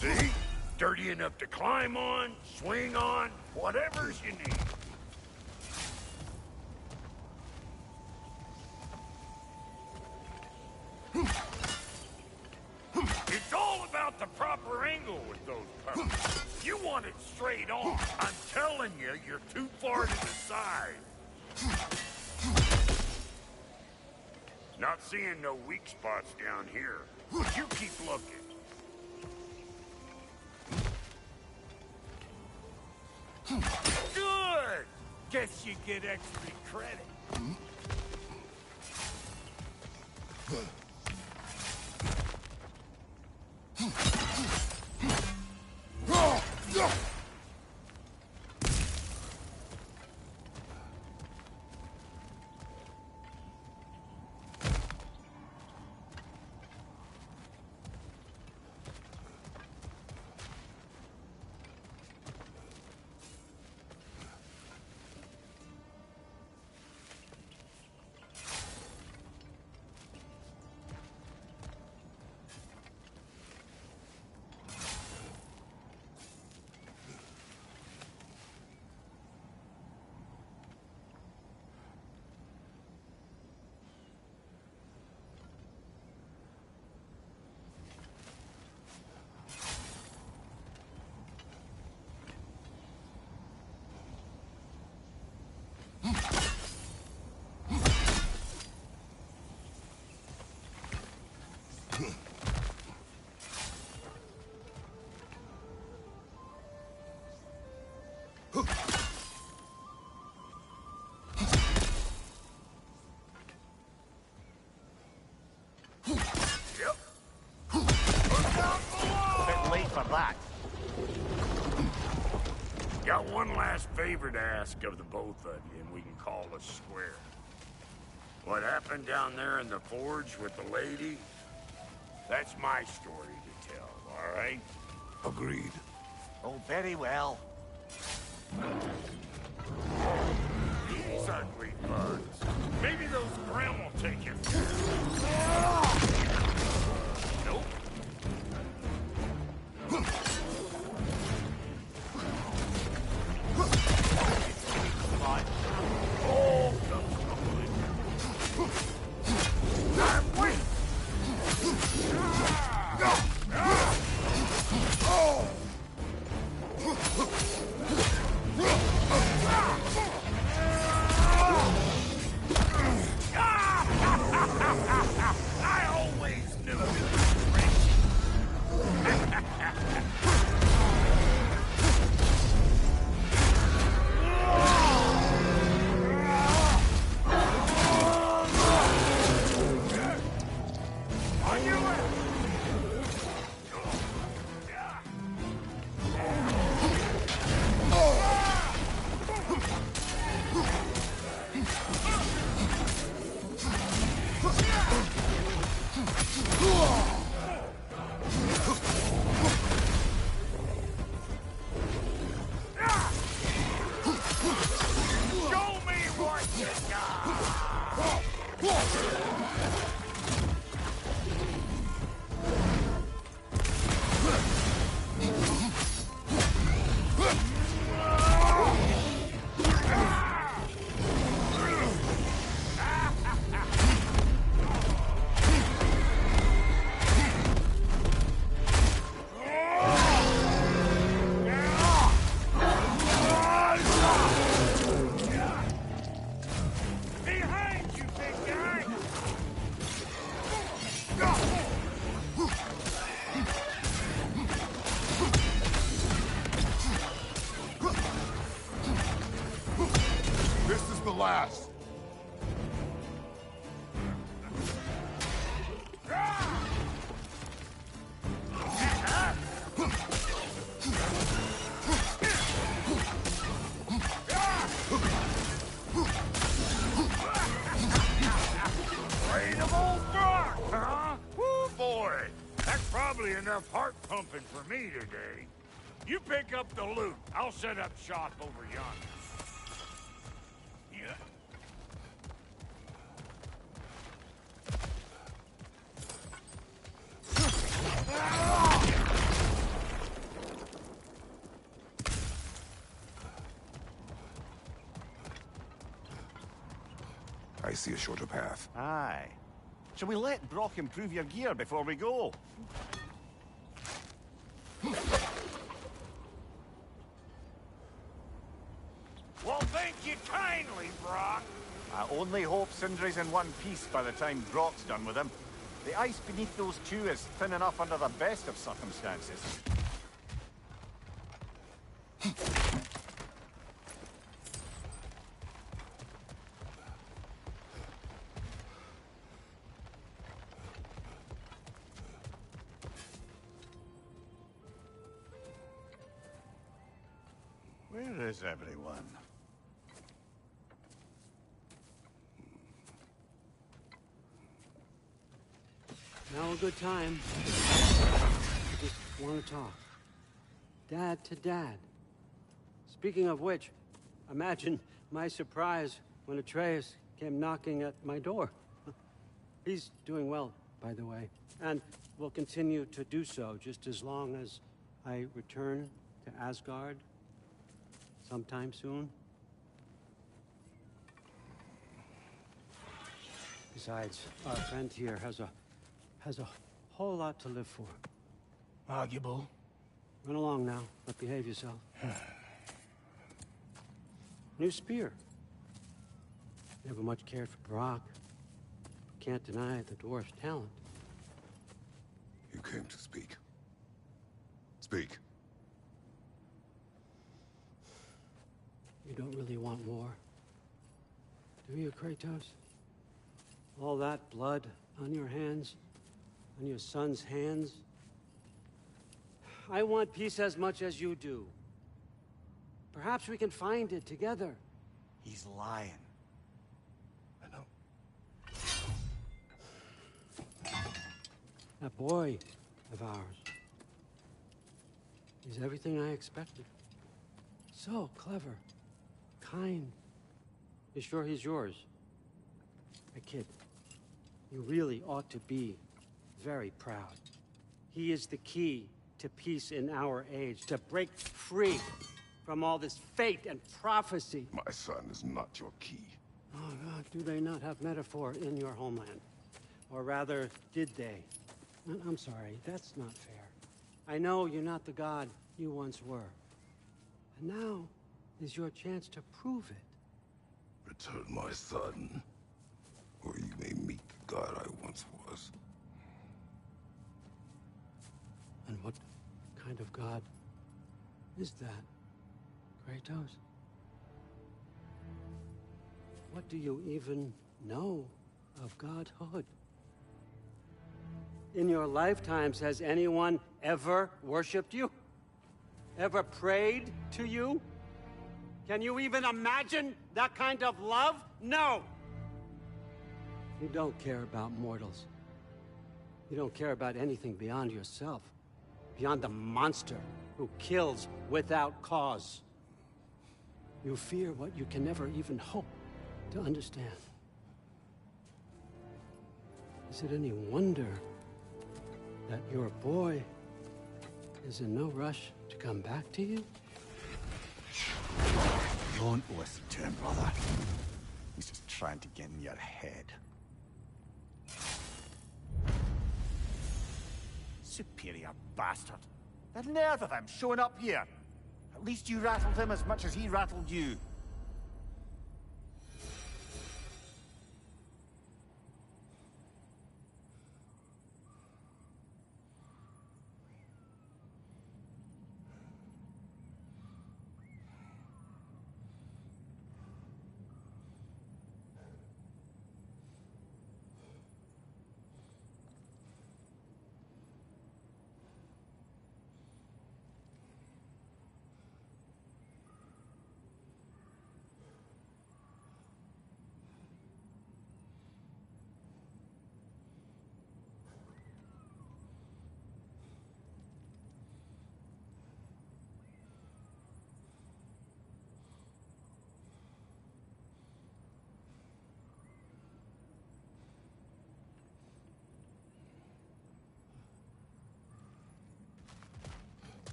Speaker 4: See? Dirty enough to climb on, swing on, whatever's you need. It's all about the proper angle with those puppets. You want it straight on. I'm telling you, you're too far to the side. Not seeing no weak spots down here. You keep looking. Good! Guess you get extra credit. got one last favor to ask of the both of you, and we can call us square. What happened down there in the forge with the lady? That's my story to tell, all right?
Speaker 2: Agreed.
Speaker 5: Oh, very well.
Speaker 4: These ugly bugs. Maybe those Grim will take it. Nope. Oh, wait! I always knew it was rich. On your way! Show me what you behind you, big guy!
Speaker 2: This is the last.
Speaker 4: Afraid of old Brock, huh? Woo, boy! That's probably enough heart pumping for me today. You pick up the loot. I'll set up shop over yonder. Yeah.
Speaker 2: I see a shorter path.
Speaker 5: Aye. Shall we let Brock improve your gear before we go?
Speaker 4: Well, thank you kindly, Brock.
Speaker 5: I only hope Sindri's in one piece by the time Brock's done with him. The ice beneath those two is thin enough under the best of circumstances. Where is everyone?
Speaker 14: Now a good time. I just want to talk. Dad to Dad. Speaking of which, imagine my surprise when Atreus came knocking at my door. He's doing well, by the way, and will continue to do so just as long as I return to Asgard sometime soon. Besides, our friend here has a whole lot to live for.
Speaker 4: Arguable.
Speaker 14: Run along now, but behave yourself. New spear. Never much cared for Brock. Can't deny the dwarf's talent.
Speaker 2: You came to speak. Speak.
Speaker 14: You don't really want war, do you, Kratos? All that blood on your hands, on your son's hands. I want peace as much as you do. Perhaps we can find it together.
Speaker 5: He's lying.
Speaker 2: I know.
Speaker 14: That boy of ours. He's everything I expected. So clever. Kind. You sure he's yours? Hey, kid. You really ought to be very proud. He is the key to peace in our age, to break free from all this fate and prophecy.
Speaker 2: My son is not your key.
Speaker 14: Oh, God, do they not have metaphor in your homeland? Or rather, did they? I'm sorry, that's not fair. I know you're not the god you once were. And now is your chance to prove it.
Speaker 2: Return my son, or you may meet the god I once was.
Speaker 14: And what kind of god is that, Kratos? What do you even know of godhood? In your lifetimes, has anyone ever worshipped you? Ever prayed to you? Can you even imagine that kind of love? No! You don't care about mortals. You don't care about anything beyond yourself. Beyond the monster who kills without cause. You fear what you can never even hope to understand. Is it any wonder that your boy is in no rush to come back to you?
Speaker 5: Don't listen to him, brother. He's just trying to get in your head. Superior bastard. The nerve of him showing up here. At least you rattled him as much as he rattled you.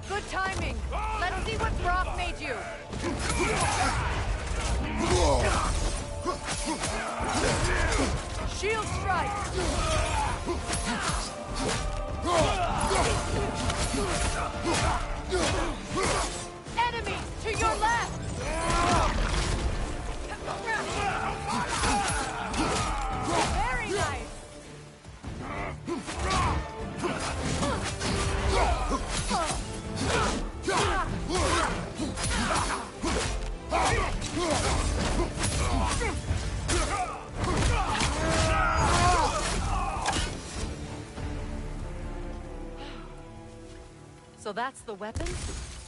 Speaker 3: Good timing. Let's see what Brock made you. Shield strike. Enemy to your left. Very nice.
Speaker 1: So that's the weapon?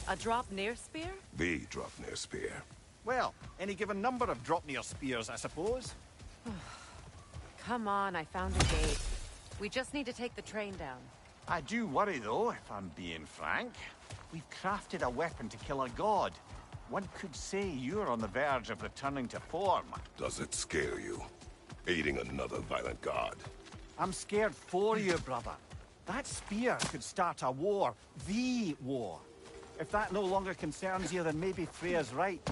Speaker 1: A drop near spear?
Speaker 2: The Dropnir spear.
Speaker 5: Well, any given number of Dropnir spears, I suppose.
Speaker 1: Come on, I found a gate. We just need to take the train down.
Speaker 5: I do worry, though, if I'm being frank. We've crafted a weapon to kill a god. One could say you're on the verge of returning to form.
Speaker 2: Does it scare you? Aiding another violent god?
Speaker 5: I'm scared for you, brother. That spear could start a war. The war. If that no longer concerns you, then maybe Freya's right.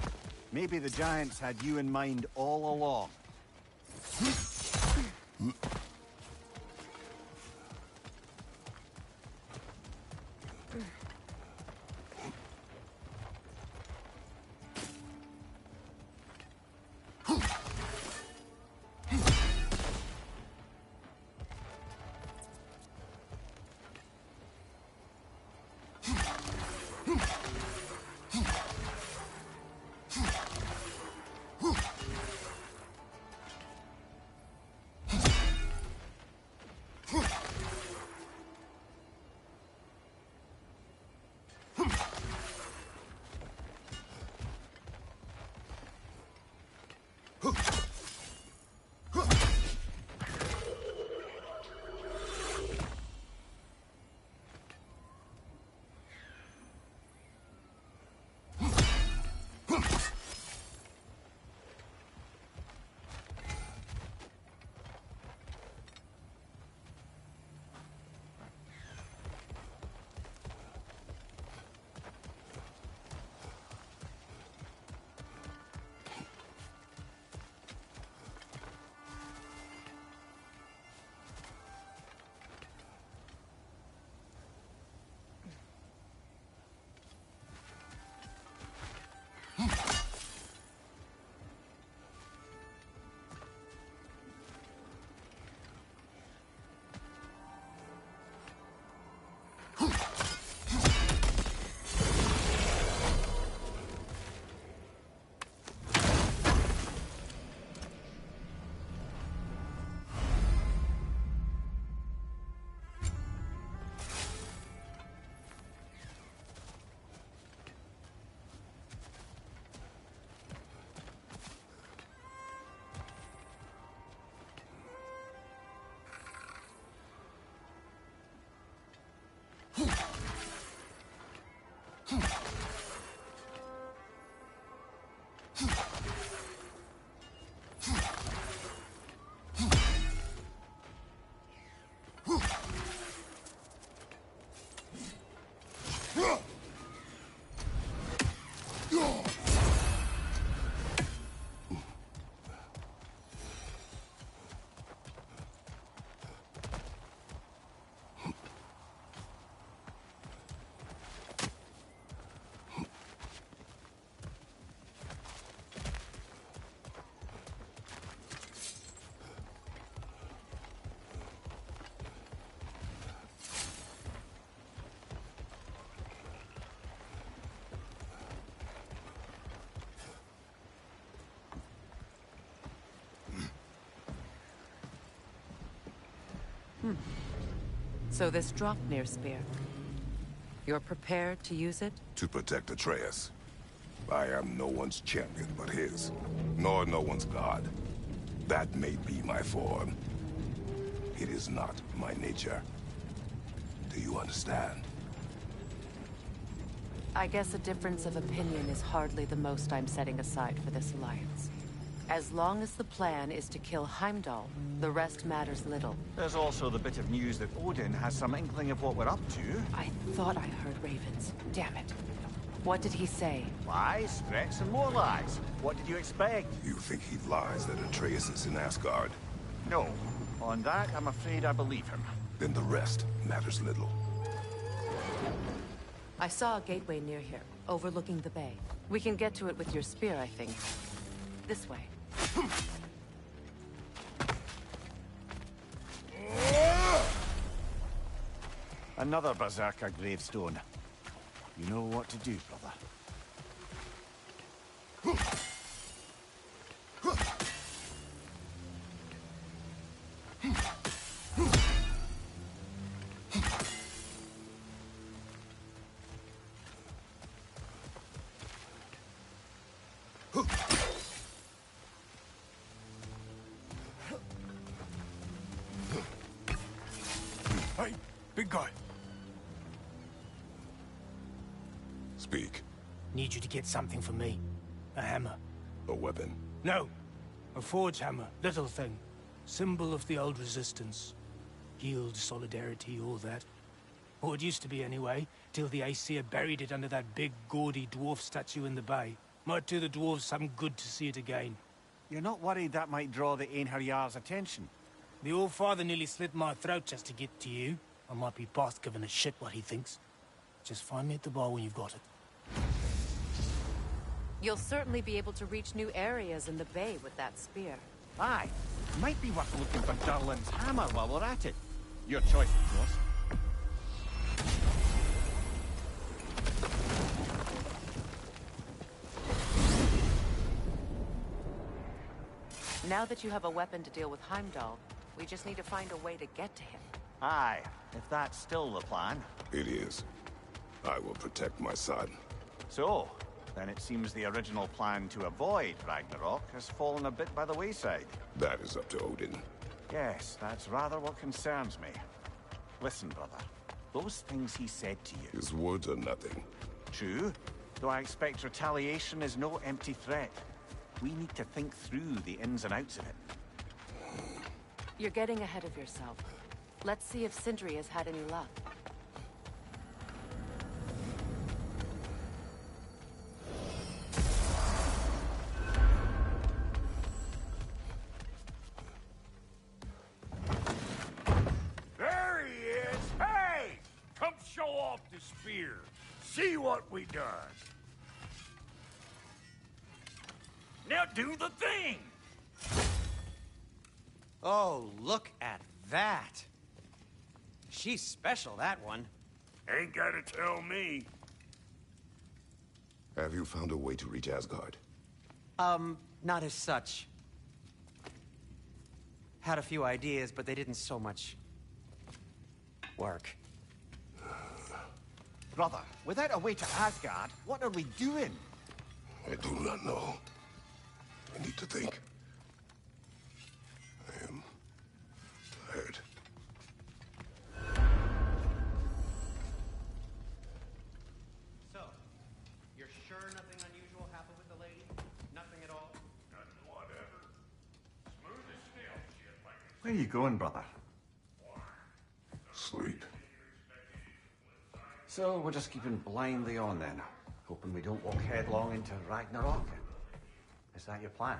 Speaker 5: Maybe the Giants had you in mind all along.
Speaker 1: So this Draupnir spear. You're prepared to use it?
Speaker 2: To protect Atreus. I am no one's champion but his, nor no one's god. That may be my form. It is not my nature. Do you understand?
Speaker 1: I guess a difference of opinion is hardly the most I'm setting aside for this alliance. As long as the plan is to kill Heimdall, the rest matters little.
Speaker 5: There's also the bit of news that Odin has some inkling of what we're up to.
Speaker 1: I thought I heard ravens. Damn it. What did he say?
Speaker 5: Lies, threats, and more lies. What did you expect?
Speaker 2: You think he lies that Atreus is in Asgard?
Speaker 5: No. On that, I'm afraid I believe him.
Speaker 2: Then the rest matters little.
Speaker 1: I saw a gateway near here, overlooking the bay. We can get to it with your spear, I think. This way.
Speaker 5: Another Berserker gravestone. You know what to do, brother.
Speaker 4: Hey, big guy.
Speaker 2: Speak.
Speaker 15: Need you to get something for me. A hammer.
Speaker 2: A weapon?
Speaker 15: No. A forge hammer. Little thing. Symbol of the old resistance. Guild, solidarity, all that. Or it used to be anyway, till the Aesir buried it under that big, gaudy dwarf statue in the bay. Might do the dwarves some good to see it again.
Speaker 5: You're not worried that might draw the Einherjar's attention?
Speaker 15: The All-Father nearly slit my throat just to get to you. I might be past giving a shit what he thinks. Just find me at the bar when you've got it.
Speaker 1: You'll certainly be able to reach new areas in the bay with that spear.
Speaker 5: Aye. Might be worth looking for Durlin's hammer while we're at it. Your choice, of course.
Speaker 1: Now that you have a weapon to deal with Heimdall, we just need to find a way to get to him.
Speaker 5: Aye, if that's still the plan.
Speaker 2: It is. I will protect my son.
Speaker 5: So, then it seems the original plan to avoid Ragnarok has fallen a bit by the wayside.
Speaker 2: That is up to Odin.
Speaker 5: Yes, that's rather what concerns me. Listen, brother. Those things he said to you...
Speaker 2: His words are nothing.
Speaker 5: True, though I expect retaliation is no empty threat. We need to think through the ins and outs of it.
Speaker 1: You're getting ahead of yourself. Let's see if Sindri has had any luck.
Speaker 4: There he is! Hey! Come show off the spear. See what we done. Now do the thing!
Speaker 11: Oh, look at that. She's special, that one.
Speaker 4: Ain't gotta tell me.
Speaker 2: Have you found a way to reach Asgard?
Speaker 11: Not as such. Had a few ideas, but they didn't so much... work.
Speaker 5: Brother, without a way to Asgard, what are we doing?
Speaker 2: I do not know. I need to think. I am tired.
Speaker 6: So, you're sure nothing unusual happened with the lady? Nothing at all?
Speaker 4: Nothing whatever. Smooth as snail shit like it.
Speaker 5: Where are you going, brother?
Speaker 2: Sleep.
Speaker 5: So, we're just keeping blindly on then, hoping we don't walk headlong into Ragnarok. Is that your plan?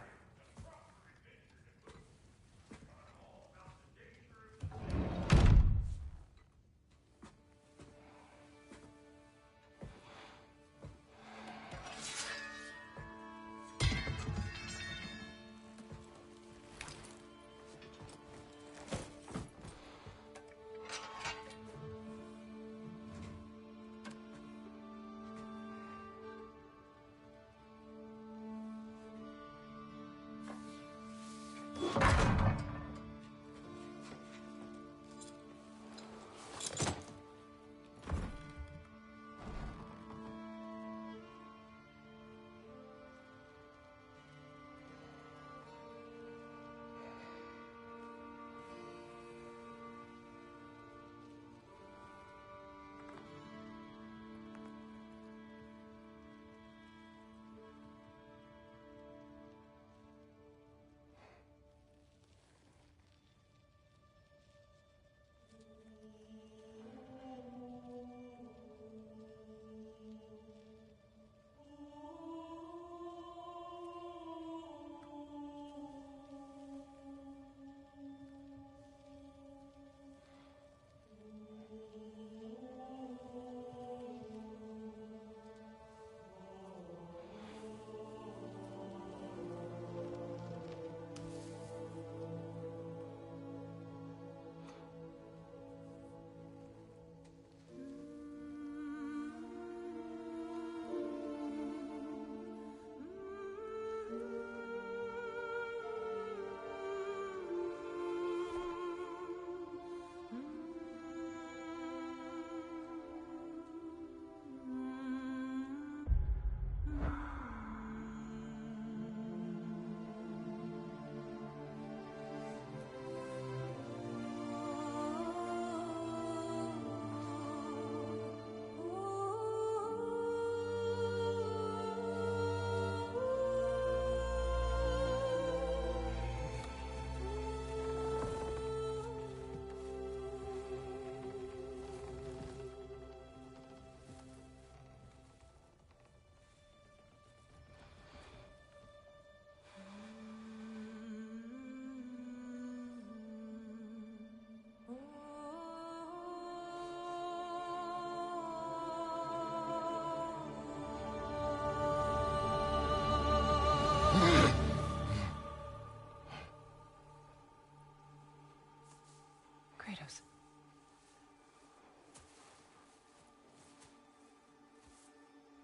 Speaker 1: Kratos.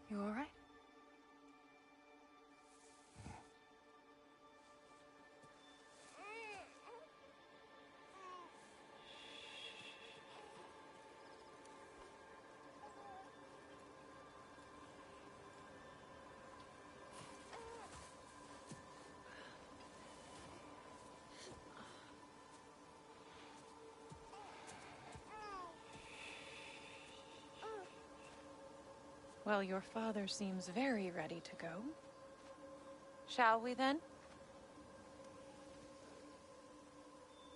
Speaker 1: You all right? Well, your father seems very ready to go. Shall we then?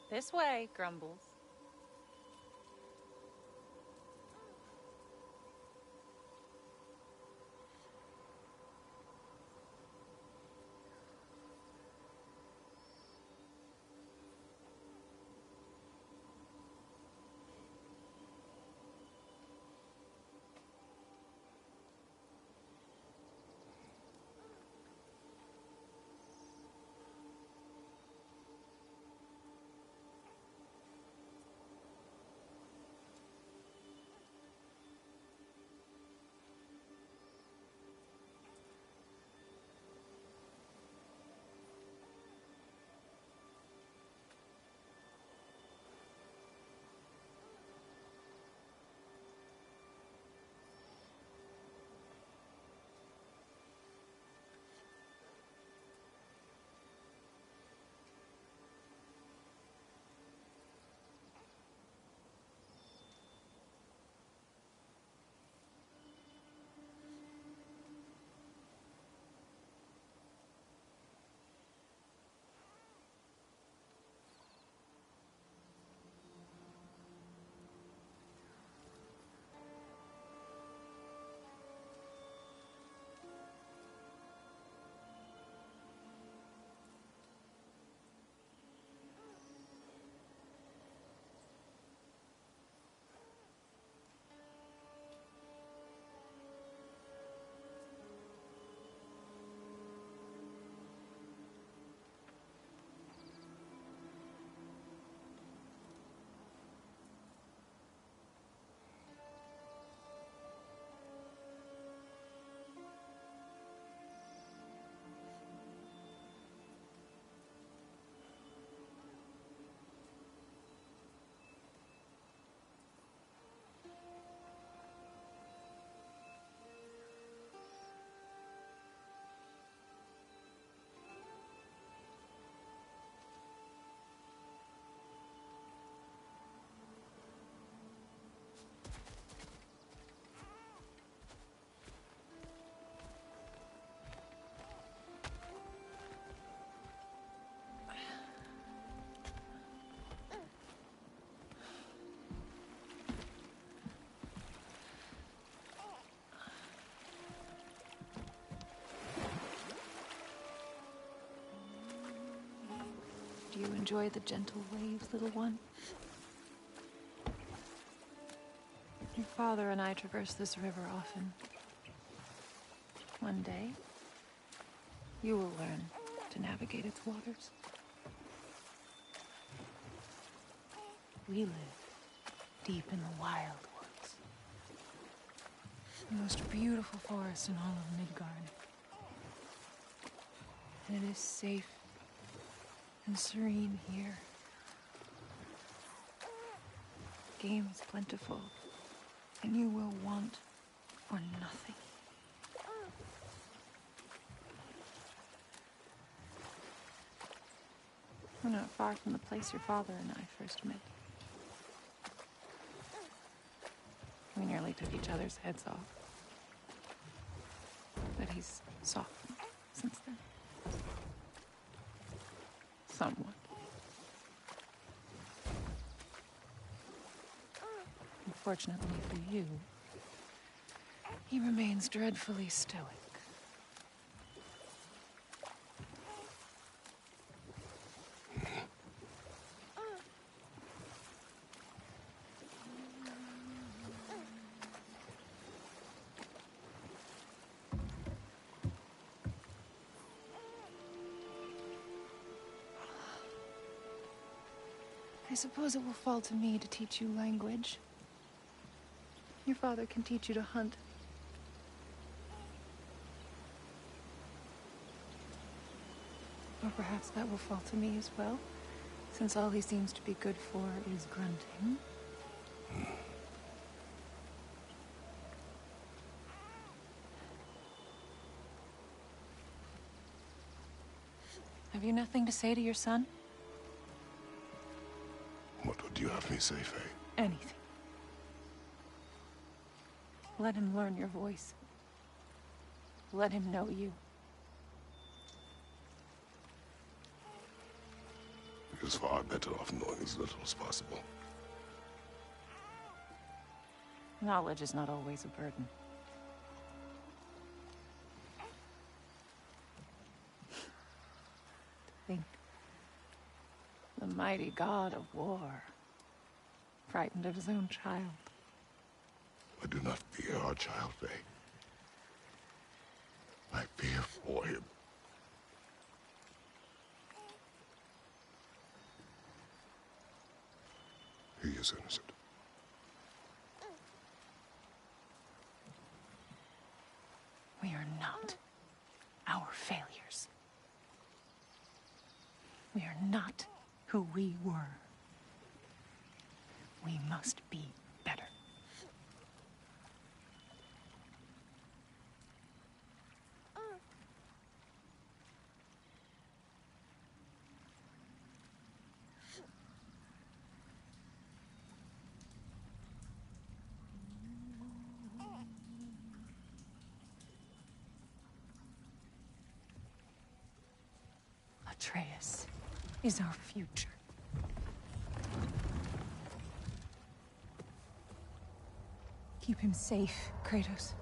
Speaker 1: This way, Grumbles. Do you enjoy the gentle waves, little one? Your father and I traverse this river often. One day, you will learn to navigate its waters. We live deep in the wild woods. The most beautiful forest in all of Midgard. And it is safe and serene here. Game is plentiful, and you will want for nothing. We're not far from the place your father and I first met. We nearly took each other's heads off. But he's softened since then. Somewhat. Unfortunately for you, he remains dreadfully stoic.
Speaker 16: I suppose it will fall to me to teach you language. Your father can teach you to hunt. Or perhaps that will fall to me as well, since all he seems to be good for is grunting. Have you nothing to say to your son?
Speaker 2: What would you have me say, Faye?
Speaker 16: Anything. Let him learn your voice. Let him know you.
Speaker 2: He was far better off knowing as little as possible.
Speaker 16: Knowledge is not always a burden. Think. The mighty god of war, frightened of his own child.
Speaker 2: I do not fear our child, Faye. I fear for him. He is innocent.
Speaker 16: We are not our failures. We are not who we were. We must be better. Atreus is our future. Keep him safe, Kratos.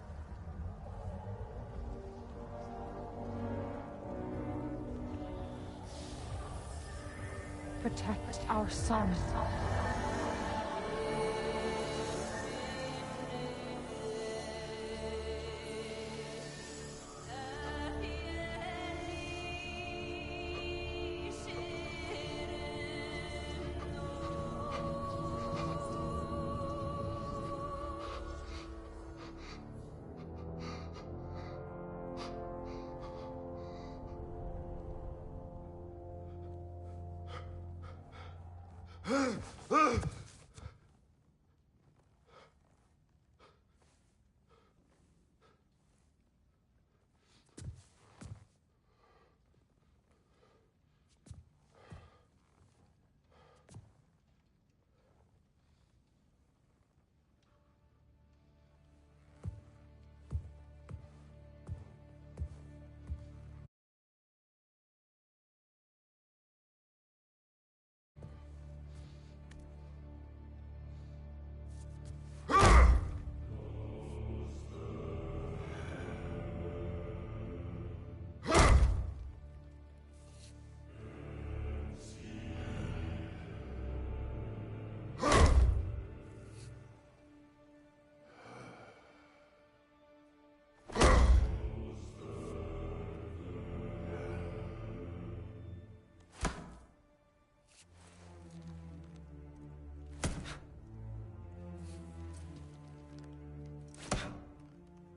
Speaker 16: Protect our son.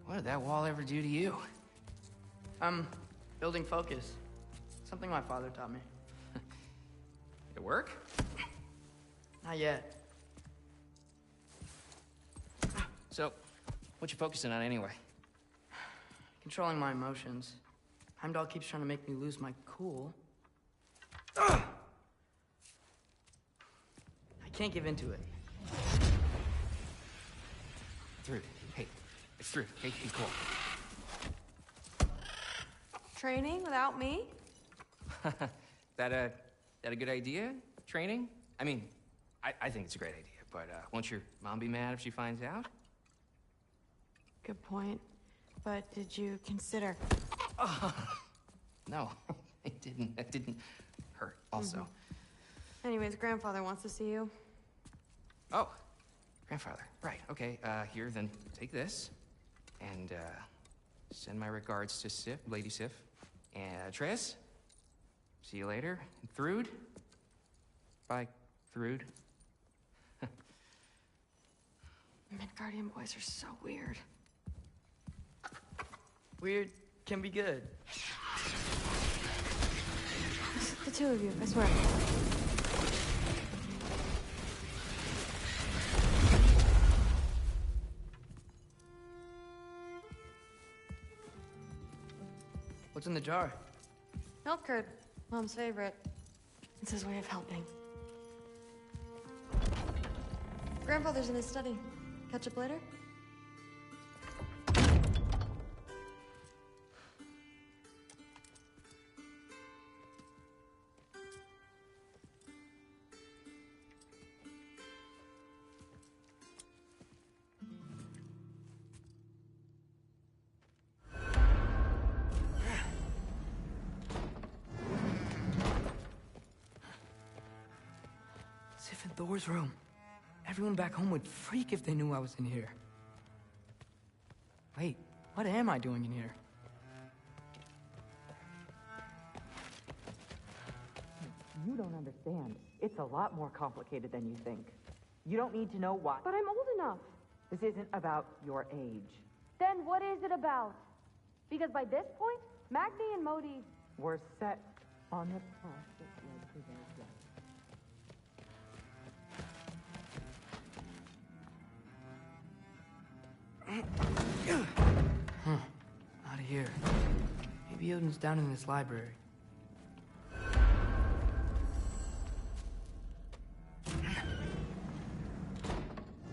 Speaker 17: What did that wall ever do to you?
Speaker 18: Building focus. Something my father taught me.
Speaker 17: It work?
Speaker 18: Not yet.
Speaker 17: So, what you focusing on anyway?
Speaker 18: Controlling my emotions. Heimdall keeps trying to make me lose my cool. I can't give into it.
Speaker 17: Through. Hey, it's through. Hey, be cool.
Speaker 19: Training without me?
Speaker 17: That a good idea? Training? I mean, I think it's a great idea, but won't your mom be mad if she finds out?
Speaker 19: Good point. But did you consider...
Speaker 17: No, it didn't. It didn't hurt, also.
Speaker 19: Anyways, grandfather wants to see you.
Speaker 17: Oh, grandfather. Right, okay. Here, then take this. And, send my regards to Sif, Lady Sif. And, Atreus, see you later. And Thrud, bye, Thrud?
Speaker 18: Midgardian boys are so weird. Weird can be good.
Speaker 19: It's the two of you, I swear.
Speaker 18: What's in the jar?
Speaker 19: Milk curd, Mom's favorite. It's his way of helping. Grandfather's in his study. Catch up later?
Speaker 18: Sif and Thor's room. Everyone back home would freak if they knew I was in here. Wait, what am I doing in here?
Speaker 20: You don't understand. It's a lot more complicated than you think. You don't need to know why.
Speaker 21: But I'm old enough.
Speaker 20: This isn't about your age.
Speaker 21: Then what is it about? Because by this point, Magni and Modi...
Speaker 20: We're set on the path that led to their death.
Speaker 18: Huh. Out of here. Maybe Odin's down in this library.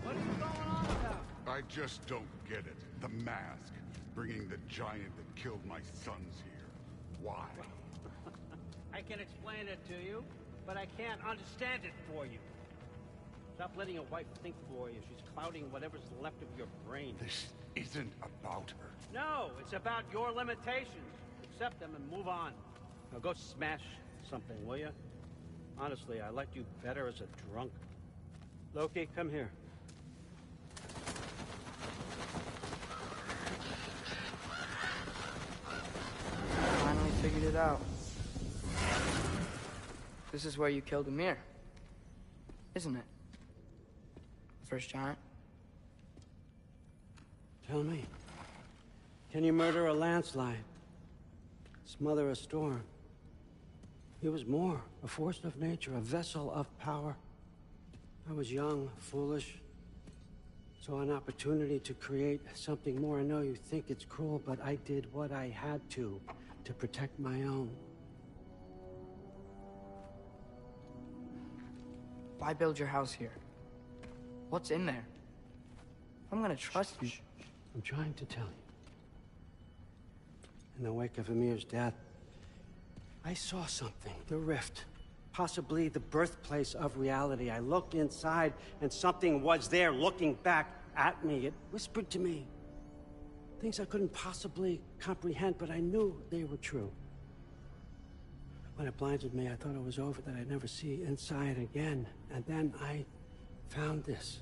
Speaker 22: What are you going on about? I just don't get it. The mask. Bringing the giant that killed my sons here. Why?
Speaker 14: I can explain it to you, but I can't understand it for you. Stop letting your wife think for you. She's clouding whatever's left of your brain.
Speaker 22: This isn't about her.
Speaker 14: No, it's about your limitations. Accept them and move on. Now go smash something, will you? Honestly, I liked you better as a drunk. Loki, come here.
Speaker 18: Finally figured it out. This is where you killed Emir. Isn't it? First giant.
Speaker 14: Tell me, can you murder a landslide? Smother a storm? He was more, a force of nature, a vessel of power. I was young, foolish, saw an opportunity to create something more. I know you think it's cruel, but I did what I had to protect my own.
Speaker 18: Why build your house here? What's in there? I'm gonna trust you.
Speaker 14: I'm trying to tell you. In the wake of Emir's death, I saw something. The rift. Possibly the birthplace of reality. I looked inside, and something was there looking back at me. It whispered to me things I couldn't possibly comprehend, but I knew they were true. When it blinded me, I thought it was over, that I'd never see inside again. And then I found this.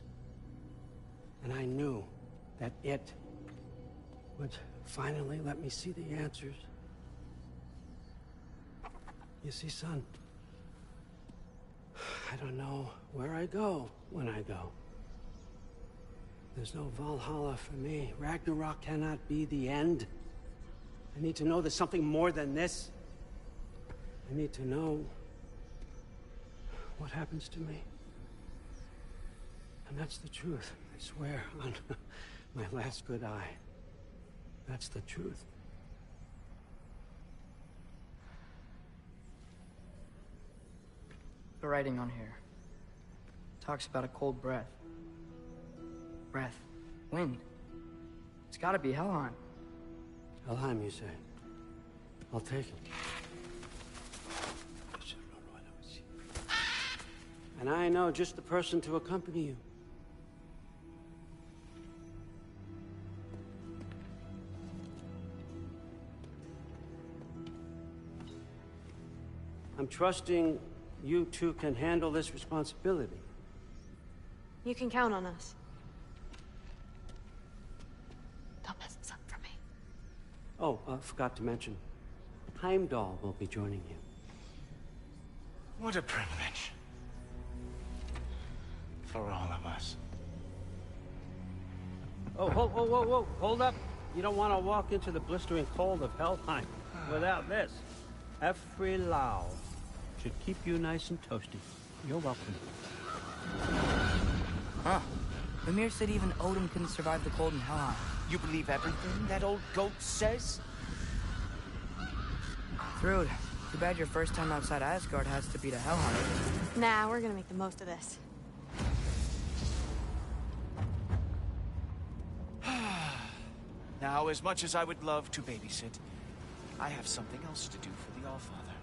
Speaker 14: And I knew that it would finally let me see the answers. You see, son, I don't know where I go when I go. There's no Valhalla for me. Ragnarok cannot be the end. I need to know there's something more than this. I need to know what happens to me. And that's the truth, I swear, on my last good eye. That's the truth.
Speaker 18: The writing on here talks about a cold breath. Breath. Wind. It's gotta be Helheim.
Speaker 14: Helheim, you say? I'll take it. And I know just the person to accompany you. I'm trusting you two can handle this responsibility.
Speaker 19: You can count on us. Don't mess this up for me.
Speaker 14: Oh, forgot to mention, Heimdall will be joining you.
Speaker 11: What a privilege.
Speaker 8: for all of us.
Speaker 14: Oh, whoa, hold up. You don't want to walk into the blistering cold of Helheim without this. Efri-Lau should keep you nice and toasty. You're welcome.
Speaker 18: Huh. Ymir said even Odin couldn't survive the cold in Helheim.
Speaker 7: You believe everything that old goat says?
Speaker 18: Thrud, too bad your first time outside Asgard has to be to Helheim.
Speaker 19: Nah, we're gonna make the most of this.
Speaker 7: Now, as much as I would love to babysit, I have something else to do for the Allfather.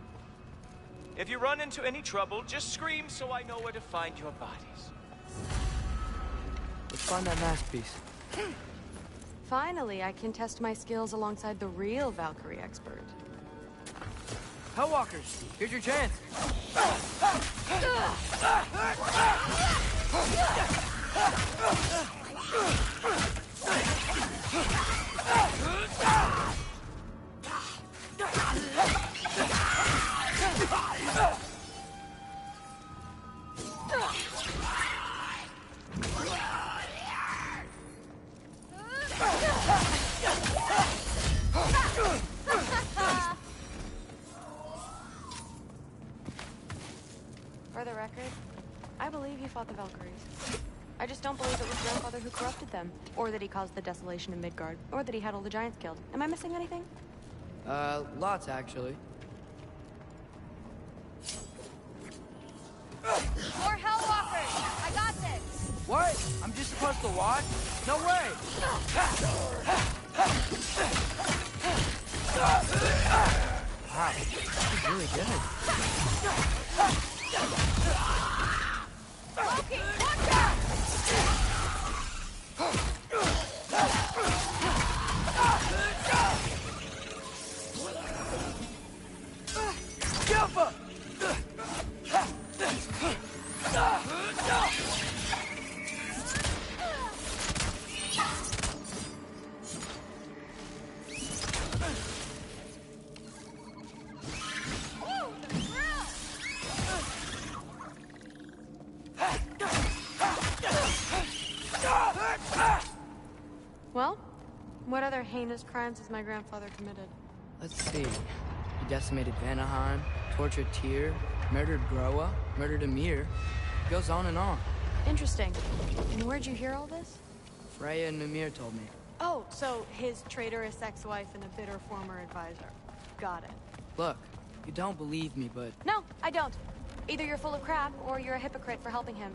Speaker 7: If you run into any trouble, just scream so I know where to find your bodies.
Speaker 18: Let's find that masterpiece.
Speaker 19: Finally, I can test my skills alongside the real Valkyrie expert.
Speaker 18: Hellwalkers, here's your chance.
Speaker 19: For the record, I believe you fought the Valkyries. I just don't believe it was Grandfather who corrupted them, or that he caused the desolation in Midgard, or that he had all the giants killed. Am I missing anything?
Speaker 18: Lots actually.
Speaker 21: More Hellwalkers! I got this!
Speaker 18: What? I'm just supposed to watch? No way! Wow, this is really good.
Speaker 21: Loki, watch out!
Speaker 18: Jump up!
Speaker 19: Well, what other heinous crimes has my grandfather committed?
Speaker 18: Let's see. He decimated Vanaheim, tortured Tyr, murdered Groa, murdered Ymir. Goes on and on.
Speaker 19: Interesting. And where'd you hear all this?
Speaker 18: Freya and Ymir told me.
Speaker 19: Oh, so his traitorous ex-wife and a bitter former advisor. Got it.
Speaker 18: Look, you don't believe me, but...
Speaker 19: No, I don't. Either you're full of crap, or you're a hypocrite for helping him.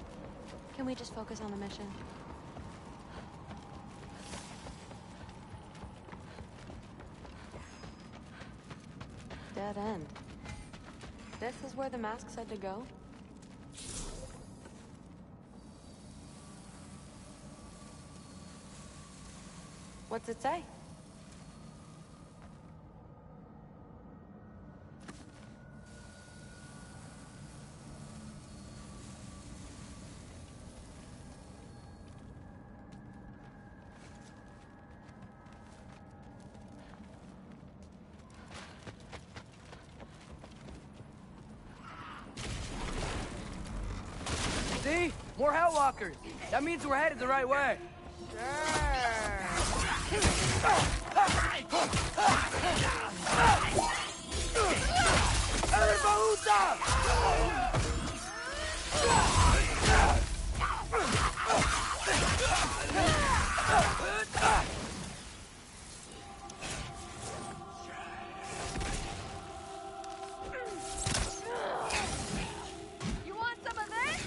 Speaker 19: Can we just focus on the mission? Dead end. This is where the mask said to go? What's it say?
Speaker 18: See? More Hellwalkers! That means we're headed the right way!
Speaker 21: You want some of this?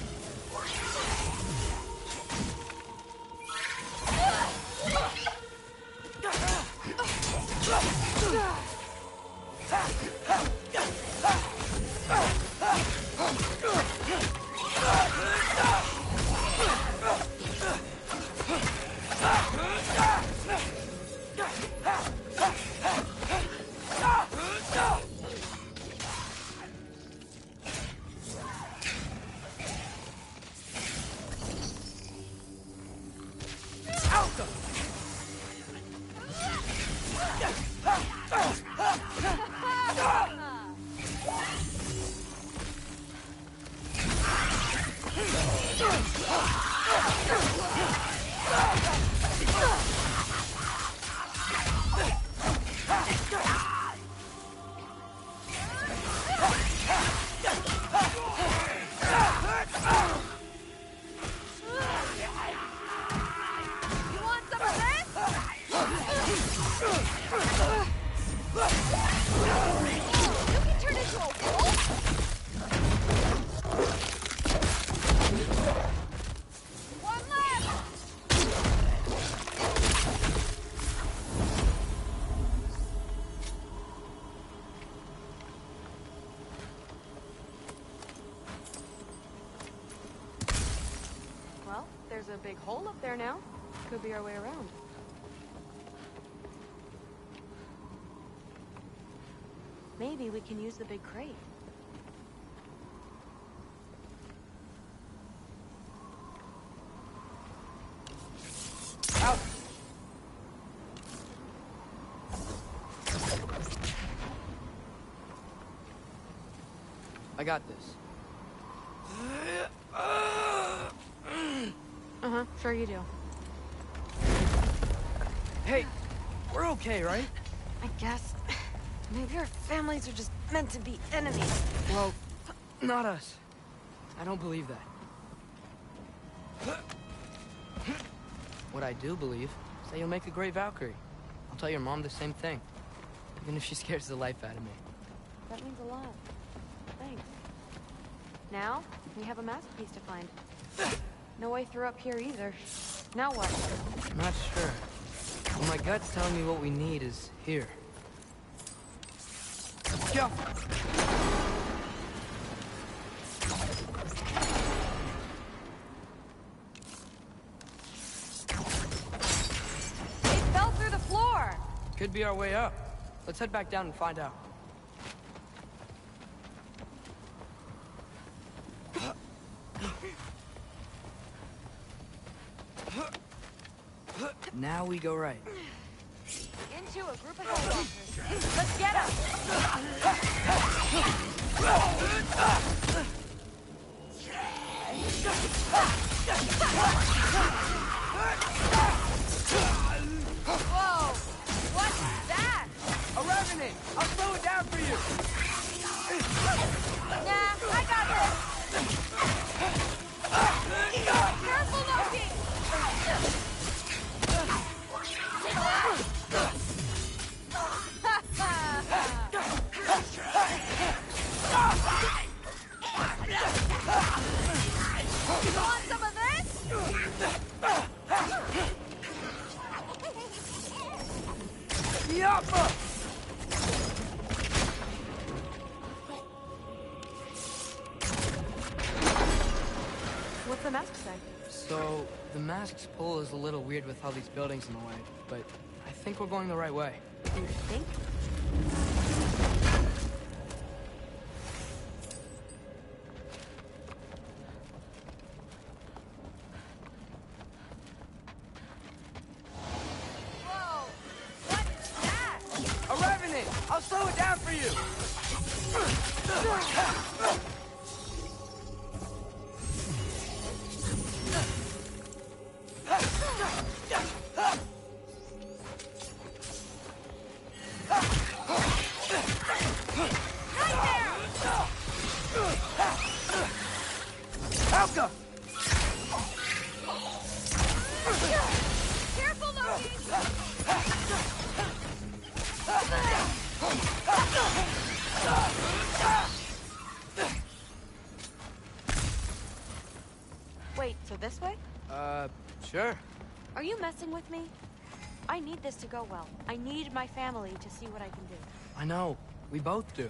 Speaker 19: there's a big hole up there now. Could be our way around. Maybe we can use the big crate.
Speaker 11: Out! I got this.
Speaker 19: Uh-huh, sure you do.
Speaker 11: Hey, we're okay, right?
Speaker 19: I guess. Maybe our families are just meant to be enemies.
Speaker 11: Well, not us. I don't believe that. What I do believe is that you'll make a great Valkyrie. I'll tell your mom the same thing, even if she scares the life out of me.
Speaker 19: That means a lot. Thanks. Now, we have a masterpiece to find. No way through up here either. Now what?
Speaker 11: I'm not sure. But my gut's telling me what we need is here. Go!
Speaker 19: It fell through the floor!
Speaker 11: Could be our way up. Let's head back down and find out. Now we go right.
Speaker 19: Into a group of hellwalkers. Let's get them! Whoa! What's that?
Speaker 11: A revenant! I'll slow it down for you!
Speaker 19: Nah, I got this! Careful, Loki! You want some of this?
Speaker 11: Yappa!
Speaker 19: What's the mask say?
Speaker 11: So, the mask's pull is a little weird with all these buildings in the way, but I think we're going the right way.
Speaker 19: You think? Whoa! What is that?
Speaker 11: A revenant! I'll slow it down for you! Alka!
Speaker 19: Careful, Loki! Wait, so this way?
Speaker 11: Sure.
Speaker 19: Are you messing with me? I need this to go well. I need my family to see what I can do.
Speaker 11: I know. We both do.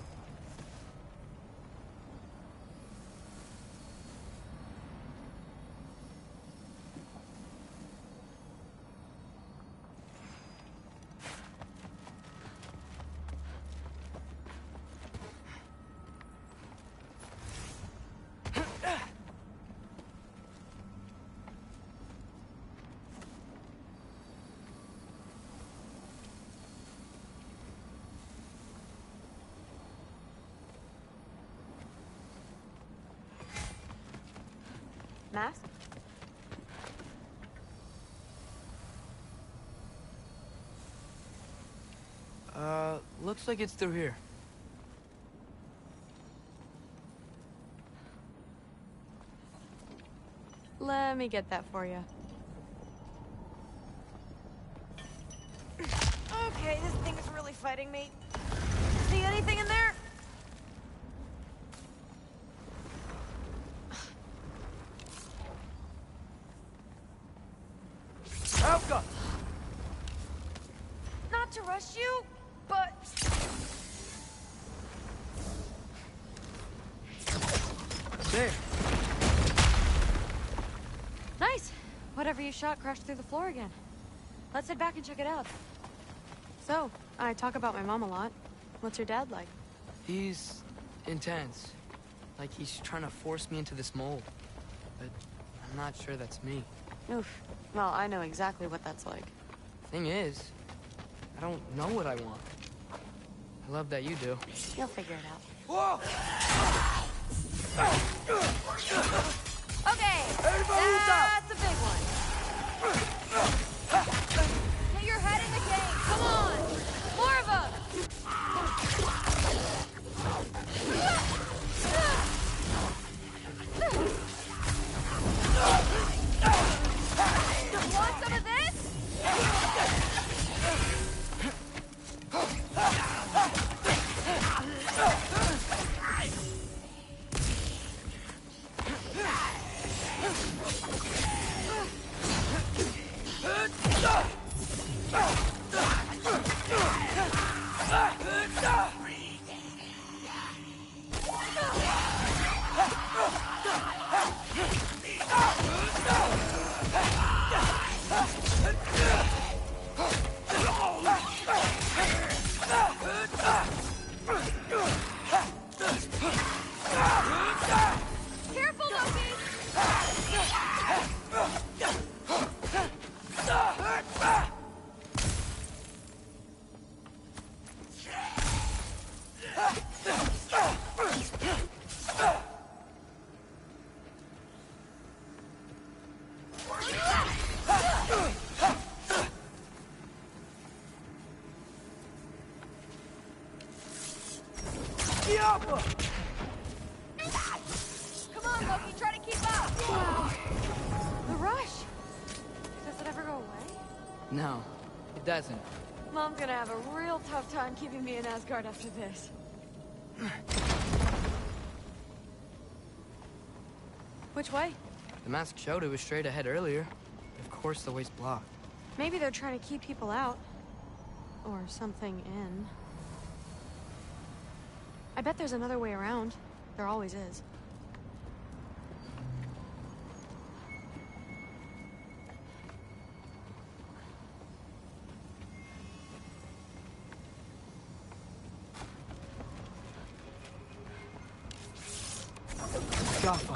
Speaker 19: Mask?
Speaker 11: Looks like it's through here.
Speaker 19: Let me get that for you. Okay, this thing is really fighting me. See anything in there?
Speaker 11: Alka!
Speaker 19: Not to rush you, but...
Speaker 11: There.
Speaker 19: Nice. Whatever you shot crashed through the floor again. Let's head back and check it out. So, I talk about my mom a lot. What's your dad like?
Speaker 18: He's intense. Like he's trying to force me into this mold. But I'm not sure that's me.
Speaker 19: Oof. Well, I know exactly what that's like.
Speaker 18: Thing is, I don't know what I want. I love that you do.
Speaker 19: You'll figure it out.
Speaker 18: Whoa!
Speaker 19: Okay, that's a big one. Get your head in the game. Come on, more of them. Want some of this? Careful, Loki! Come on, Loki, try to keep up! The rush! Does it ever go away?
Speaker 18: No, it doesn't.
Speaker 19: Mom's gonna have a real tough time keeping me in Asgard after this. Which way?
Speaker 18: The mask showed it was straight ahead earlier. Of course the way's blocked.
Speaker 19: Maybe they're trying to keep people out. Or something in. I bet there's another way around. There always is.
Speaker 18: Jaffa.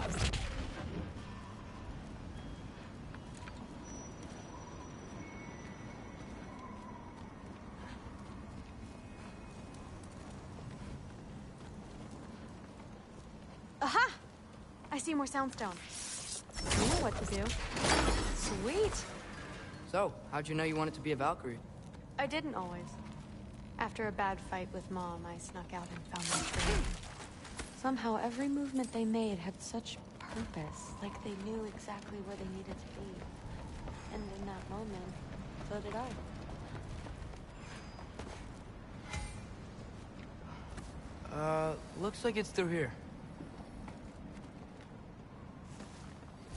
Speaker 19: Aha! I see more soundstone. I know what to do. Sweet!
Speaker 18: So, how'd you know you wanted to be a Valkyrie?
Speaker 19: I didn't always. After a bad fight with Mom, I snuck out and found my train. Somehow, every movement they made had such purpose, like they knew exactly where they needed to be. And in that moment, so did I.
Speaker 18: Looks like it's through here.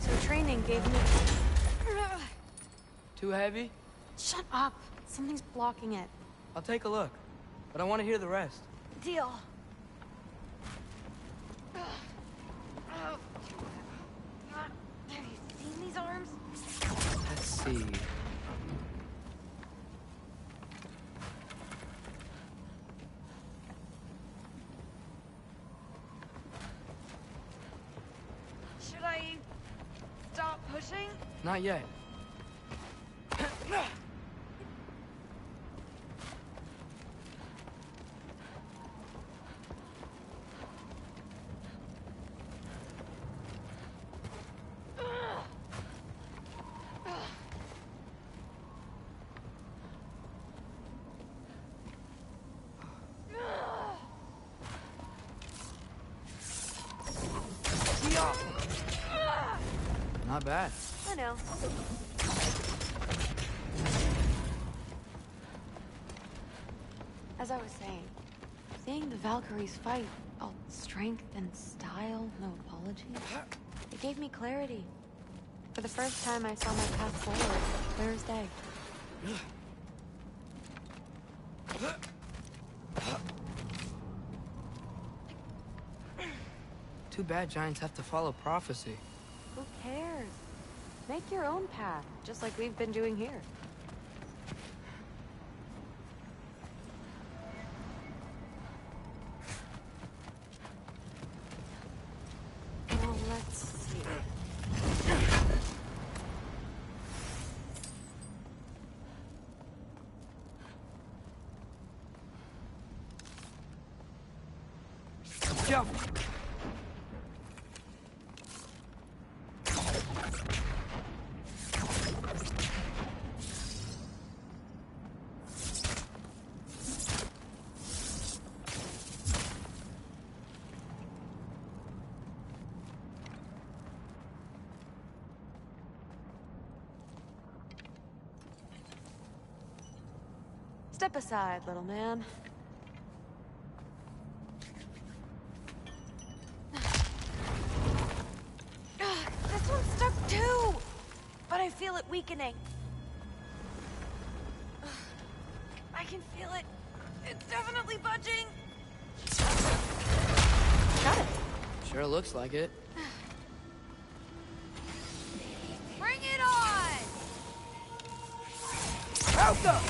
Speaker 19: So training gave me...
Speaker 18: Too heavy?
Speaker 19: Shut up! Something's blocking it.
Speaker 18: I'll take a look, but I want to hear the rest.
Speaker 19: Deal. Have you seen these arms?
Speaker 18: Let's see.
Speaker 19: Should I stop pushing?
Speaker 18: Not yet. Not bad.
Speaker 19: I know. As I was saying, seeing the Valkyries fight, all strength and style, no apologies, it gave me clarity. For the first time, I saw my path forward, clear as day.
Speaker 18: Too bad giants have to follow prophecy.
Speaker 19: Who cares? Make your own path, just like we've been doing here. Well, let's see.
Speaker 7: Jump!
Speaker 19: Step aside, little man. This one's stuck too! But I feel it weakening. I can feel it. It's definitely budging. Got it.
Speaker 18: Sure looks like it.
Speaker 19: Bring it on!
Speaker 7: Out the...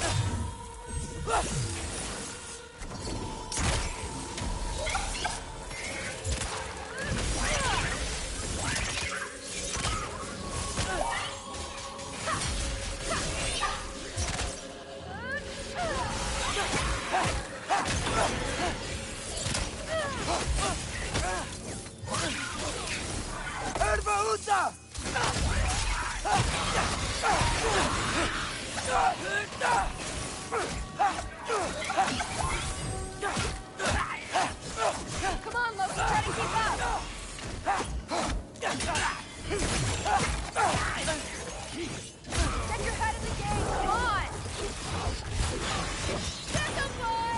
Speaker 19: Come on, Loki, try to keep up! Get your head in the game, come on! Get him, boy!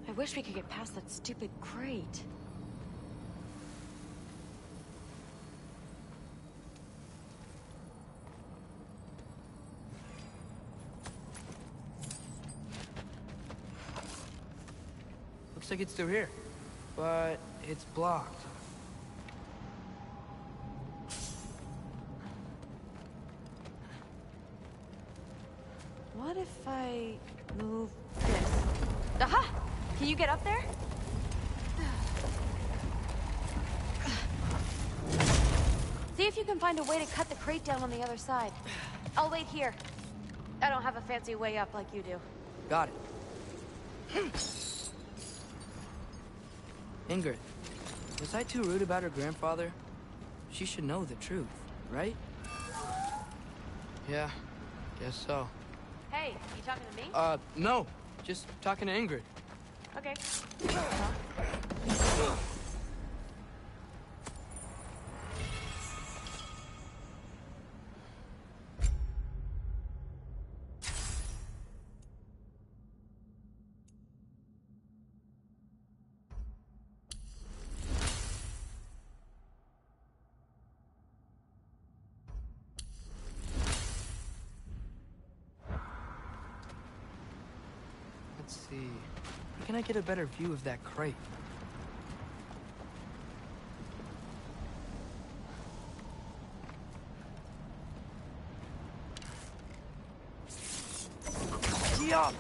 Speaker 19: I wish we could get past that stupid crate.
Speaker 18: Looks like it's through here, but it's blocked.
Speaker 19: What if I move this? Aha! Can you get up there? See if you can find a way to cut the crate down on the other side. I'll wait here. I don't have a fancy way up like you do.
Speaker 18: Got it. Ingrid, was I too rude about her grandfather? She should know the truth, right? Yeah, guess so.
Speaker 19: Hey, you talking to me?
Speaker 18: No. Just talking to Ingrid.
Speaker 19: Okay.
Speaker 18: Let's see. How can I get a better view of that crate?
Speaker 7: Yeah.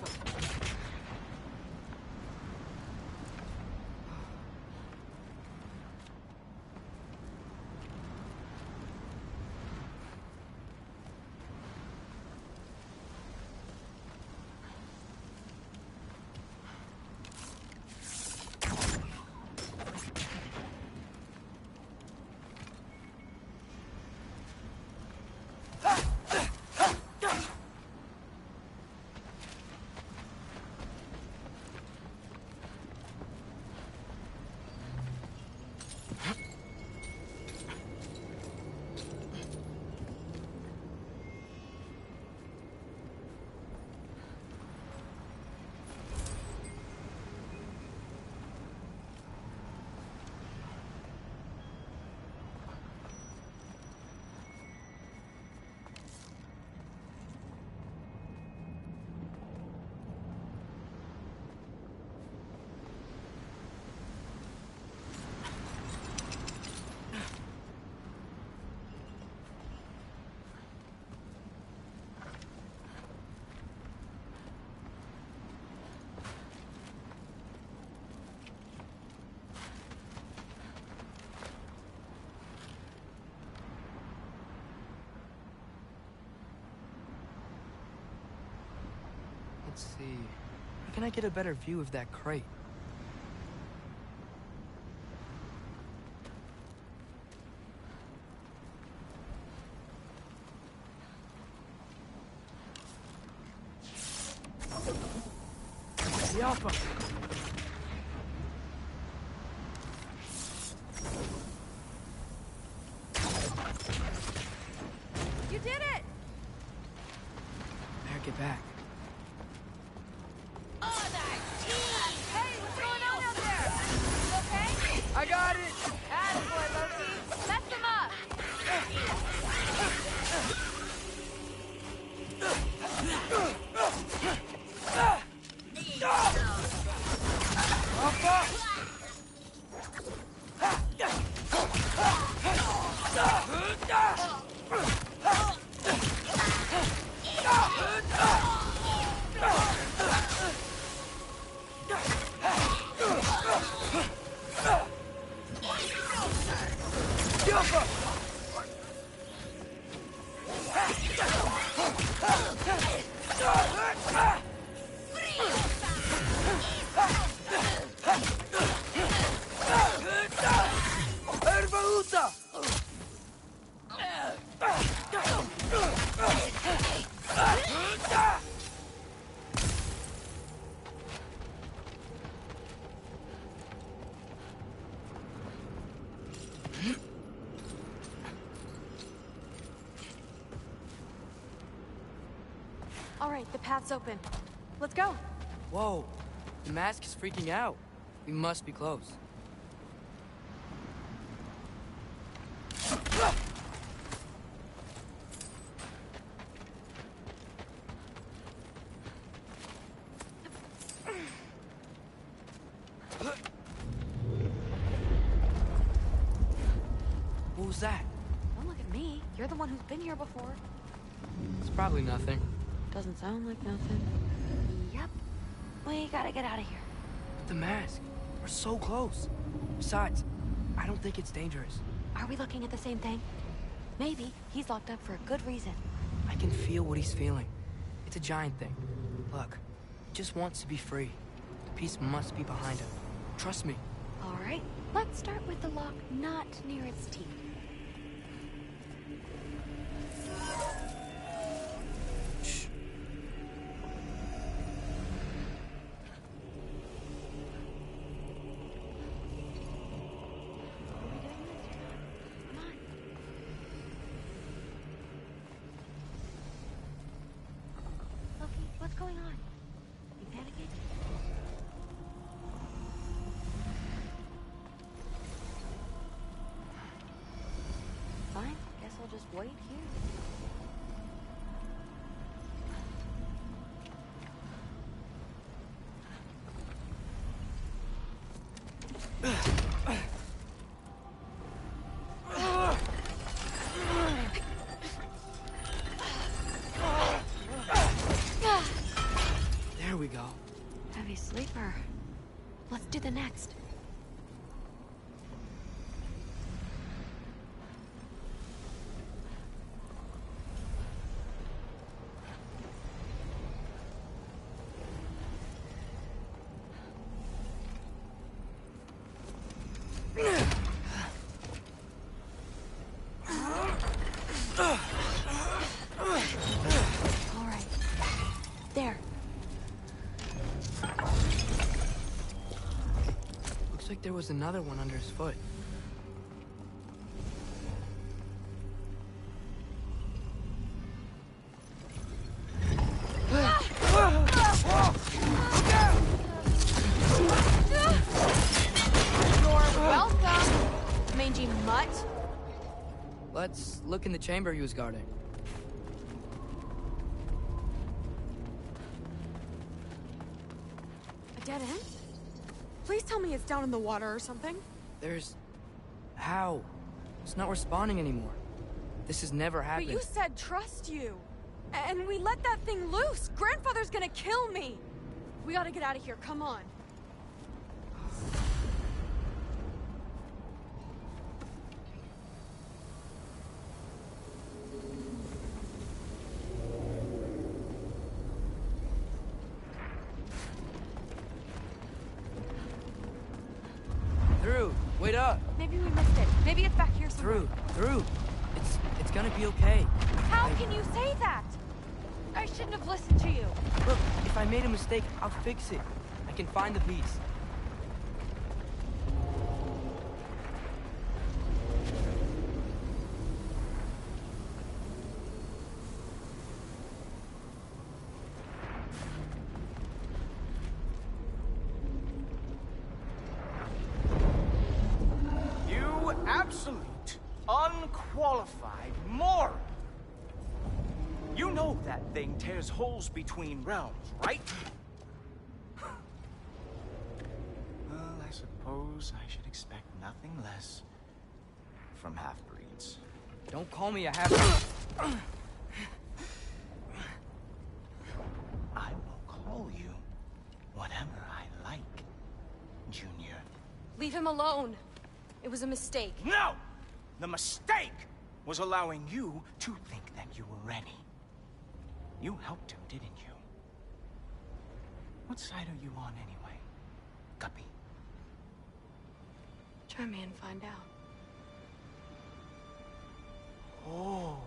Speaker 18: Let's see. How can I get a better view of that crate?
Speaker 7: The Alpha!
Speaker 21: You did it!
Speaker 18: Better get back.
Speaker 21: Hey, what's going on out there? You okay?
Speaker 7: I got it!
Speaker 21: Attaboy, Loki. Mess them up!
Speaker 19: All right, the path's open. Let's go.
Speaker 18: Whoa, the mask is freaking out. We must be close. What was that?
Speaker 19: Don't look at me. You're the one who's been here before.
Speaker 18: It's probably nothing.
Speaker 19: Doesn't sound like nothing. Yep. We gotta get out of here.
Speaker 18: But the mask. We're so close. Besides, I don't think it's dangerous.
Speaker 19: Are we looking at the same thing? Maybe he's locked up for a good reason.
Speaker 18: I can feel what he's feeling. It's a giant thing. Look, he just wants to be free. The peace must be behind him. Trust me.
Speaker 19: All right, let's start with the lock not near its teeth.
Speaker 18: Shh.
Speaker 19: Loki, what's going on? You panicking? Fine, guess I'll just wait here.
Speaker 18: There we go.
Speaker 19: Heavy sleeper. Let's do the next. All right. There.
Speaker 18: Looks like there was another one under his foot.
Speaker 19: You're welcome, mangy mutt.
Speaker 18: Let's look in the chamber he was guarding.
Speaker 8: A dead end? Please tell me it's down in the water or something.
Speaker 18: There's... How? It's not responding anymore. This has never happened.
Speaker 8: But you said trust you. And we let that thing loose. Grandfather's gonna kill me. We gotta get out of here, come on.
Speaker 18: Wait up!
Speaker 8: Maybe we missed it. Maybe it's back here somewhere.
Speaker 18: Through. It's gonna be okay.
Speaker 8: How can you say that? I shouldn't have listened to you.
Speaker 18: Look, if I made a mistake, I'll fix it. I can find the piece.
Speaker 7: You absolute, unqualified moron! You know that thing tears holes between realms, right? Well, I suppose I should expect nothing less from half-breeds.
Speaker 18: Don't call me a half-breed.
Speaker 7: I will call you whatever I like, Junior.
Speaker 8: Leave him alone. It was a mistake.
Speaker 7: No! The mistake was allowing you to think that you were ready. You helped him, didn't you? What side are you on anyway, Guppy?
Speaker 8: Try me and find out.
Speaker 7: Oh.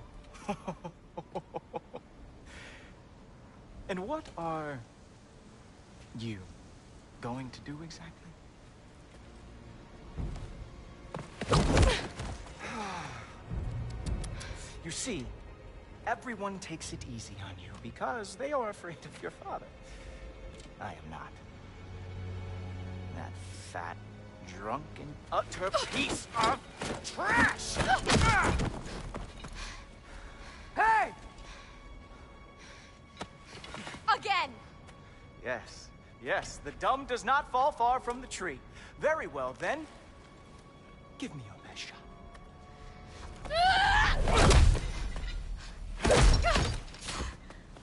Speaker 7: And what are you going to do exactly? You see, everyone takes it easy on you because they are afraid of your father. I am not. That fat, drunken, utter piece of trash! Hey!
Speaker 8: Again!
Speaker 7: Yes, yes, the dumb does not fall far from the tree. Very well, then. Give me your best shot.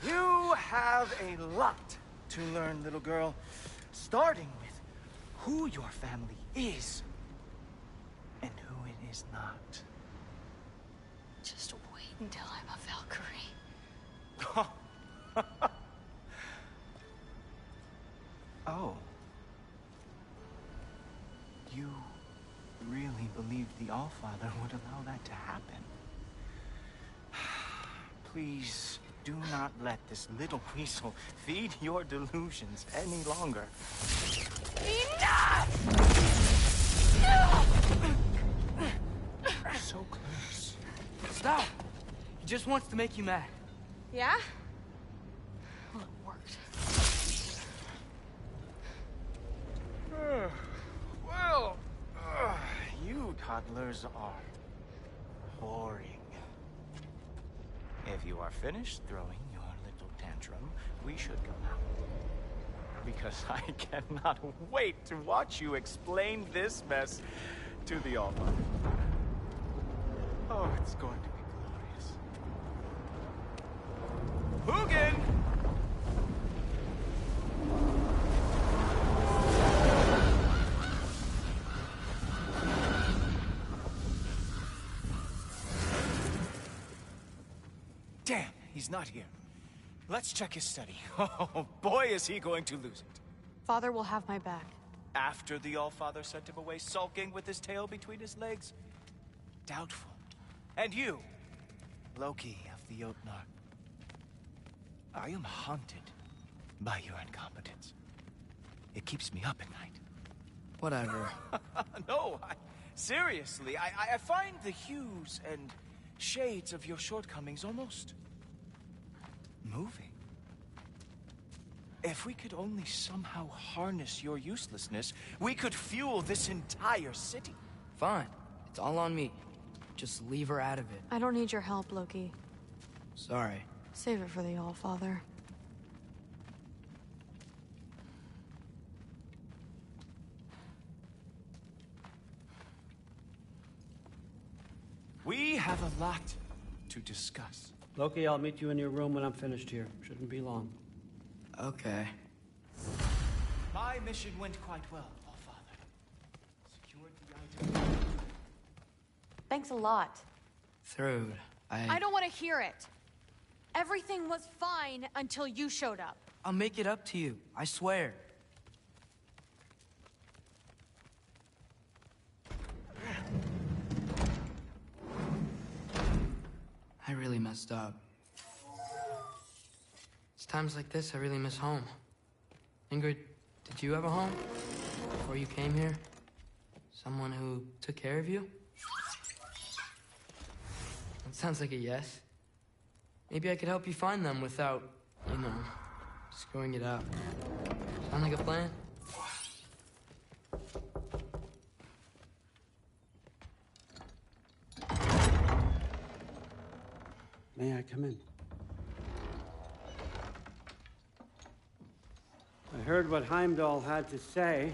Speaker 7: You have a lot to learn, little girl. Starting with who your family is and who it is not.
Speaker 8: Just wait until I'm a Valkyrie.
Speaker 7: Oh. You really believed the Allfather would allow that to happen? Please do not let this little weasel feed your delusions any longer.
Speaker 8: Enough!
Speaker 7: So close.
Speaker 18: Stop! He just wants to make you mad.
Speaker 8: Yeah? Well, it worked.
Speaker 7: Well, you toddlers are boring. If you are finished throwing your little tantrum, we should go now. Because I cannot wait to watch you explain this mess to the Allfather. Oh, it's going to be glorious. Hugin! Damn, he's not here. Let's check his study. Oh, boy, is he going to lose it.
Speaker 8: Father will have my back.
Speaker 7: After the Allfather sent him away sulking with his tail between his legs? Doubtful. And you, Loki of the Jotnar. I am haunted by your incompetence. It keeps me up at night.
Speaker 18: Whatever.
Speaker 7: No, seriously, I find the hues and shades of your shortcomings almost moving. If we could only somehow harness your uselessness, we could fuel this entire city.
Speaker 18: Fine. It's all on me. Just leave her out of it.
Speaker 8: I don't need your help, Loki.
Speaker 18: Sorry.
Speaker 8: Save it for the Allfather.
Speaker 7: We have a lot to discuss.
Speaker 14: Loki, I'll meet you in your room when I'm finished here. Shouldn't be long.
Speaker 18: Okay.
Speaker 7: My mission went quite well, Allfather. Secured the item.
Speaker 8: Thanks a lot.
Speaker 18: Thrud,
Speaker 8: I don't want to hear it. Everything was fine until you showed up.
Speaker 18: I'll make it up to you. I swear. I really messed up. It's times like this I really miss home. Ingrid, did you have a home before you came here? Someone who took care of you? That sounds like a yes. Maybe I could help you find them without, you know, screwing it up. Sound like a plan?
Speaker 14: May I come in? I heard what Heimdall had to say.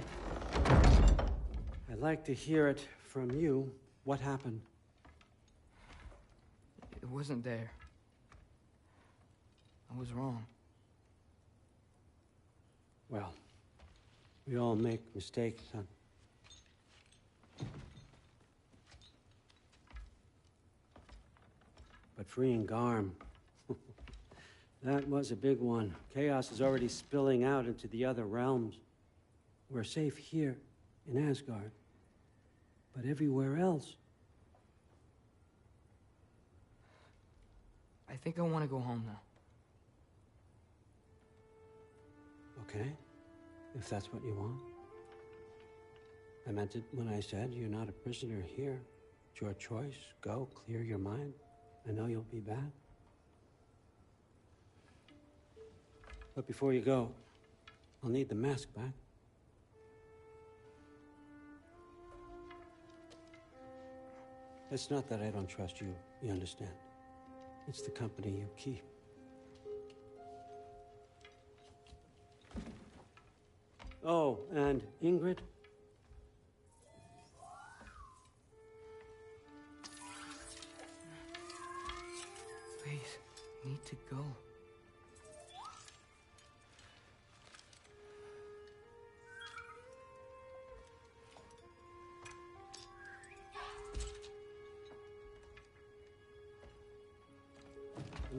Speaker 14: I'd like to hear it from you. What happened?
Speaker 18: It wasn't there. I was wrong.
Speaker 14: Well, we all make mistakes, son. But freeing Garm, that was a big one. Chaos is already spilling out into the other realms. We're safe here in Asgard, but everywhere else.
Speaker 18: I think I want to go home now.
Speaker 14: Okay, if that's what you want. I meant it when I said you're not a prisoner here. It's your choice. Go, clear your mind. I know you'll be back. But before you go, I'll need the mask back. It's not that I don't trust you, you understand? It's the company you keep. Oh, and Ingrid?
Speaker 18: Please, I need to go.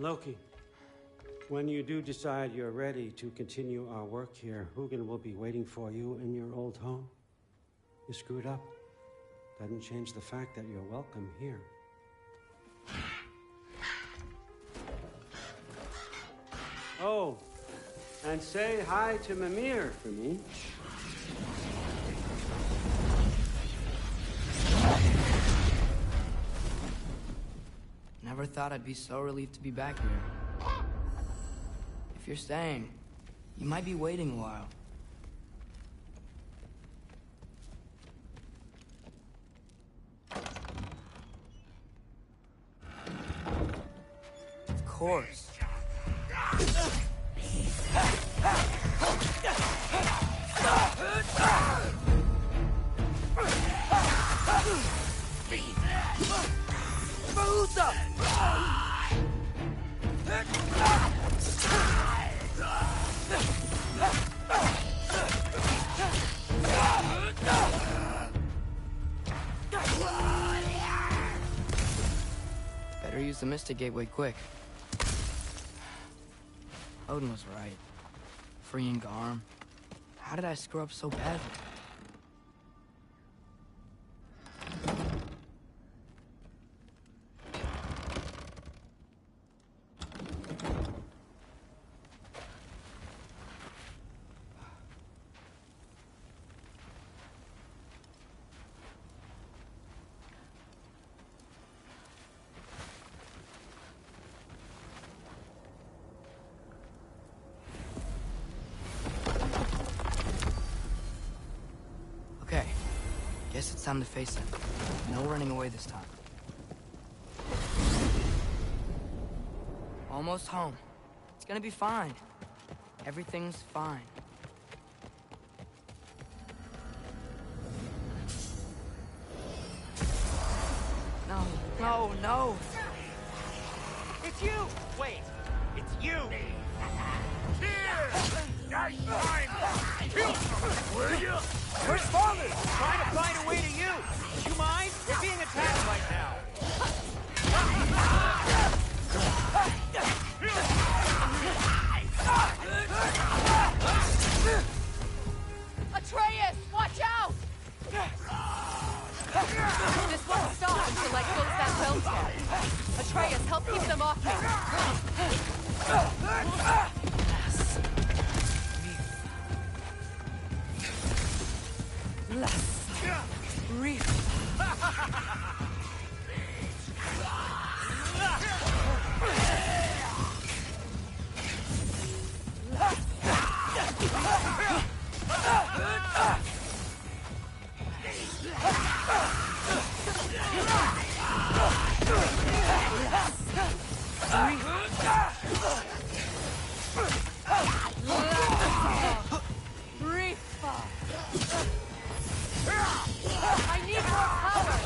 Speaker 14: Loki, when you do decide you're ready to continue our work here, Hugin will be waiting for you in your old home. You screwed up. Doesn't change the fact that you're welcome here. Oh, and say hi to Mimir for me.
Speaker 18: Never thought I'd be so relieved to be back here. If you're staying, you might be waiting a while. Of course. Better use the Mystic Gateway quick. Odin was right. Freeing Garm. How did I screw up so badly? Okay, guess it's time to face it. No running away this time. Almost home. It's gonna be fine. Everything's fine. No, no, no!
Speaker 7: It's you! Wait, it's you!
Speaker 4: Here! Nice time! Kill someone, will you?
Speaker 7: Where's Father? Trying to find a way to you! You mind? We're being attacked right now!
Speaker 8: Atreus, watch out! This won't stop until I close that realm tab. Atreus, help keep them
Speaker 3: I need more power!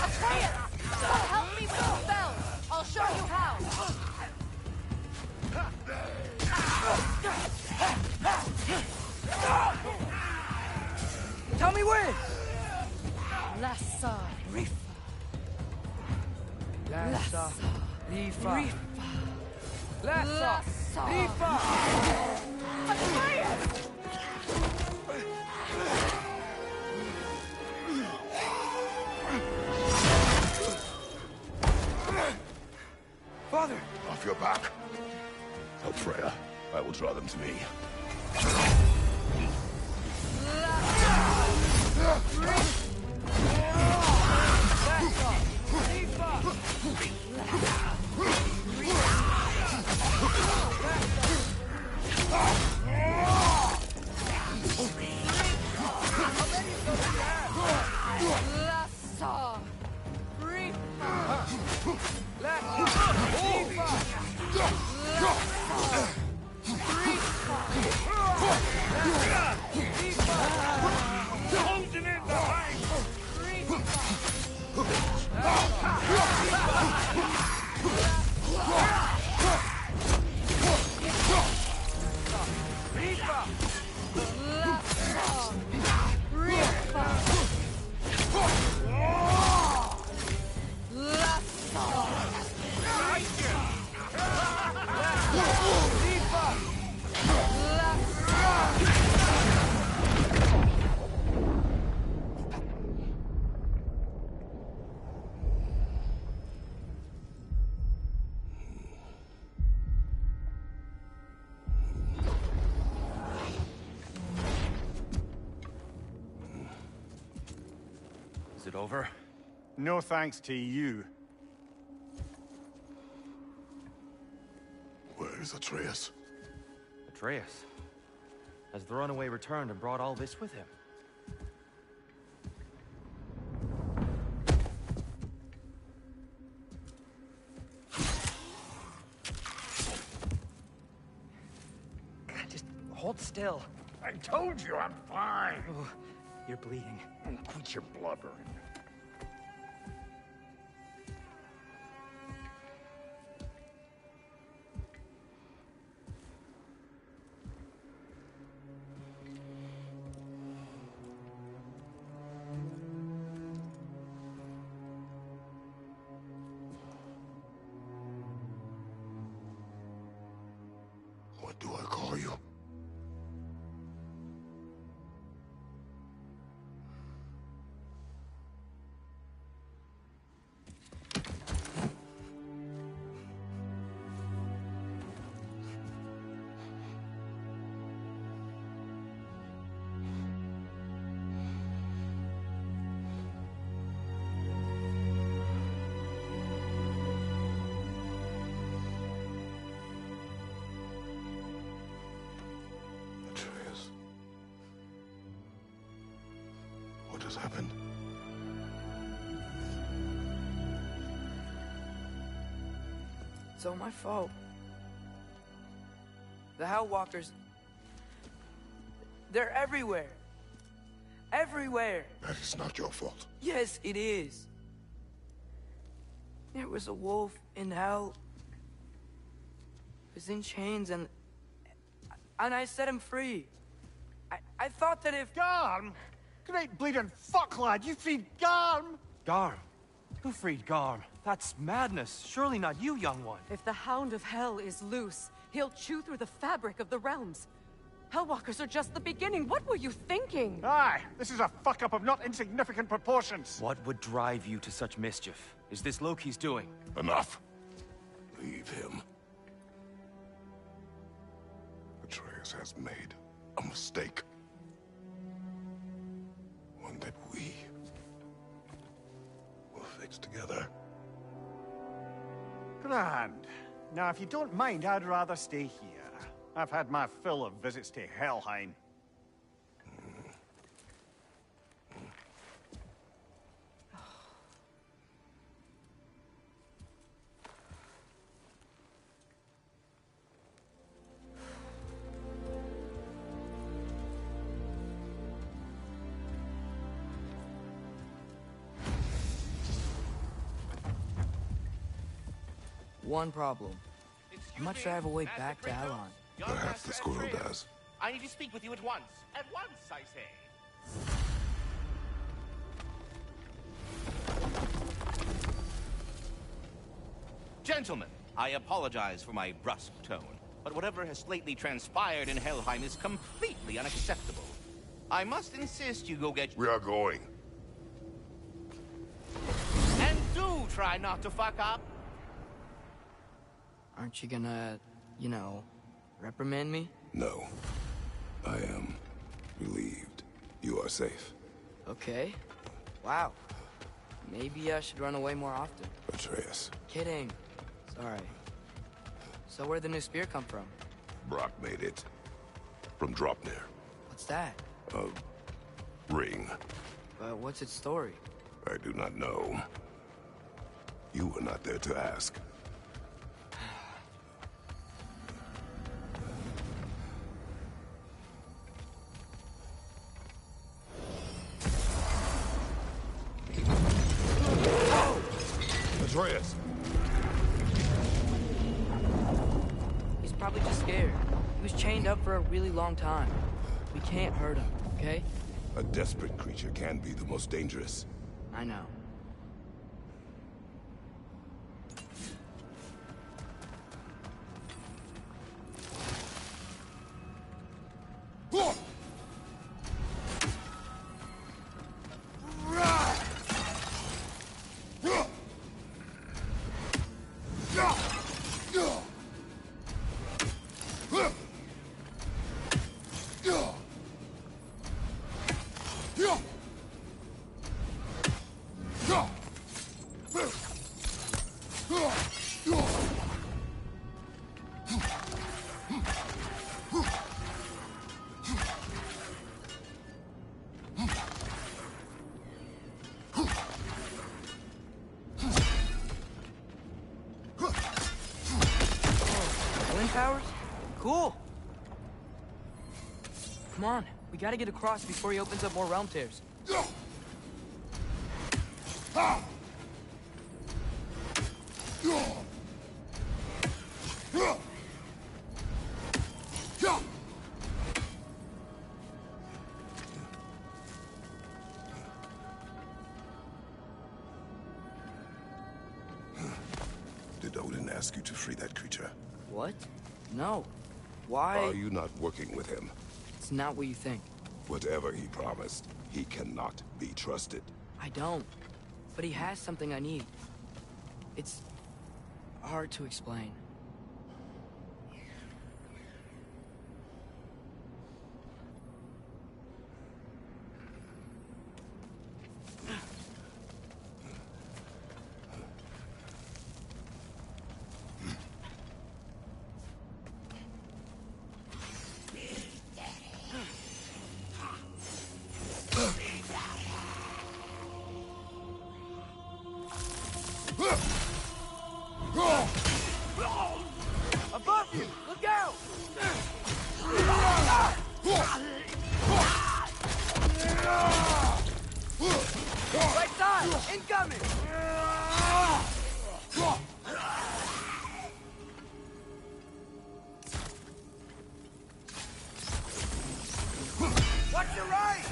Speaker 3: Atreus! Come help me with the spell! I'll show you how!
Speaker 18: Tell me when!
Speaker 3: Lassa Rifa.
Speaker 18: Lassa Rifa.
Speaker 3: Rifa.
Speaker 18: Lassa Rifa.
Speaker 3: Atreus!
Speaker 18: Father!
Speaker 2: Off your back. Help Freya. I will draw them to me.
Speaker 4: Closing in behind!
Speaker 5: Is it over? No thanks to you.
Speaker 2: Where is Atreus?
Speaker 12: Atreus? Has the runaway returned and brought all this with him?
Speaker 18: Just hold still.
Speaker 4: I told you I'm fine.
Speaker 18: Oh, you're bleeding.
Speaker 4: Quit your blubbering.
Speaker 2: What do I call you? Atreus. What has happened?
Speaker 18: It's all my fault. The Hell Walkers... they're everywhere. Everywhere.
Speaker 2: That is not your fault.
Speaker 18: Yes, it is. There was a wolf in hell. He was in chains and I set him free. I thought that if...
Speaker 5: Garm? Great bleeding fuck, lad! You freed Garm!
Speaker 6: Garm? Who freed Garm? That's madness. Surely not you, young one.
Speaker 3: If the Hound of Hell is loose, he'll chew through the fabric of the realms. Hellwalkers are just the beginning. What were you thinking?
Speaker 5: Aye, this is a fuck-up of not insignificant proportions.
Speaker 6: What would drive you to such mischief? Is this Loki's doing?
Speaker 2: Enough. Leave him. Atreus has made a mistake. One day together.
Speaker 5: Grand. Now, if you don't mind, I'd rather stay here. I've had my fill of visits to Helheim.
Speaker 18: One problem. How much do I have a way back to Alon?
Speaker 2: Perhaps the squirrel does.
Speaker 9: I need to speak with you at once. At once, I say. Gentlemen, I apologize for my brusque tone, but whatever has lately transpired in Helheim is completely unacceptable. I must insist you go get...
Speaker 2: We are going.
Speaker 9: And do try not to fuck up.
Speaker 18: Aren't you gonna, you know, reprimand me?
Speaker 2: No. I am relieved. You are safe.
Speaker 18: Okay. Wow. Maybe I should run away more often.
Speaker 2: Atreus.
Speaker 18: Kidding. Sorry. So where'd the new spear come from?
Speaker 2: Brock made it. From Dropnir.
Speaker 18: What's that?
Speaker 2: A ring.
Speaker 18: But what's its story?
Speaker 2: I do not know. You were not there to ask. Atreus!
Speaker 18: He's probably just scared. He was chained up for a really long time. We can't hurt him, okay?
Speaker 2: A desperate creature can be the most dangerous.
Speaker 18: I know. Powers? Cool. Come on, we gotta get across before he opens up more realm tears.
Speaker 2: Did Odin ask you to free that creature?
Speaker 18: What? No. Why?
Speaker 2: Are you not working with him?
Speaker 18: It's not what you think.
Speaker 2: Whatever he promised, he cannot be trusted.
Speaker 18: I don't. But he has something I need. It's hard to explain.
Speaker 7: Above you! Look out! Right side! Incoming! Watch your right!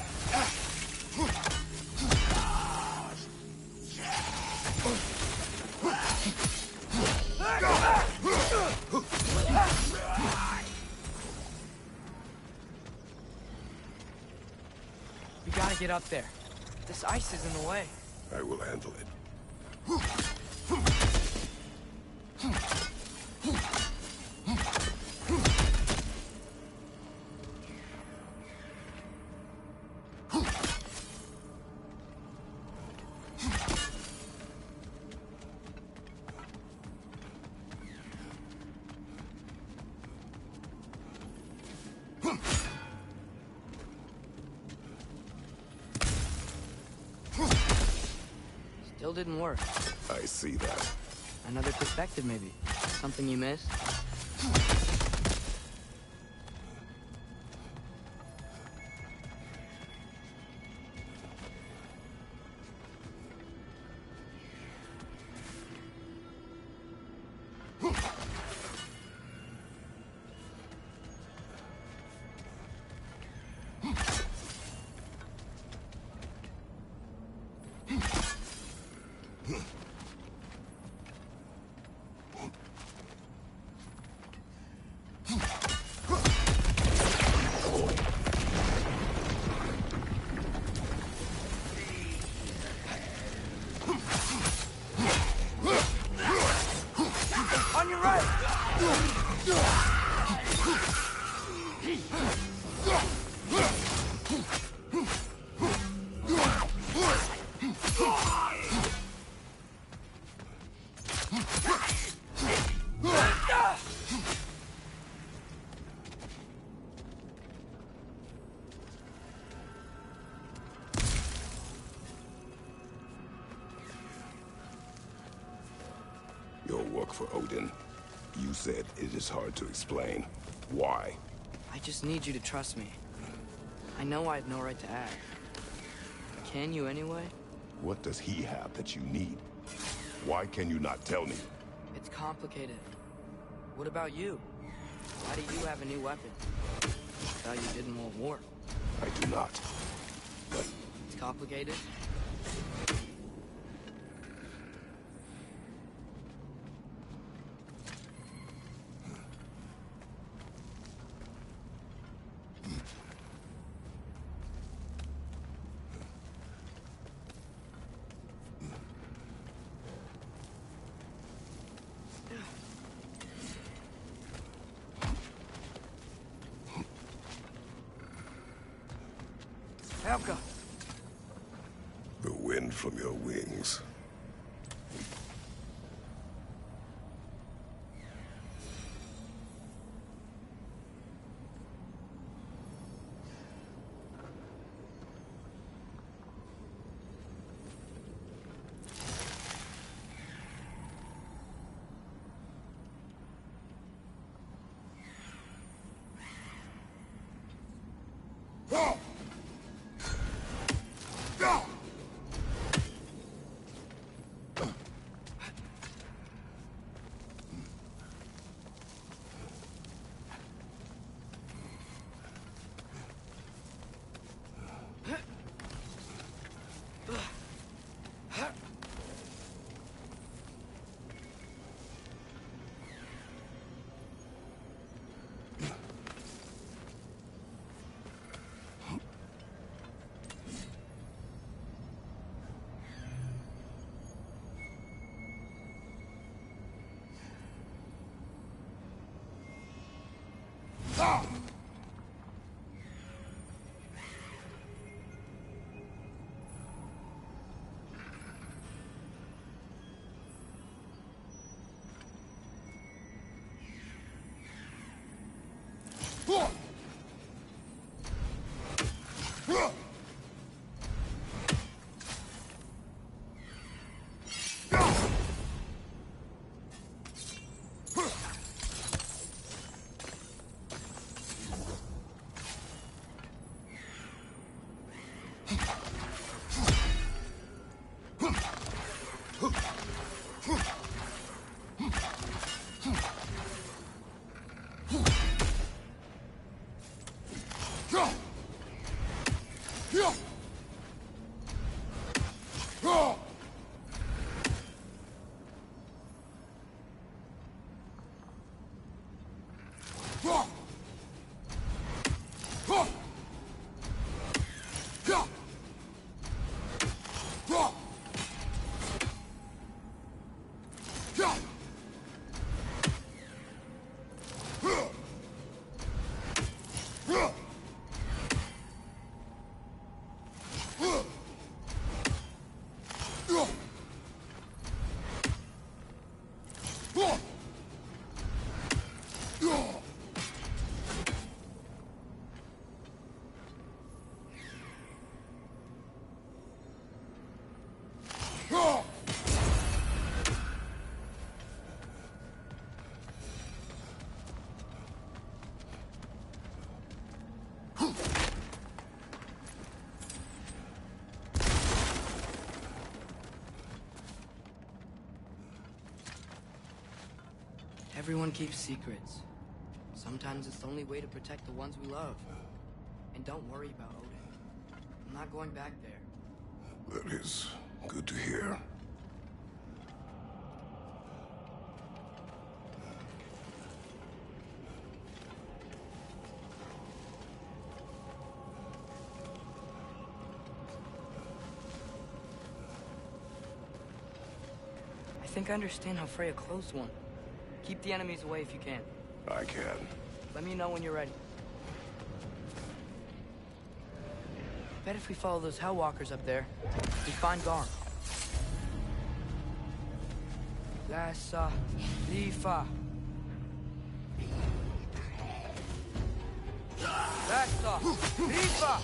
Speaker 18: We gotta get up there. This ice is in the way.
Speaker 2: I will handle it.
Speaker 18: Still didn't work.
Speaker 2: I see that.
Speaker 18: Another perspective, maybe. Something you missed? On your right!
Speaker 2: Your work for Odin. You said it is hard to explain. Why?
Speaker 18: I just need you to trust me. I know I have no right to act. Can you anyway?
Speaker 2: What does he have that you need? Why can you not tell me?
Speaker 18: It's complicated. What about you? Why do you have a new weapon? I thought you didn't want war.
Speaker 2: I do not. But
Speaker 18: It's complicated? Helga!
Speaker 2: the wind from your wings.
Speaker 18: Everyone keeps secrets. Sometimes it's the only way to protect the ones we love. And don't worry about Odin. I'm not going back there.
Speaker 2: That is good to hear.
Speaker 18: I think I understand how Freya closed one. Keep the enemies away if you can.
Speaker 2: I can.
Speaker 18: Let me know when you're ready. Bet if we follow those Hellwalkers up there, we find Garm. Lassa Lifa. Lassa Lifa.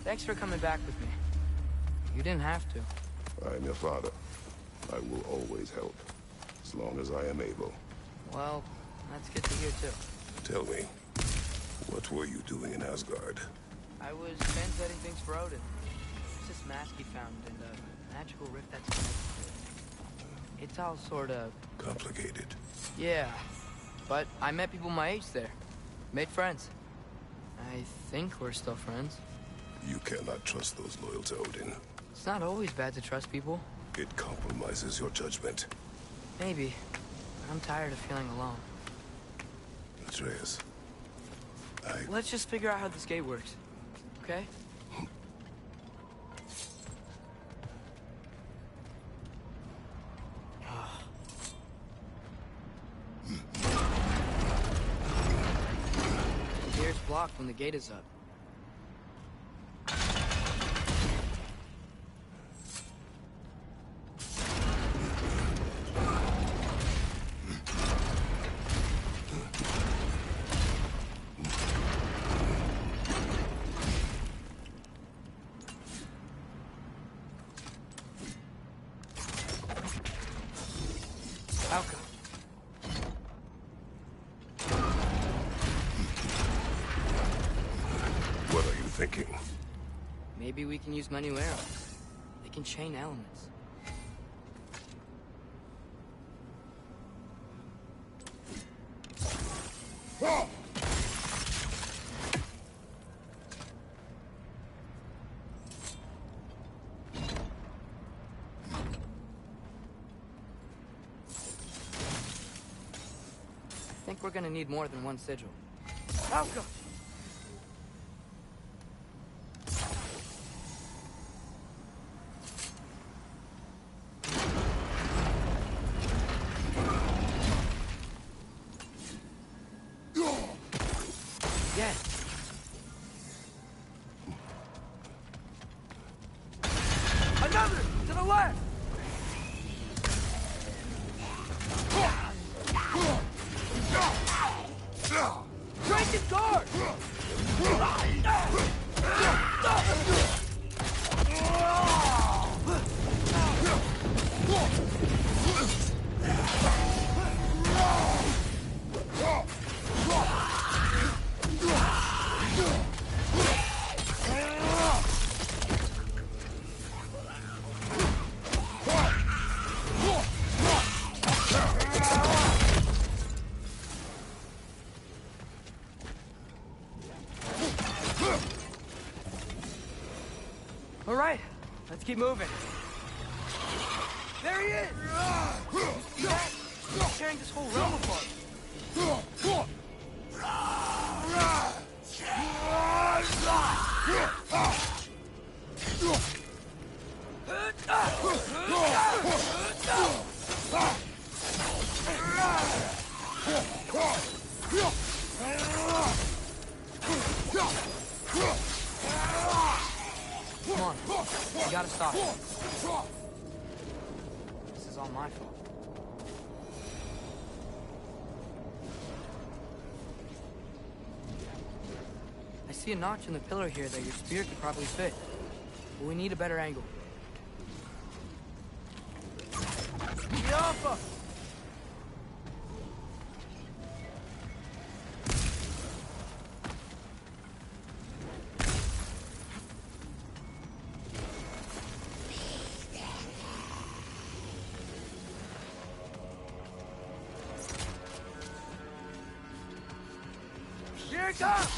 Speaker 18: Thanks for coming back with me. You didn't have to.
Speaker 2: I am your father. I will always help, as long as I am able.
Speaker 18: Well, that's good to hear, too.
Speaker 2: Tell me, what were you doing in Asgard?
Speaker 18: I was translating things for Odin. There's this mask he found and a magical rift that's connected to it. It's all sort of...
Speaker 2: complicated.
Speaker 18: Yeah, but I met people my age there. Made friends. I think we're still friends.
Speaker 2: You cannot trust those loyal to Odin.
Speaker 18: It's not always bad to trust people.
Speaker 2: It compromises your judgment.
Speaker 18: Maybe. I'm tired of feeling alone.
Speaker 2: Atreus,
Speaker 18: Let's just figure out how this gate works, okay? The gate's blocked when the gate is up.
Speaker 2: What are you thinking?
Speaker 18: Maybe we can use my new arrows. They can chain elements. I think we're gonna need more than one sigil. Alka! Yes. Another! To the left! All right, let's keep moving. There he is! See that? He's tearing this whole realm apart. Come on, you gotta stop him. This is all my fault. I see a notch in the pillar here that your spear could probably fit. But we need a better angle. Get off us! Here it comes!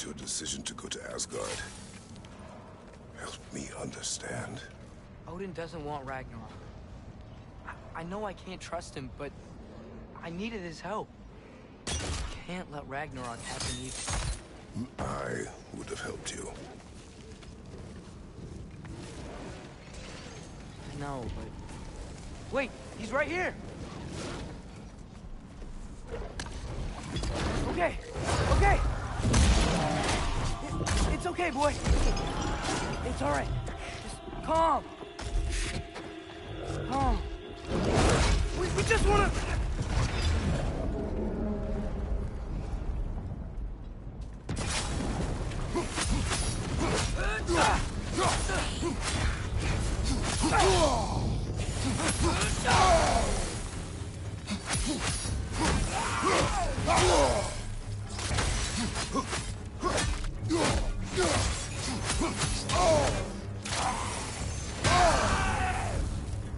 Speaker 2: Your decision to go to Asgard. Help me understand.
Speaker 18: Odin doesn't want Ragnarok. I know I can't trust him, but I needed his help. Can't let Ragnarok happen either.
Speaker 2: I would have helped you.
Speaker 18: I know, but... Wait, he's right here! Okay, okay! It's okay, boy. It's all right. Just calm. Calm. We just wanna...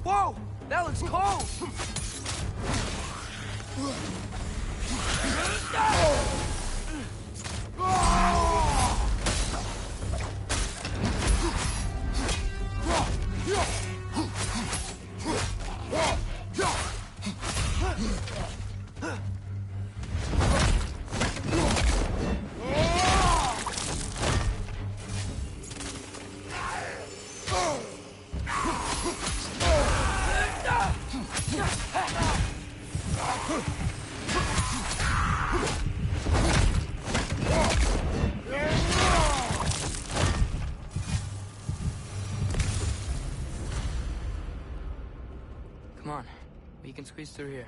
Speaker 18: Whoa! That looks cold! can squeeze through here.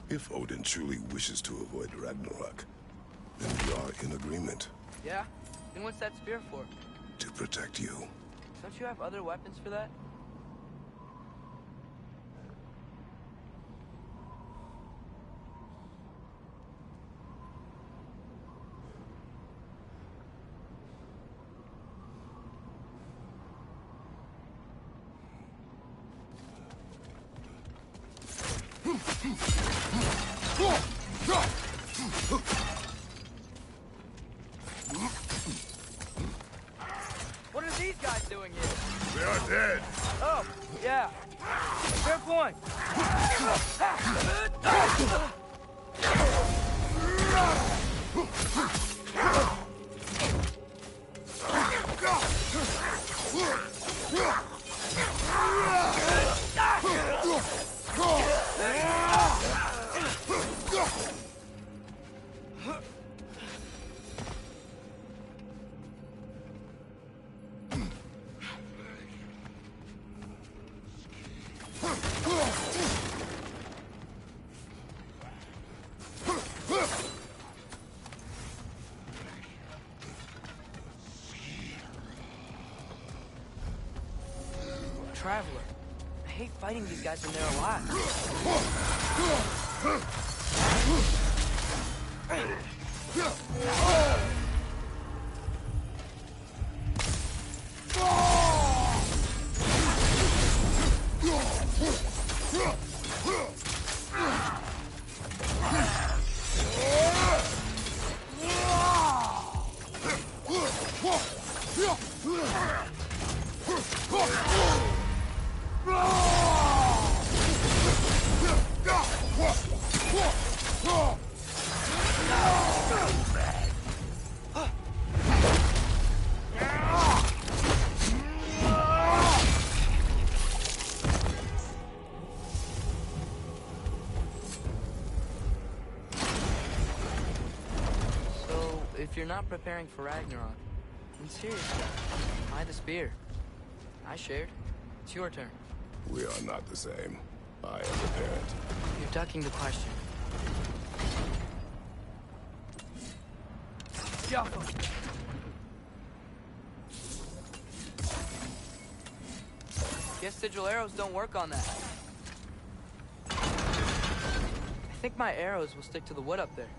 Speaker 2: If Odin truly wishes to avoid Ragnarok, then we are in agreement.
Speaker 18: Yeah? Then what's that spear for?
Speaker 2: To protect you.
Speaker 18: Don't you have other weapons for that? What are these guys doing here?
Speaker 2: They are dead.
Speaker 18: Oh, yeah. Fair point. Traveler. I hate fighting these guys when they're alive. If you're not preparing for Ragnarok, then seriously, buy the spear. I shared. It's your turn.
Speaker 2: We are not the same. I am the parent.
Speaker 18: You're ducking the question. Shuffle. Guess sigil arrows don't work on that. I think my arrows will stick to the wood up there.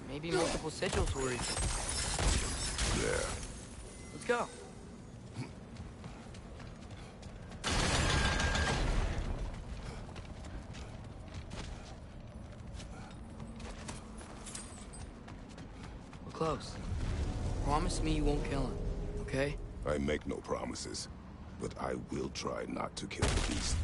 Speaker 18: Maybe multiple sigils will reach.
Speaker 2: Yeah.
Speaker 18: Let's go. We're close. Promise me you won't kill him, okay?
Speaker 2: I make no promises, but I will try not to kill the beast.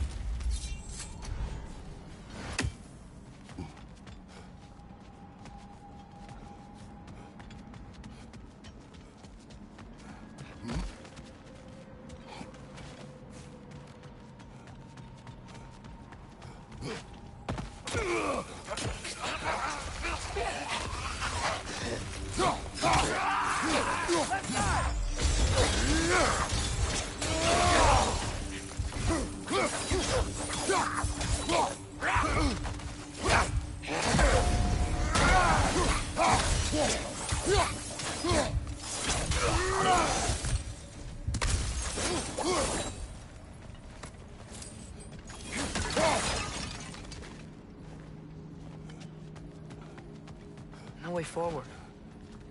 Speaker 18: No way forward.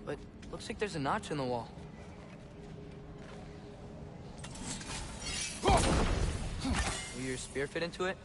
Speaker 18: But looks like there's a notch in the wall. Will your spear fit into it?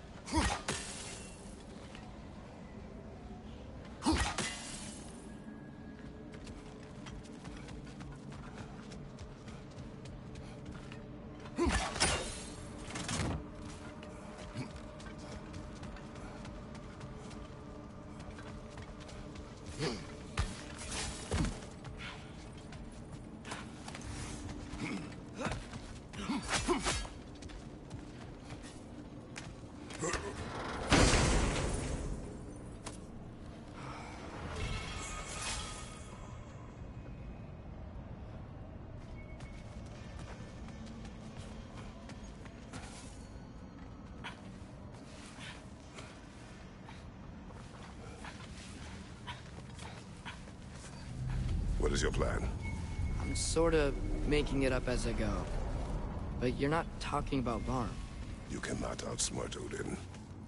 Speaker 2: What is your plan?
Speaker 18: I'm sort of making it up as I go. But you're not talking about Varm.
Speaker 2: You cannot outsmart Odin.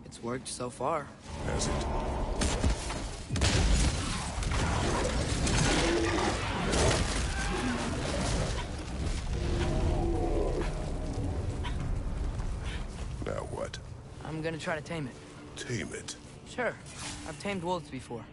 Speaker 18: It's worked so far.
Speaker 2: Has it? Now what?
Speaker 18: I'm gonna try to tame it.
Speaker 2: Tame it?
Speaker 18: Sure. I've tamed wolves before.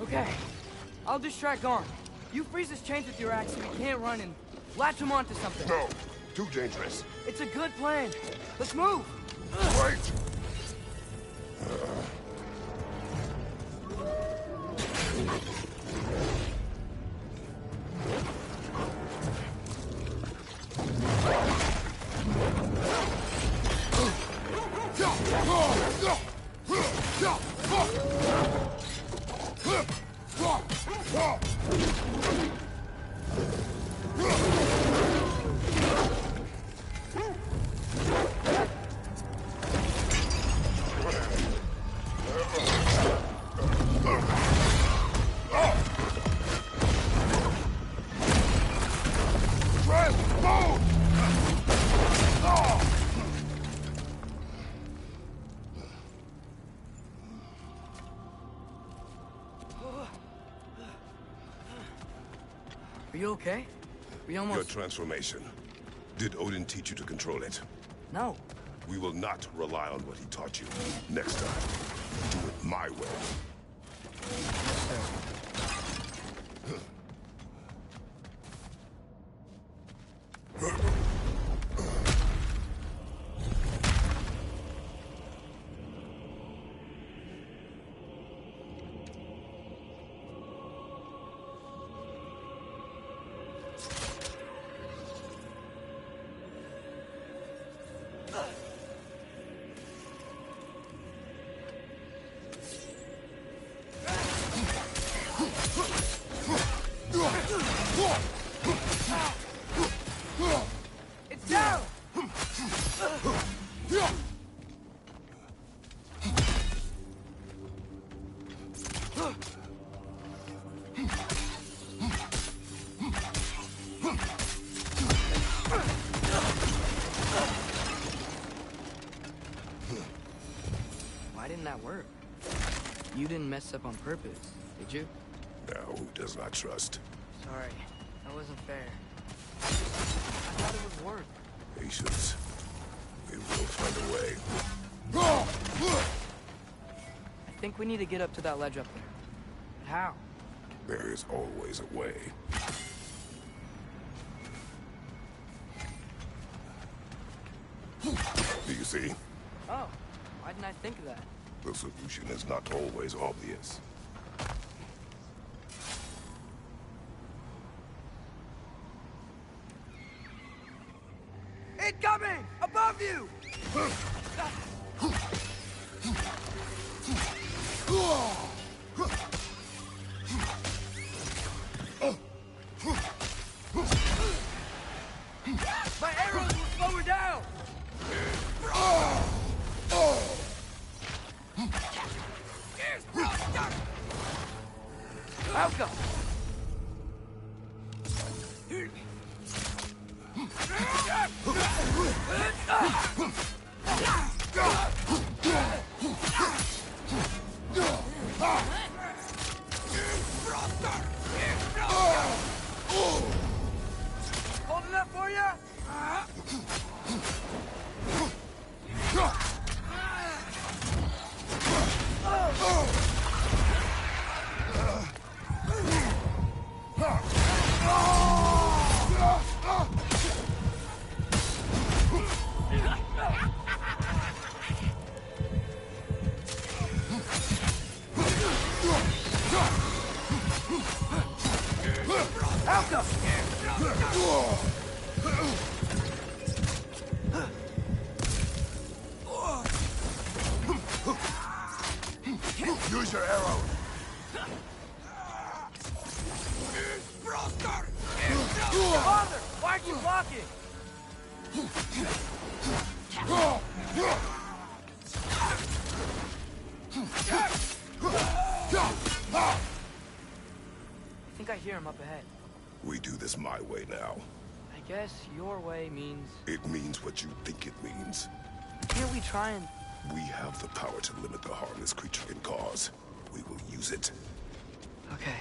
Speaker 18: Okay, I'll distract Arm. You freeze his chains with your axe so he can't run and latch him onto something.
Speaker 2: No, too dangerous.
Speaker 18: It's a good plan. Let's move.
Speaker 2: Wait!
Speaker 18: Are you okay? We almost...
Speaker 2: Your transformation. Did Odin teach you to control it?
Speaker 18: No.
Speaker 2: We will not rely on what he taught you. Next time, do it my way.
Speaker 18: It's down! Why didn't that work? You didn't mess up on purpose, did you?
Speaker 2: Now, who does not trust?
Speaker 18: Sorry, that wasn't fair. I thought it would work.
Speaker 2: Patience. We will find a way.
Speaker 18: I think we need to get up to that ledge up there. But how?
Speaker 2: There is always a way. Do you see?
Speaker 18: Oh, why didn't I think of that?
Speaker 2: The solution is not always obvious.
Speaker 7: Incoming! Above you! My arrows will slow her down! Outcome! Holding up for you?
Speaker 2: Use your arrow.
Speaker 7: Father, why are you blocking?
Speaker 18: I think I hear him up ahead.
Speaker 2: We do this my way now.
Speaker 18: I guess your way means...
Speaker 2: It means what you think it means.
Speaker 18: Can't we try and...
Speaker 2: We have the power to limit the harm this creature can cause. We will use it.
Speaker 18: Okay.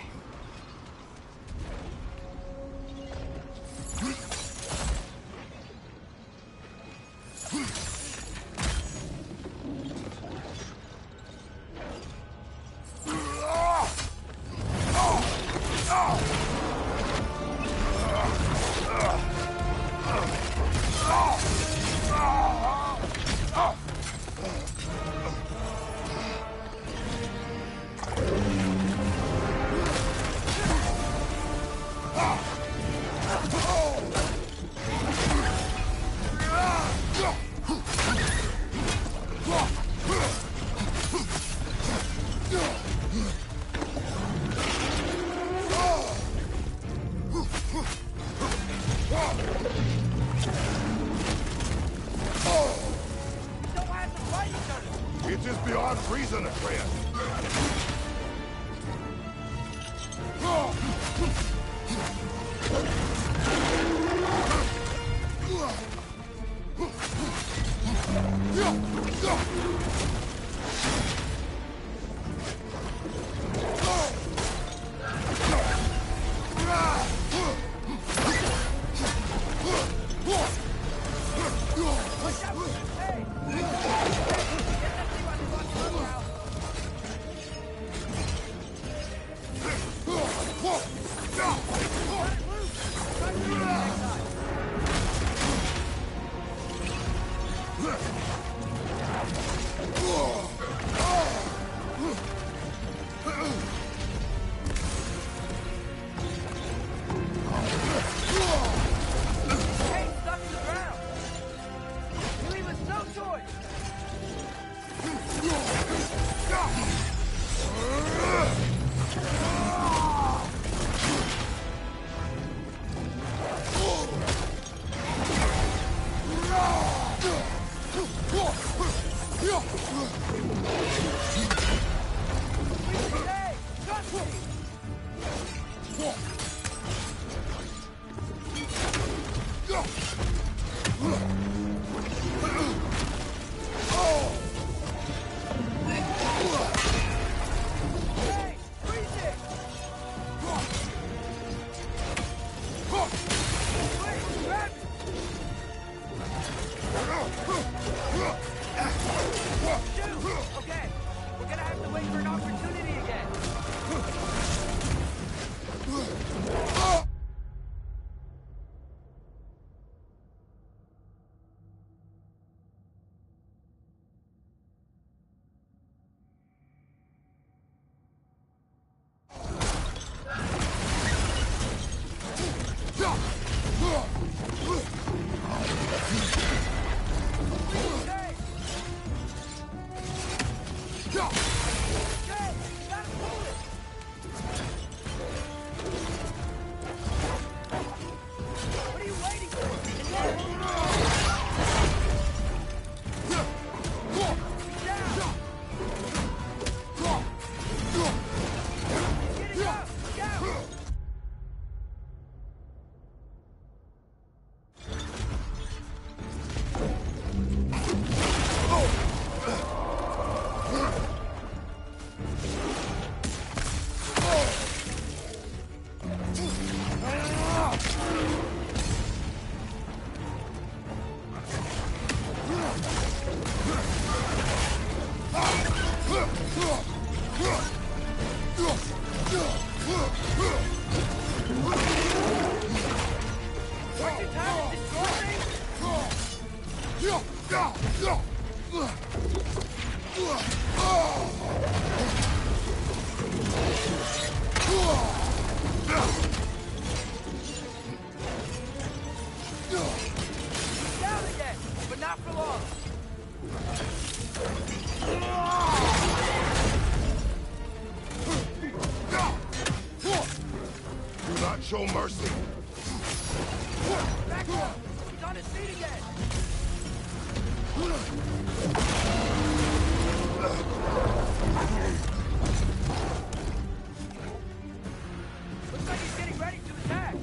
Speaker 2: It is beyond reason, Atreus.
Speaker 7: Okay, we're gonna have to wait for an opportunity again.
Speaker 2: not show mercy.
Speaker 18: Back up! He's on his feet again! Looks like he's getting ready to attack!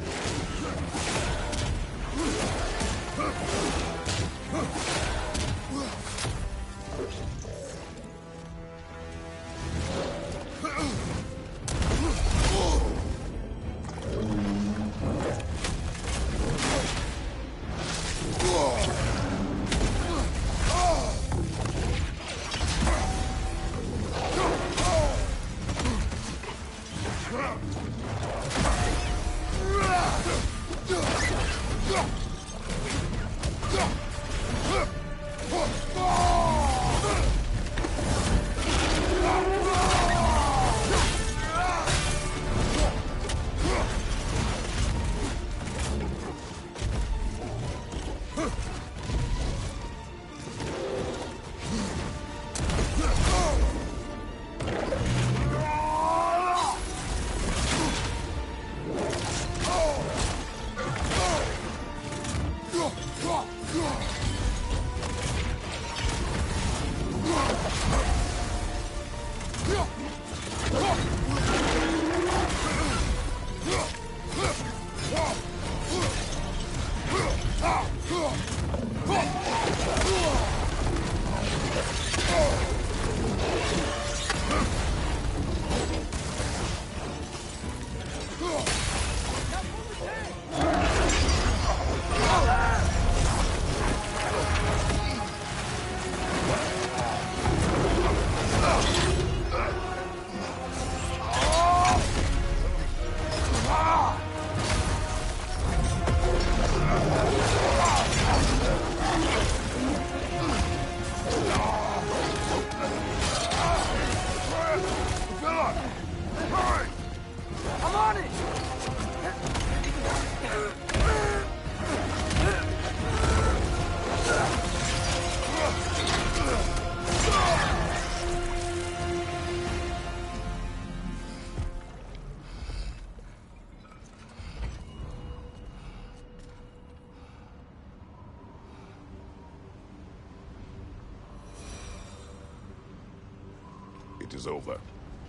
Speaker 2: It is over.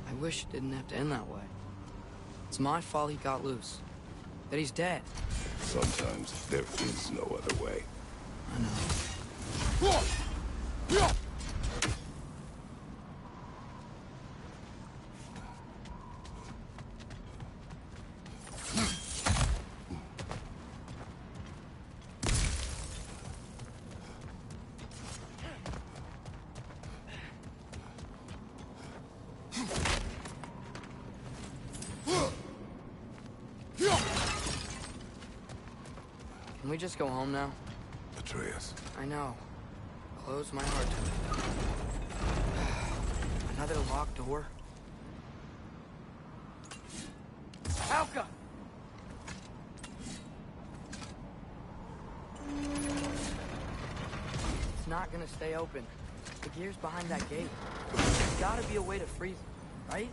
Speaker 18: I wish it didn't have to end that way. It's my fault he got loose. That he's dead.
Speaker 2: Sometimes there is no other way.
Speaker 18: I know. Can we just go home now?
Speaker 2: Atreus.
Speaker 18: I know. Close my heart to it. Another locked door? Alka! It's not gonna stay open. The gear's behind that gate. There's gotta be a way to freeze it, right?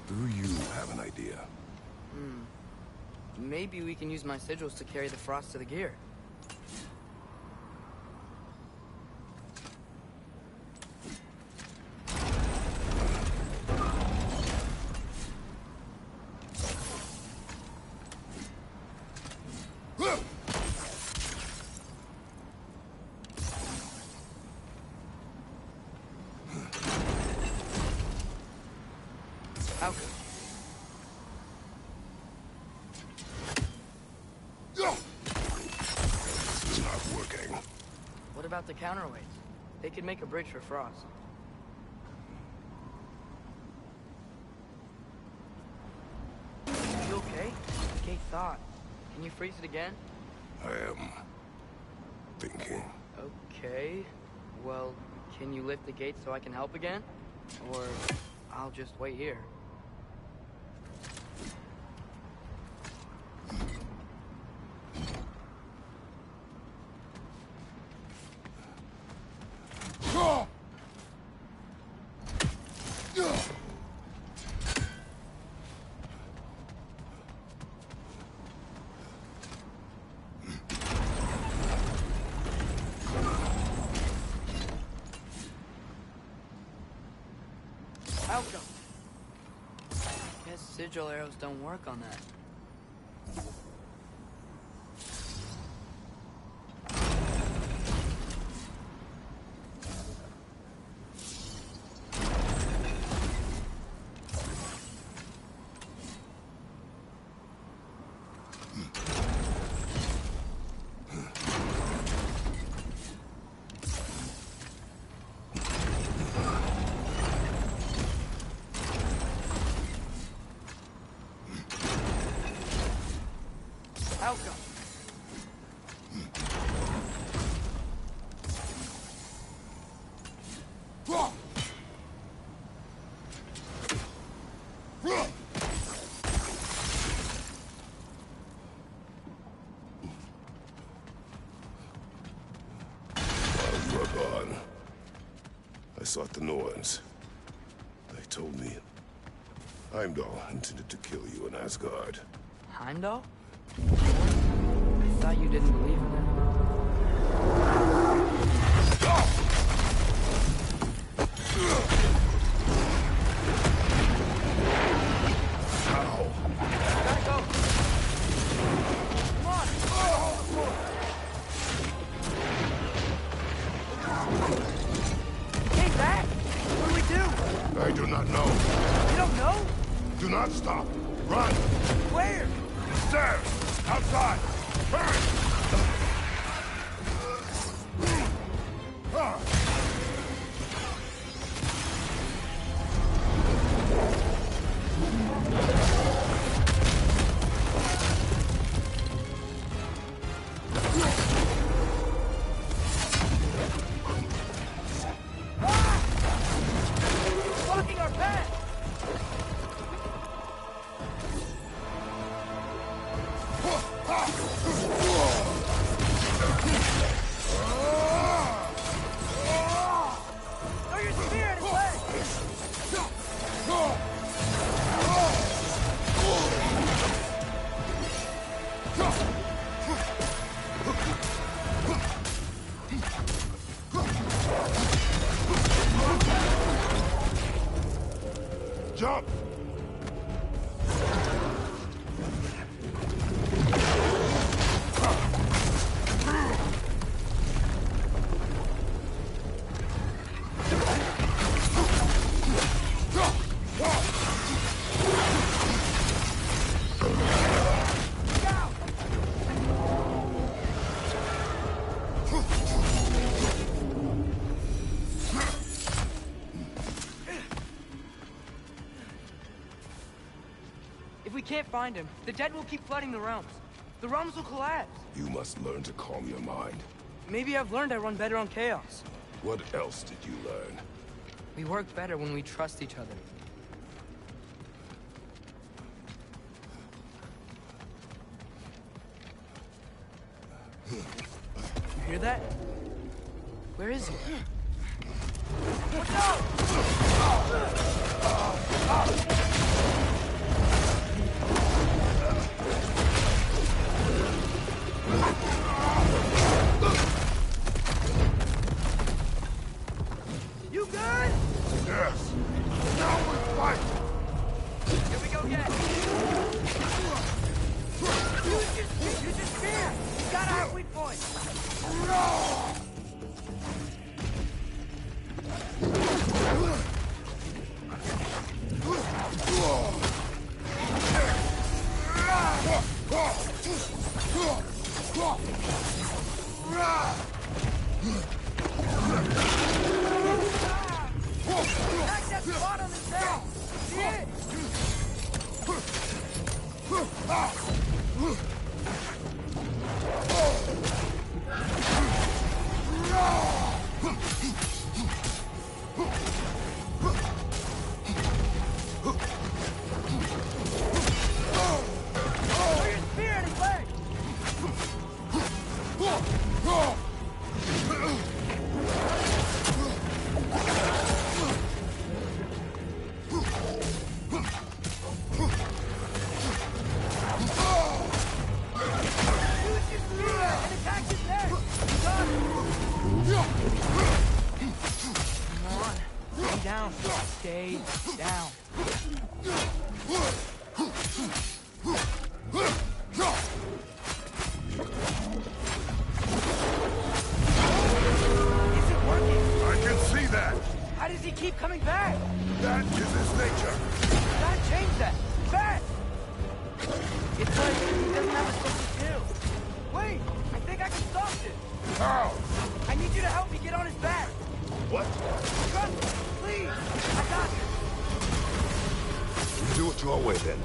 Speaker 2: Do you have an idea?
Speaker 18: Maybe we can use my sigils to carry the frost to the gear.
Speaker 2: This is not working.
Speaker 18: What about the counterweights? They could make a bridge for Frost. You okay? gate thawed. Can you freeze it again?
Speaker 2: I am thinking.
Speaker 18: Okay. Well, can you lift the gate so I can help again? Or I'll just wait here. Outcome. Guess sigil arrows don't work on that. Outcome.
Speaker 2: While you were gone, I sought the Norns. They told me Heimdall intended to kill you in Asgard.
Speaker 18: Heimdall? I thought you didn't believe in that. Gotta go. Come on. Hey, Zach! What do we do?
Speaker 2: I do not know.
Speaker 18: You don't know?
Speaker 2: Do not stop. Run!
Speaker 18: Where?
Speaker 2: Stairs! Outside! Hurry!
Speaker 18: Blocking our path! Throw your spear at his leg!
Speaker 2: Jump!
Speaker 18: If we can't find him, the dead will keep flooding the realms. The realms will collapse.
Speaker 2: You must learn to calm your mind.
Speaker 18: Maybe I've learned I run better on chaos.
Speaker 2: What else did you learn?
Speaker 18: We work better when we trust each other. You hear that? Where is he? Watch You good?
Speaker 2: Yes! Now we fight!
Speaker 18: Here we go again. Use your spear! You gotta have weak point! Attack that spot on his head! See it? down. Stay down.
Speaker 2: I can see that!
Speaker 18: How does he keep coming back?
Speaker 2: That is his nature!
Speaker 18: God changed that! Fast! It's like he doesn't have a sense of skill. Wait! I think I can stop this!
Speaker 2: How?
Speaker 18: I need you to help me get on his back!
Speaker 2: What?
Speaker 18: Trust me! Please! I got this!
Speaker 2: Do it your way, then.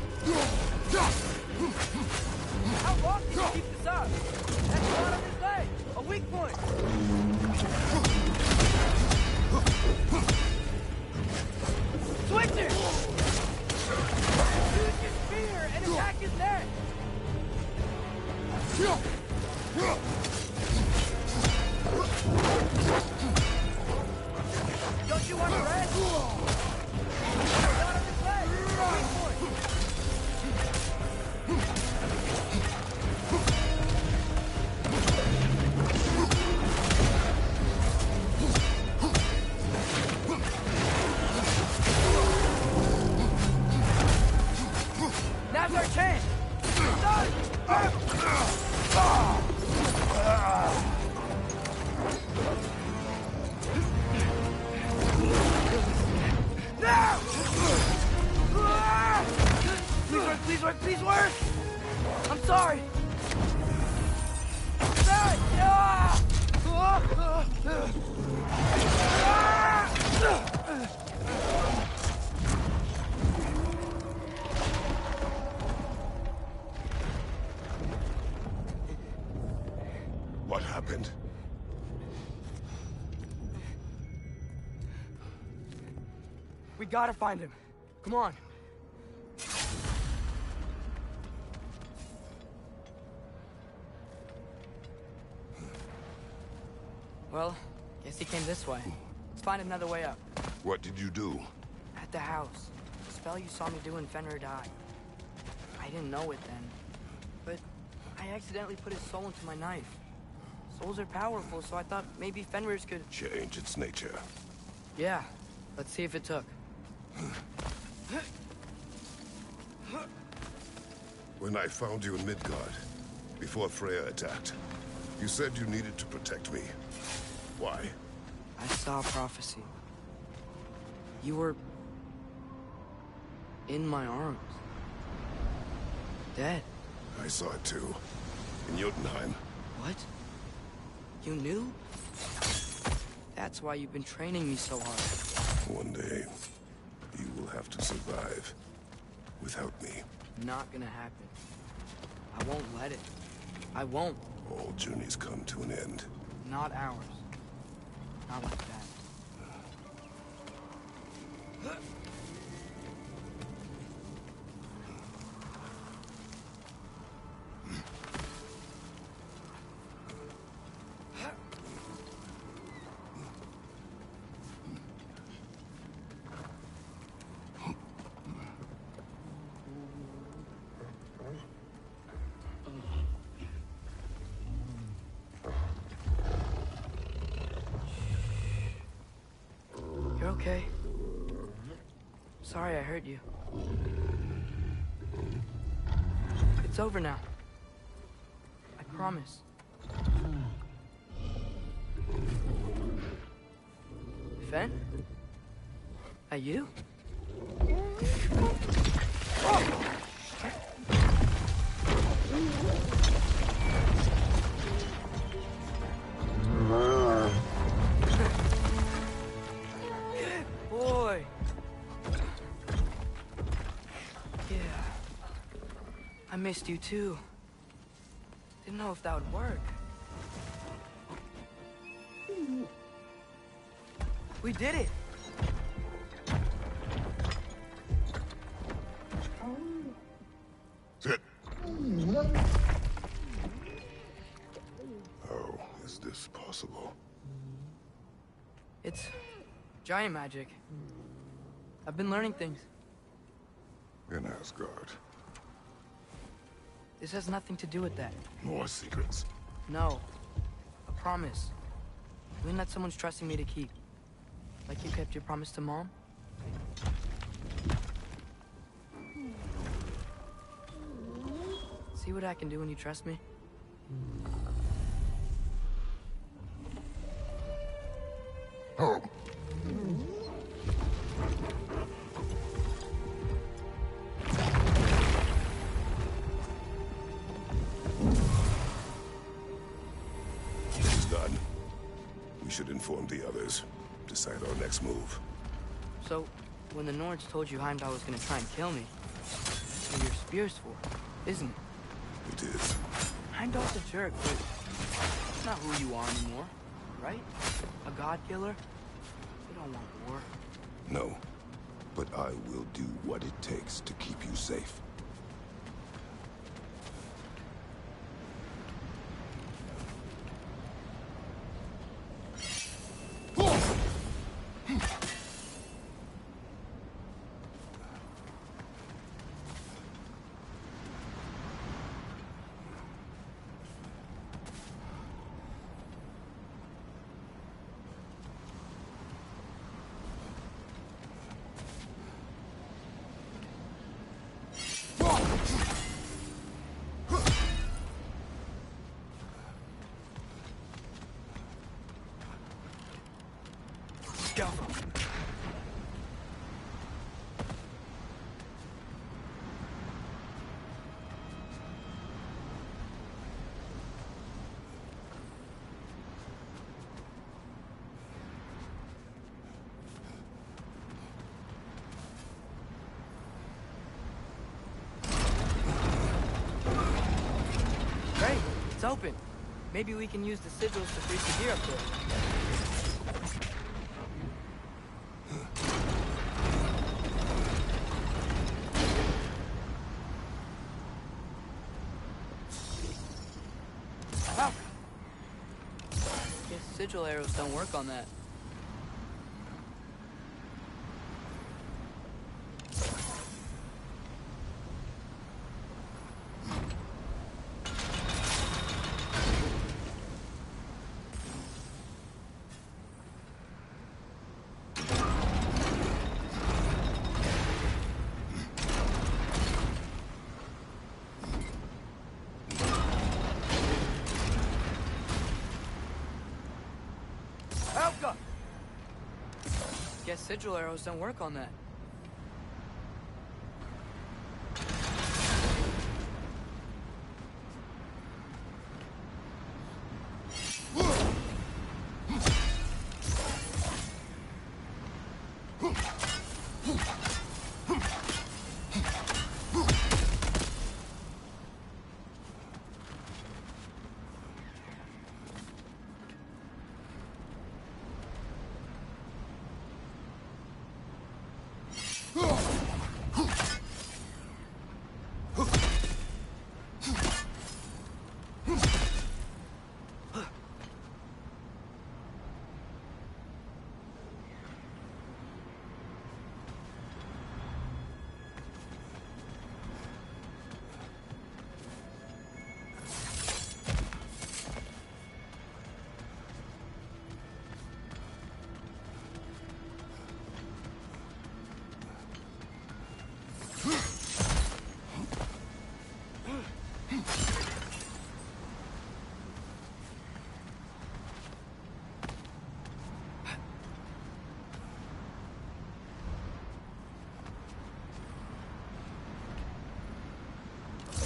Speaker 18: How long can you keep this up? That's a lot on his leg! A weak point! Switcher! Use your spear and attack his neck! Don't you want to rest? Not on his leg! Weak point! Now's our chance! Now! Please work, please work, please work! I'm sorry!
Speaker 2: What happened?
Speaker 18: We gotta find him. Come on. Well, guess he came this way. Let's find another way up.
Speaker 2: What did you do?
Speaker 18: At the house. The spell you saw me do when Fenrir died. I didn't know it then. But I accidentally put his soul into my knife. Souls are powerful, so I thought maybe Fenrir's could...
Speaker 2: Change its nature.
Speaker 18: Yeah. Let's see if it took.
Speaker 2: When I found you in Midgard, before Freya attacked, you said you needed to protect me. Why?
Speaker 18: I saw a prophecy. You were... in my arms. Dead.
Speaker 2: I saw it too. In Jotunheim.
Speaker 18: What? You knew? That's why you've been training me so hard.
Speaker 2: One day, you will have to survive without me.
Speaker 18: Not gonna happen. I won't let it. I won't.
Speaker 2: All journeys come to an end.
Speaker 18: Not ours. Not like that. You're okay. Sorry I hurt you. It's over now. I promise. Fen? That you? Boy. Yeah. I missed you too. Didn't know if that would work. We did it!
Speaker 2: Sit. How is this possible?
Speaker 18: It's giant magic. I've been learning things.
Speaker 2: In Asgard.
Speaker 18: This has nothing to do with that.
Speaker 2: More secrets.
Speaker 18: No. A promise. One that someone's trusting me to keep. Like you kept your promise to Mom? See what I can do when you trust me?
Speaker 2: Oh. It's done. We should inform the others. Decide our next move.
Speaker 18: So, when the Nords told you Heimdall was gonna try and kill me, what are your spears for, isn't it?
Speaker 2: It is.
Speaker 18: Heimdall's a jerk, but that's not who you are anymore, right? A god killer? You don't want war.
Speaker 2: No. But I will do what it takes to keep you safe.
Speaker 18: Great, it's open. Maybe we can use the sigils to freeze the gear up there. Guess sigil arrows don't work on that. Guess sigil arrows don't work on that.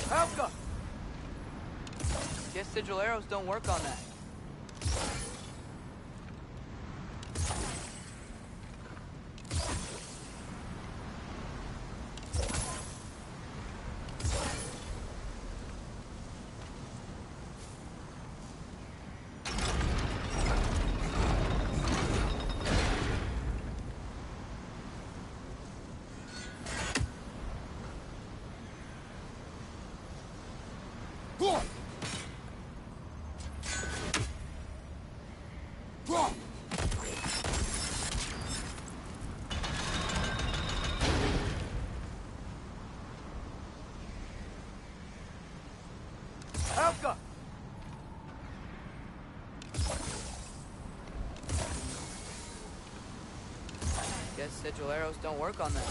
Speaker 18: Helga! Guess sigil arrows don't work on that. Helga! Guess sigil arrows don't work on that.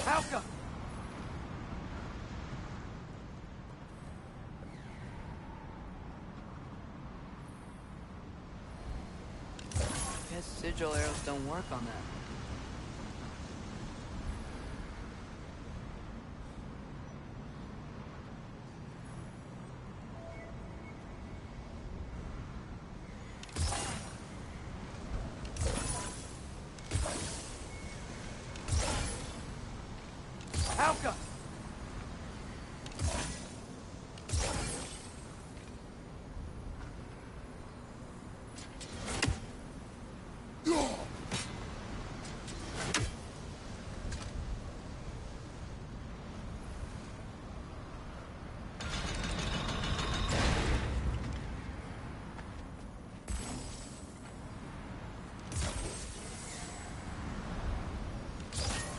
Speaker 7: Alka!
Speaker 18: Guess sigil arrows don't work on that.
Speaker 7: Alka!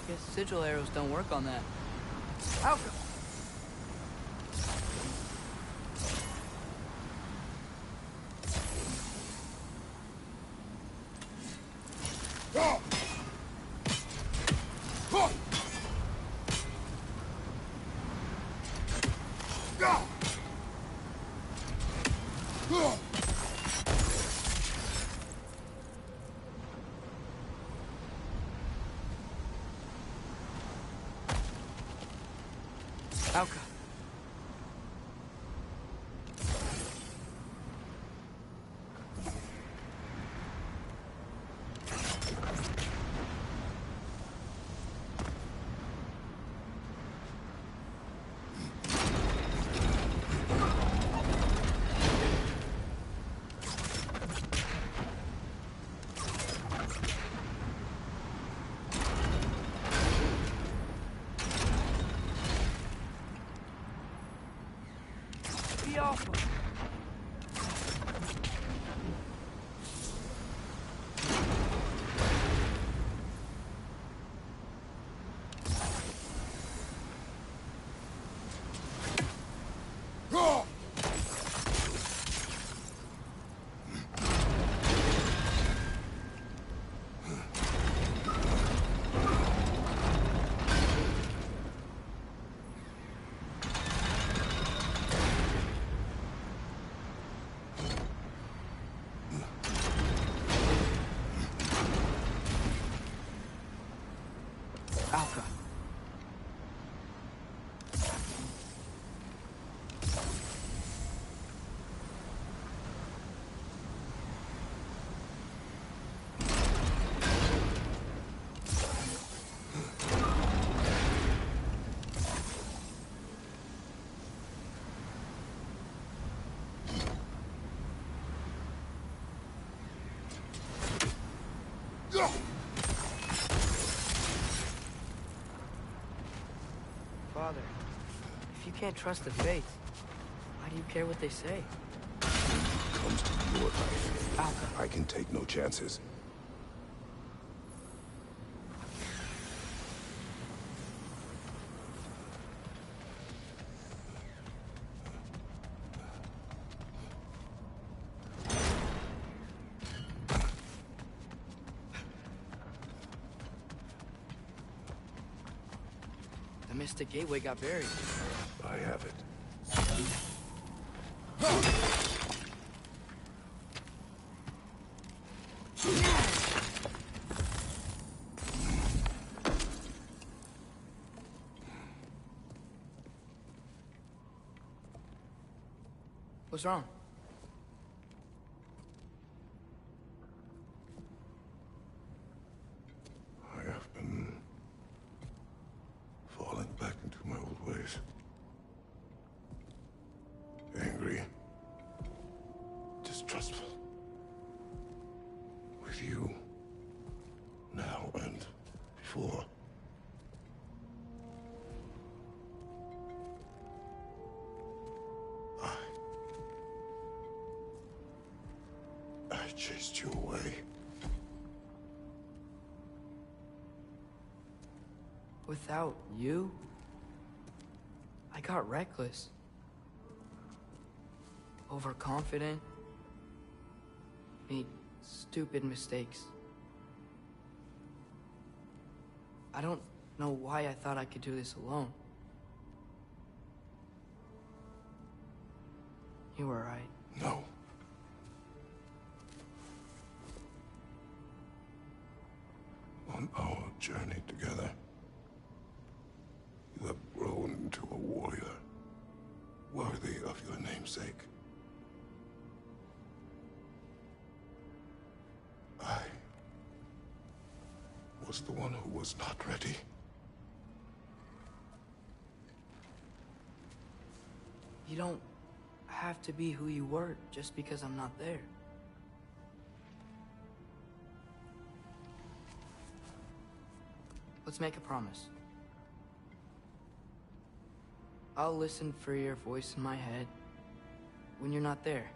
Speaker 18: Guess sigil arrows don't work on that.
Speaker 7: Alka! Alka. Be awful. Alka. Father, if you can't trust the fates, why do you care what they say?
Speaker 2: It comes to your life.
Speaker 18: Alka.
Speaker 2: I can take no chances.
Speaker 18: The Mystic Gateway got buried.
Speaker 2: I have it.
Speaker 18: What's wrong?
Speaker 2: I have been falling back you. Now and before. I chased you away.
Speaker 18: Without you, I got reckless. Overconfident. Made stupid mistakes. I don't know why I thought I could do this alone. You were right.
Speaker 2: No. On our journey together, you have grown into a warrior, worthy of your namesake. I was the one who was not ready.
Speaker 18: You don't have to be who you were just because I'm not there. Let's make a promise. I'll listen for your voice in my head when you're not there,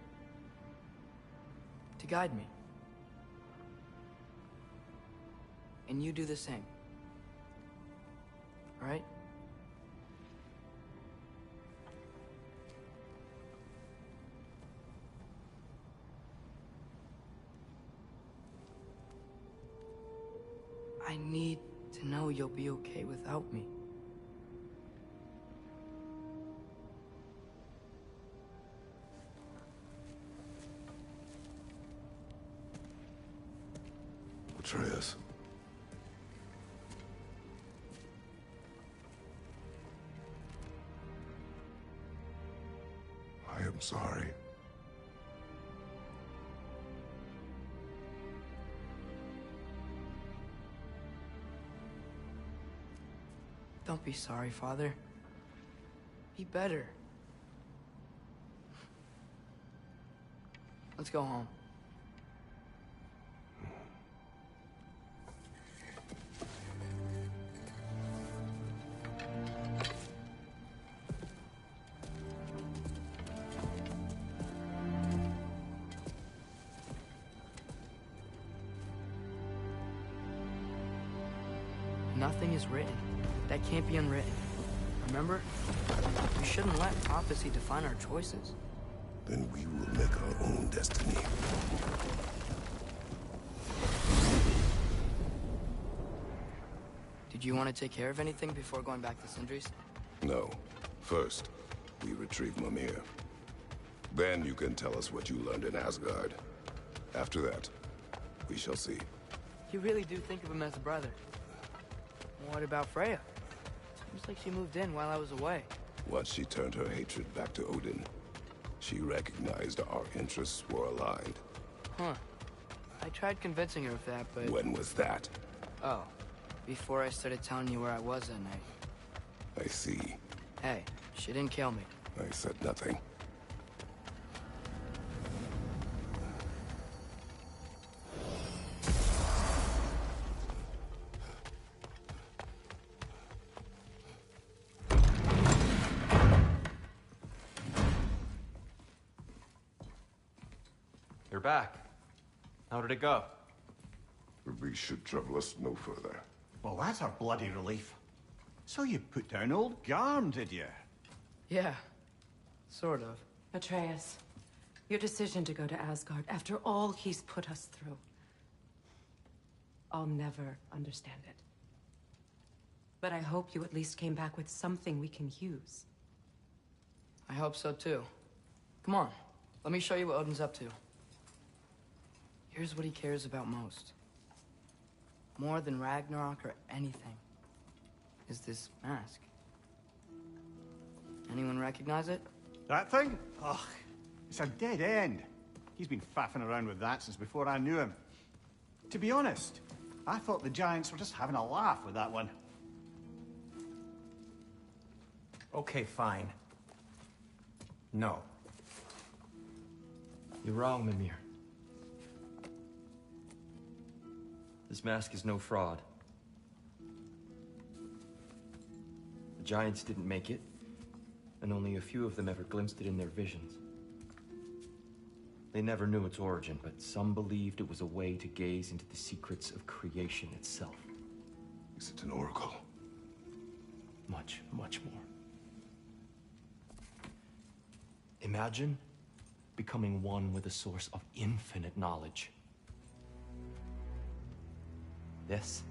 Speaker 18: to guide me. And you do the same. All right? I need to know you'll be okay without me.
Speaker 2: Atreus. I am sorry.
Speaker 18: Don't be sorry, Father. Be better. Let's go home. Nothing is written that can't be unwritten. Remember? We shouldn't let prophecy define our choices.
Speaker 2: Then we will make our own destiny.
Speaker 18: Did you want to take care of anything before going back to Sindri's?
Speaker 2: No. First, we retrieve Mimir. Then you can tell us what you learned in Asgard. After that, we shall see.
Speaker 18: You really do think of him as a brother. What about Freya? Seems like she moved in while I was away.
Speaker 2: Once she turned her hatred back to Odin, she recognized our interests were aligned.
Speaker 18: Huh. I tried convincing her of that, but...
Speaker 2: When was that?
Speaker 18: Oh, before I started telling you where I was that night.
Speaker 2: I see.
Speaker 18: Hey, she didn't kill me.
Speaker 2: I said nothing.
Speaker 11: You're back. How did it go?
Speaker 2: The beast should trouble us no further.
Speaker 5: Well, that's a bloody relief. So you put down old Garm, did you?
Speaker 18: Yeah, sort of.
Speaker 1: Atreus, your decision to go to Asgard after all he's put us through. I'll never understand it. But I hope you at least came back with something we can use.
Speaker 18: I hope so too. Come on, let me show you what Odin's up to. Here's what he cares about most. More than Ragnarok or anything. Is this mask. Anyone recognize it?
Speaker 5: That thing? Ugh, it's a dead end. He's been faffing around with that since before I knew him. To be honest, I thought the Giants were just having a laugh with that one.
Speaker 11: Okay, fine. No. You're wrong, Mimir.
Speaker 12: This mask is no fraud. The Giants didn't make it, and only a few of them ever glimpsed it in their visions. They never knew its origin, but some believed it was a way to gaze into the secrets of creation itself.
Speaker 2: Is it an oracle?
Speaker 12: Much, much more. Imagine becoming one with a source of infinite knowledge. This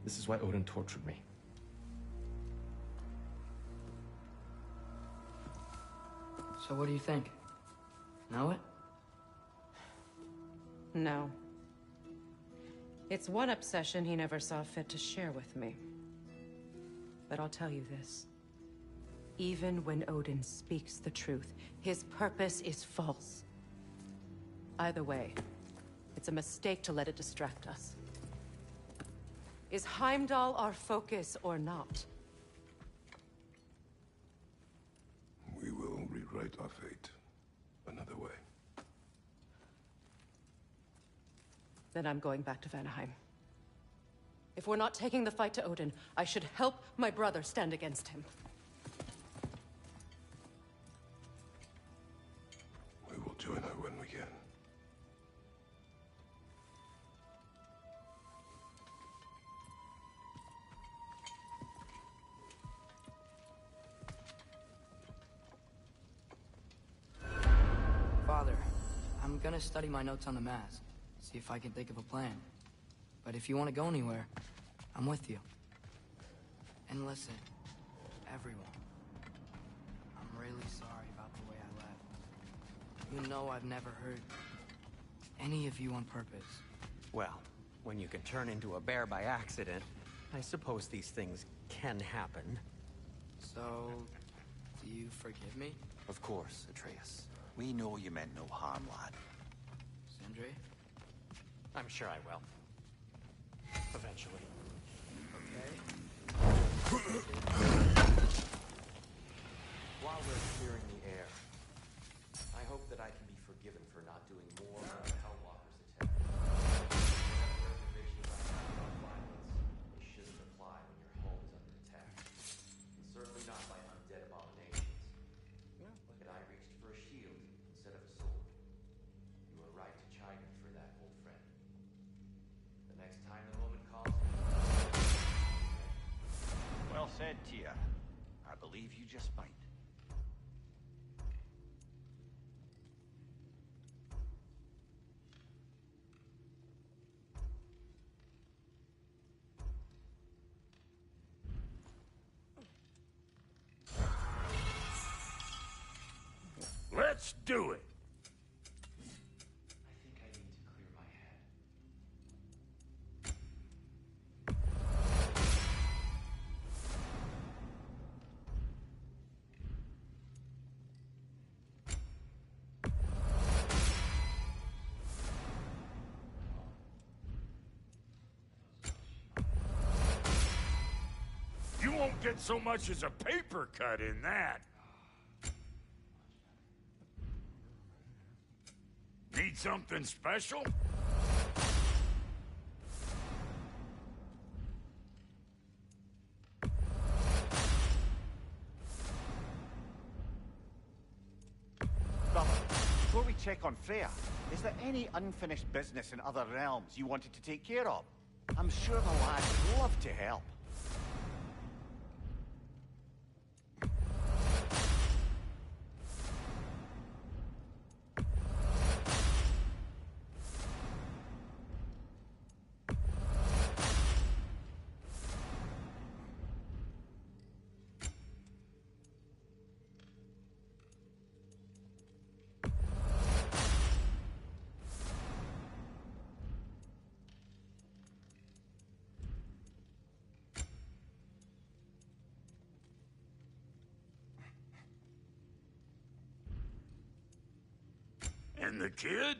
Speaker 12: is why Odin tortured me.
Speaker 18: So what do you think? Know it?
Speaker 1: No. It's one obsession he never saw fit to share with me. But I'll tell you this. Even when Odin speaks the truth, his purpose is false. Either way, it's a mistake to let it distract us. Is Heimdall our focus or not?
Speaker 2: We will rewrite our fate another way.
Speaker 1: Then I'm going back to Vanaheim. If we're not taking the fight to Odin, I should help my brother stand against him.
Speaker 2: We will join her when we can.
Speaker 18: Father, I'm gonna study my notes on the mask. See if I can think of a plan. But if you want to go anywhere, I'm with you. And listen, everyone. I'm really sorry about the way I left. You know I've never hurt any of you on purpose.
Speaker 5: Well, when you can turn into a bear by accident, I suppose these things can happen.
Speaker 18: So, do you forgive me?
Speaker 5: Of course, Atreus. We know you meant no harm, lad.
Speaker 18: Sindri?
Speaker 5: I'm sure I will. Eventually.
Speaker 12: While we're clearing the air, I hope that I can be forgiven for not doing more on the Hellwalker's attack. Whatever reservations I have about violence, they shouldn't apply when your home is under attack. And certainly not by undead abominations. Look at, I reached for a shield instead of a sword. You were right to chide me for that, old friend. The next time the moment calls me,
Speaker 5: Well said, Tia. I believe you just might.
Speaker 4: Let's do it!
Speaker 12: I think I need to clear my head.
Speaker 4: You won't get so much as a paper cut in that. Need something special?
Speaker 5: Brother, before we check on Freya, is there any unfinished business in other realms you wanted to take care of? I'm sure the lad would love to help.
Speaker 4: And the kid?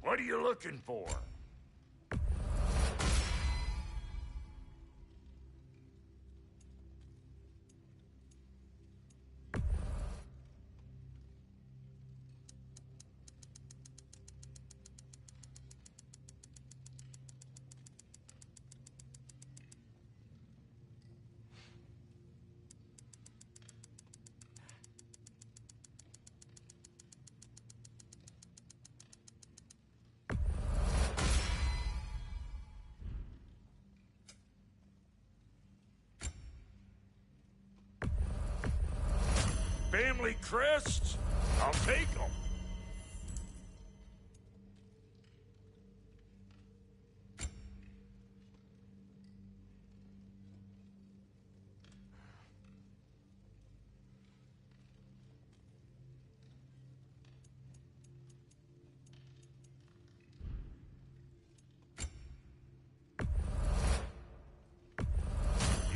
Speaker 4: What are you looking for? family crests, I'll take them.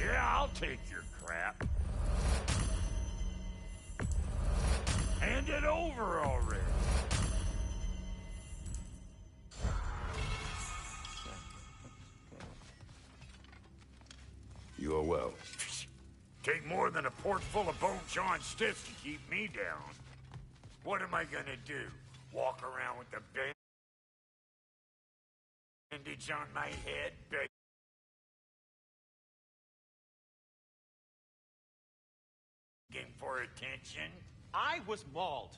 Speaker 4: Yeah, I'll take your crap. Hand it over already.
Speaker 2: You are well.
Speaker 4: Take more than a port full of bone-chawing stiffs to keep me down. What am I gonna do? Walk around with the bandage on my head, begging for attention?
Speaker 11: I was mauled.